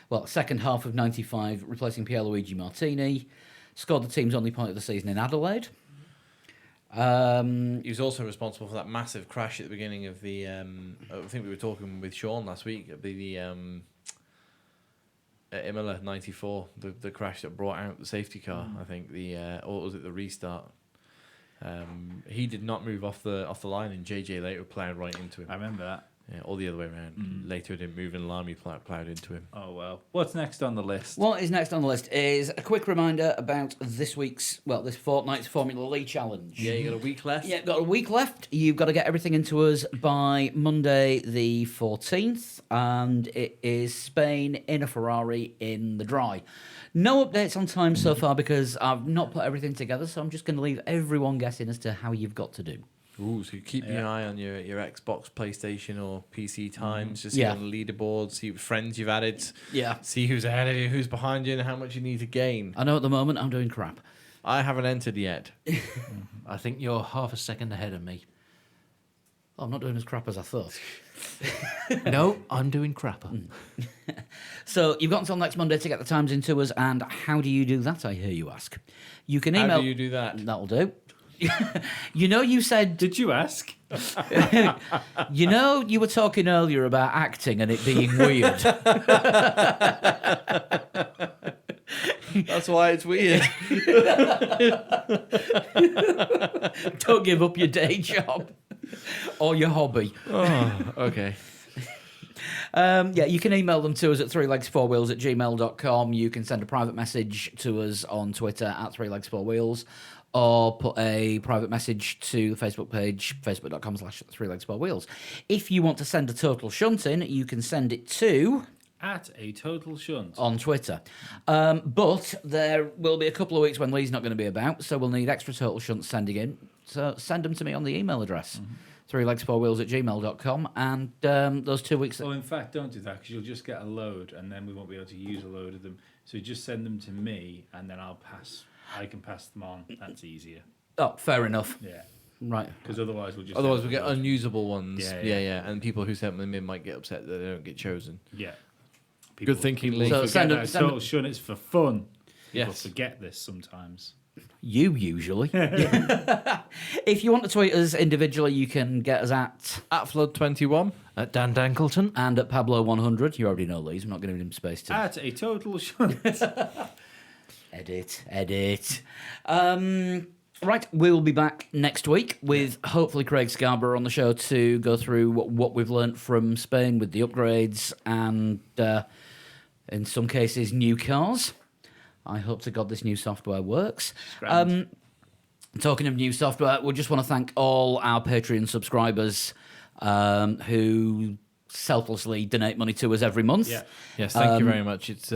Well, second half of '95, replacing Pierluigi Martini. scored the team's only point of the season in Adelaide. He was also responsible for that massive crash at the beginning of the. I think we were talking with Sean last week. At the at Imola '94, the crash that brought out the safety car. I think or was it the restart? He did not move off the line, and JJ later ploughed right into him. I remember that. Yeah, all the other way around. Later, it didn't move in line. He ploughed into him. Oh, well. What's next on the list? What is next on the list is a quick reminder about this fortnight's Formula Lee Challenge. Yeah, you got a week left. Yeah, got a week left. You've got to get everything into us by Monday the 14th, and it is Spain in a Ferrari in the dry. No updates on time so far because I've not put everything together, so I'm just going to leave everyone guessing as to how you've got to do. Ooh, so you keep your eye on your Xbox, PlayStation, or PC times. Just see Yeah. on the leaderboard, see what friends you've added, Yeah. see who's ahead of you, who's behind you, and how much you need to gain. I know at the moment I'm doing crap. I haven't entered yet. I think you're half a second ahead of me. Oh, I'm not doing as crap as I thought. No, I'm doing crapper. So you've got until next Monday to get the times into us, and how do you do that, I hear you ask? You can email... How do you do that? That'll do. You know, you said... Did you ask? You know, you were talking earlier about acting and it being weird. That's why it's weird. Don't give up your day job or your hobby. Okay. Yeah, you can email them to us at threelegs4wheels@gmail.com. You can send a private message to us on Twitter at threelegs4wheels, or put a private message to the Facebook page, facebook.com/threelegs4wheels. If you want to send a total shunting, you can send it to... At a total shunt. on Twitter. But there will be a couple of weeks when Lee's not going to be about, so we'll need extra total shunts sending in. So send them to me on the email address, threelegs4wheels@gmail.com, and those 2 weeks... Well, in fact, don't do that because you'll just get a load and then we won't be able to use a load of them. So just send them to me and then I can pass them on. That's easier. Oh, fair enough. Yeah. Right. Because otherwise we'll just... Otherwise, end we up get with- unusable ones. Yeah, Yeah, yeah. yeah. And people who sent them in might get upset that they don't get chosen. Yeah. Good thinking, Lee. So Forget send them- that send total shunt is for fun. People Yes. forget this sometimes. You usually. If you want to tweet us individually, you can get us at @Flood21. At Dan Dankleton. and at Pablo100. You already know Lee's. I'm not giving him space to At a total shunt. edit. Right, we'll be back next week with hopefully Craig Scarborough on the show to go through what we've learnt from Spain with the upgrades and, in some cases, new cars. I hope to God this new software works. Grand. Talking of new software, we just want to thank all our Patreon subscribers who selflessly donate money to us every month. Yeah. Yes, thank you very much. It's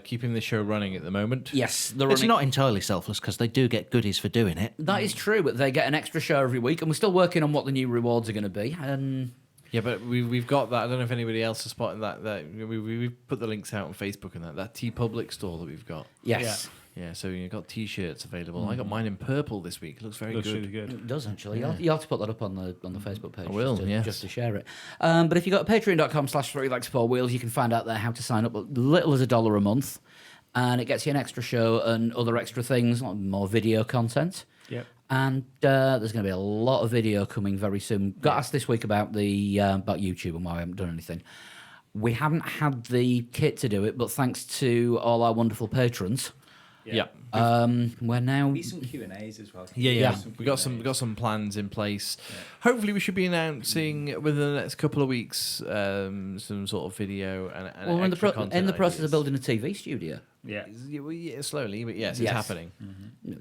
keeping the show running at the moment. Yes, they're It's running. not entirely selfless because they do get goodies for doing it. That is true, but they get an extra show every week, and we're still working on what the new rewards are going to be. And Yeah, but we've got that. I don't know if anybody else has spotted that. We've put the links out on Facebook and that TeePublic store that we've got. yes, Yeah, so you've got T-shirts available. I got mine in purple this week. It looks very Looks good. really good. it does actually. You'll have to put that up on the Facebook page. I will, yes. just to share it. But if you go to patreon.com/3legs4wheels, you can find out there how to sign up at little as $1 a month, and it gets you an extra show and other extra things, like more video content. Yep. And there's going to be a lot of video coming very soon. Got asked this week about the about YouTube and why I haven't done anything. We haven't had the kit to do it, but thanks to all our wonderful patrons, Yeah. we're now. Be some Q&As as well. Yeah. We got some plans in place. Hopefully, we should be announcing within the next couple of weeks some sort of video and Well, we're in extra the content process ideas. of building a TV studio. Yeah. Yeah, slowly, but yes, it's Yes. happening.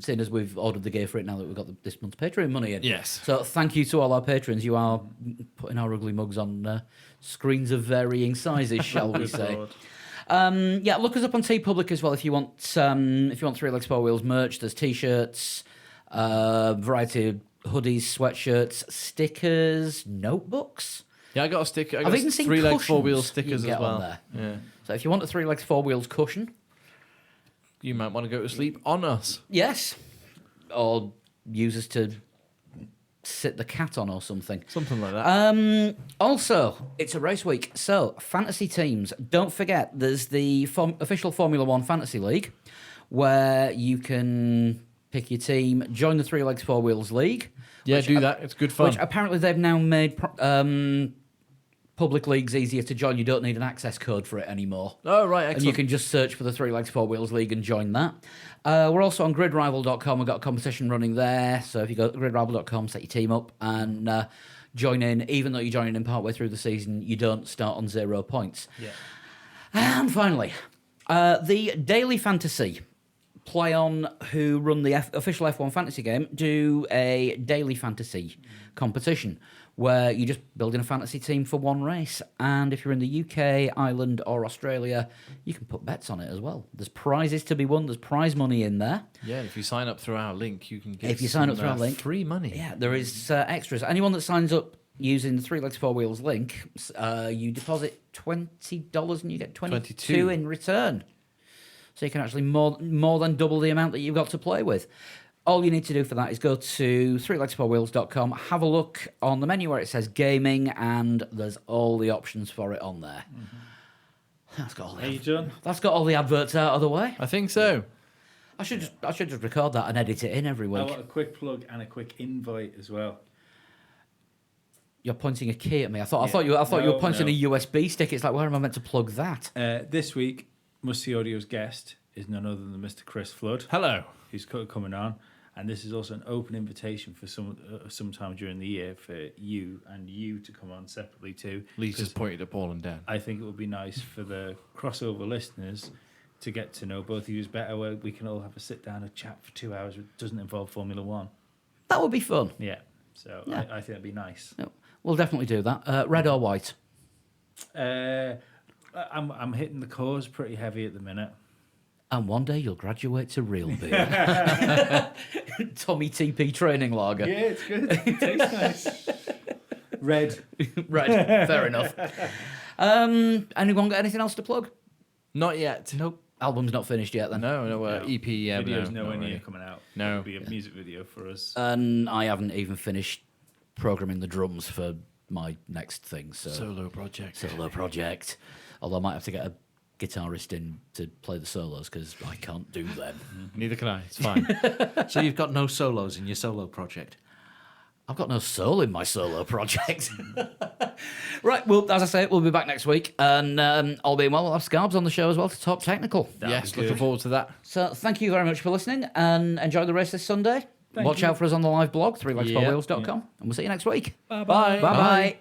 Seeing as we've ordered the gear for it now that we've got this month's Patreon money in. Yes. So thank you to all our patrons. You are putting our ugly mugs on screens of varying sizes, shall we Good say? Lord. Yeah, look us up on TeePublic as well if you want 3 Legs 4 Wheels merch. There's t-shirts, variety of hoodies, sweatshirts, stickers, notebooks. Yeah, I got a sticker. I I've got even seen 3 legs 4 cushions wheel you stickers can as get on well. there. Yeah. So if you want a 3 Legs 4 Wheels cushion, You might want to go to sleep on us. yes, or use us to sit the cat on or something. Something like that. Also, it's a race week, so fantasy teams. Don't forget, there's the official Formula One Fantasy League, where you can pick your team, join the Three Legs Four Wheels League. Yeah, do that. It's good fun. Which apparently they've now made public leagues easier to join. You don't need an access code for it anymore. Oh, right, And excellent. you can just search for the Three Legs Four Wheels League and join that. We're also on gridrival.com. We've got a competition running there. So if you go to gridrival.com, set your team up and join in. Even though you're joining in partway through the season, you don't start on 0 points. Yeah. And finally, the Daily Fantasy. Play On, who run the official F1 fantasy game, do a daily fantasy competition where you're just building a fantasy team for one race. And if you're in the UK, Ireland, or Australia, you can put bets on it as well. There's prizes to be won. There's prize money in there. Yeah, if you sign up through our link, you can get If you sign up through our link, free money. Yeah, there is extras. Anyone that signs up using the Three Legs Four Wheels link, you deposit $20 and you get 22 in return. So you can actually more than double the amount that you've got to play with. All you need to do for that is go to threelegs4wheels.com, have a look on the menu where it says gaming, and there's all the options for it on there. That's got all Are you done? That's got all the adverts out of the way. I think so. I should just record that and edit it in every I week. want a quick plug and a quick invite as well. You're pointing a key at me. I thought you No, were pointing no. a USB stick. It's like, where am I meant to plug that? This week, Musty Audio's guest is none other than Mr. Chris Flood, Hello. who's coming on. And this is also an open invitation for sometime during the year for you to come on separately too. Lee's just pointed at Paul and Dan. I think it would be nice for the crossover listeners to get to know both of you better, where we can all have a sit down and chat for 2 hours. It doesn't involve Formula One. That would be fun. Yeah. So Yeah. I think that'd be nice. No, we'll definitely do that. Red or white? I'm hitting the cause pretty heavy at the minute. And one day you'll graduate to real beer. Tommy TP training lager. Yeah, it's good. It tastes nice. Red. Right, fair enough. Anyone got anything else to plug? Not yet. Nope. Album's not finished yet then. No, No. EP. Yeah, Video's no, nowhere not near really. coming out. No. It'll be a music video for us. And I haven't even finished programming the drums for my next thing. So Solo project. solo project. Although I might have to get a guitarist in to play the solos because I can't do them. Neither can I. It's fine. So you've got no solos in your solo project. I've got no soul in my solo project. Right, well, as I say, we'll be back next week. And all being well, we'll have Scarbs on the show as well to talk technical. Yes, looking forward to that. So thank you very much for listening and enjoy the race this Sunday. Thank Watch you. out for us on the live blog, threelegsforwheels.com. Yeah. And we'll see you next week. Bye-bye. Bye-bye.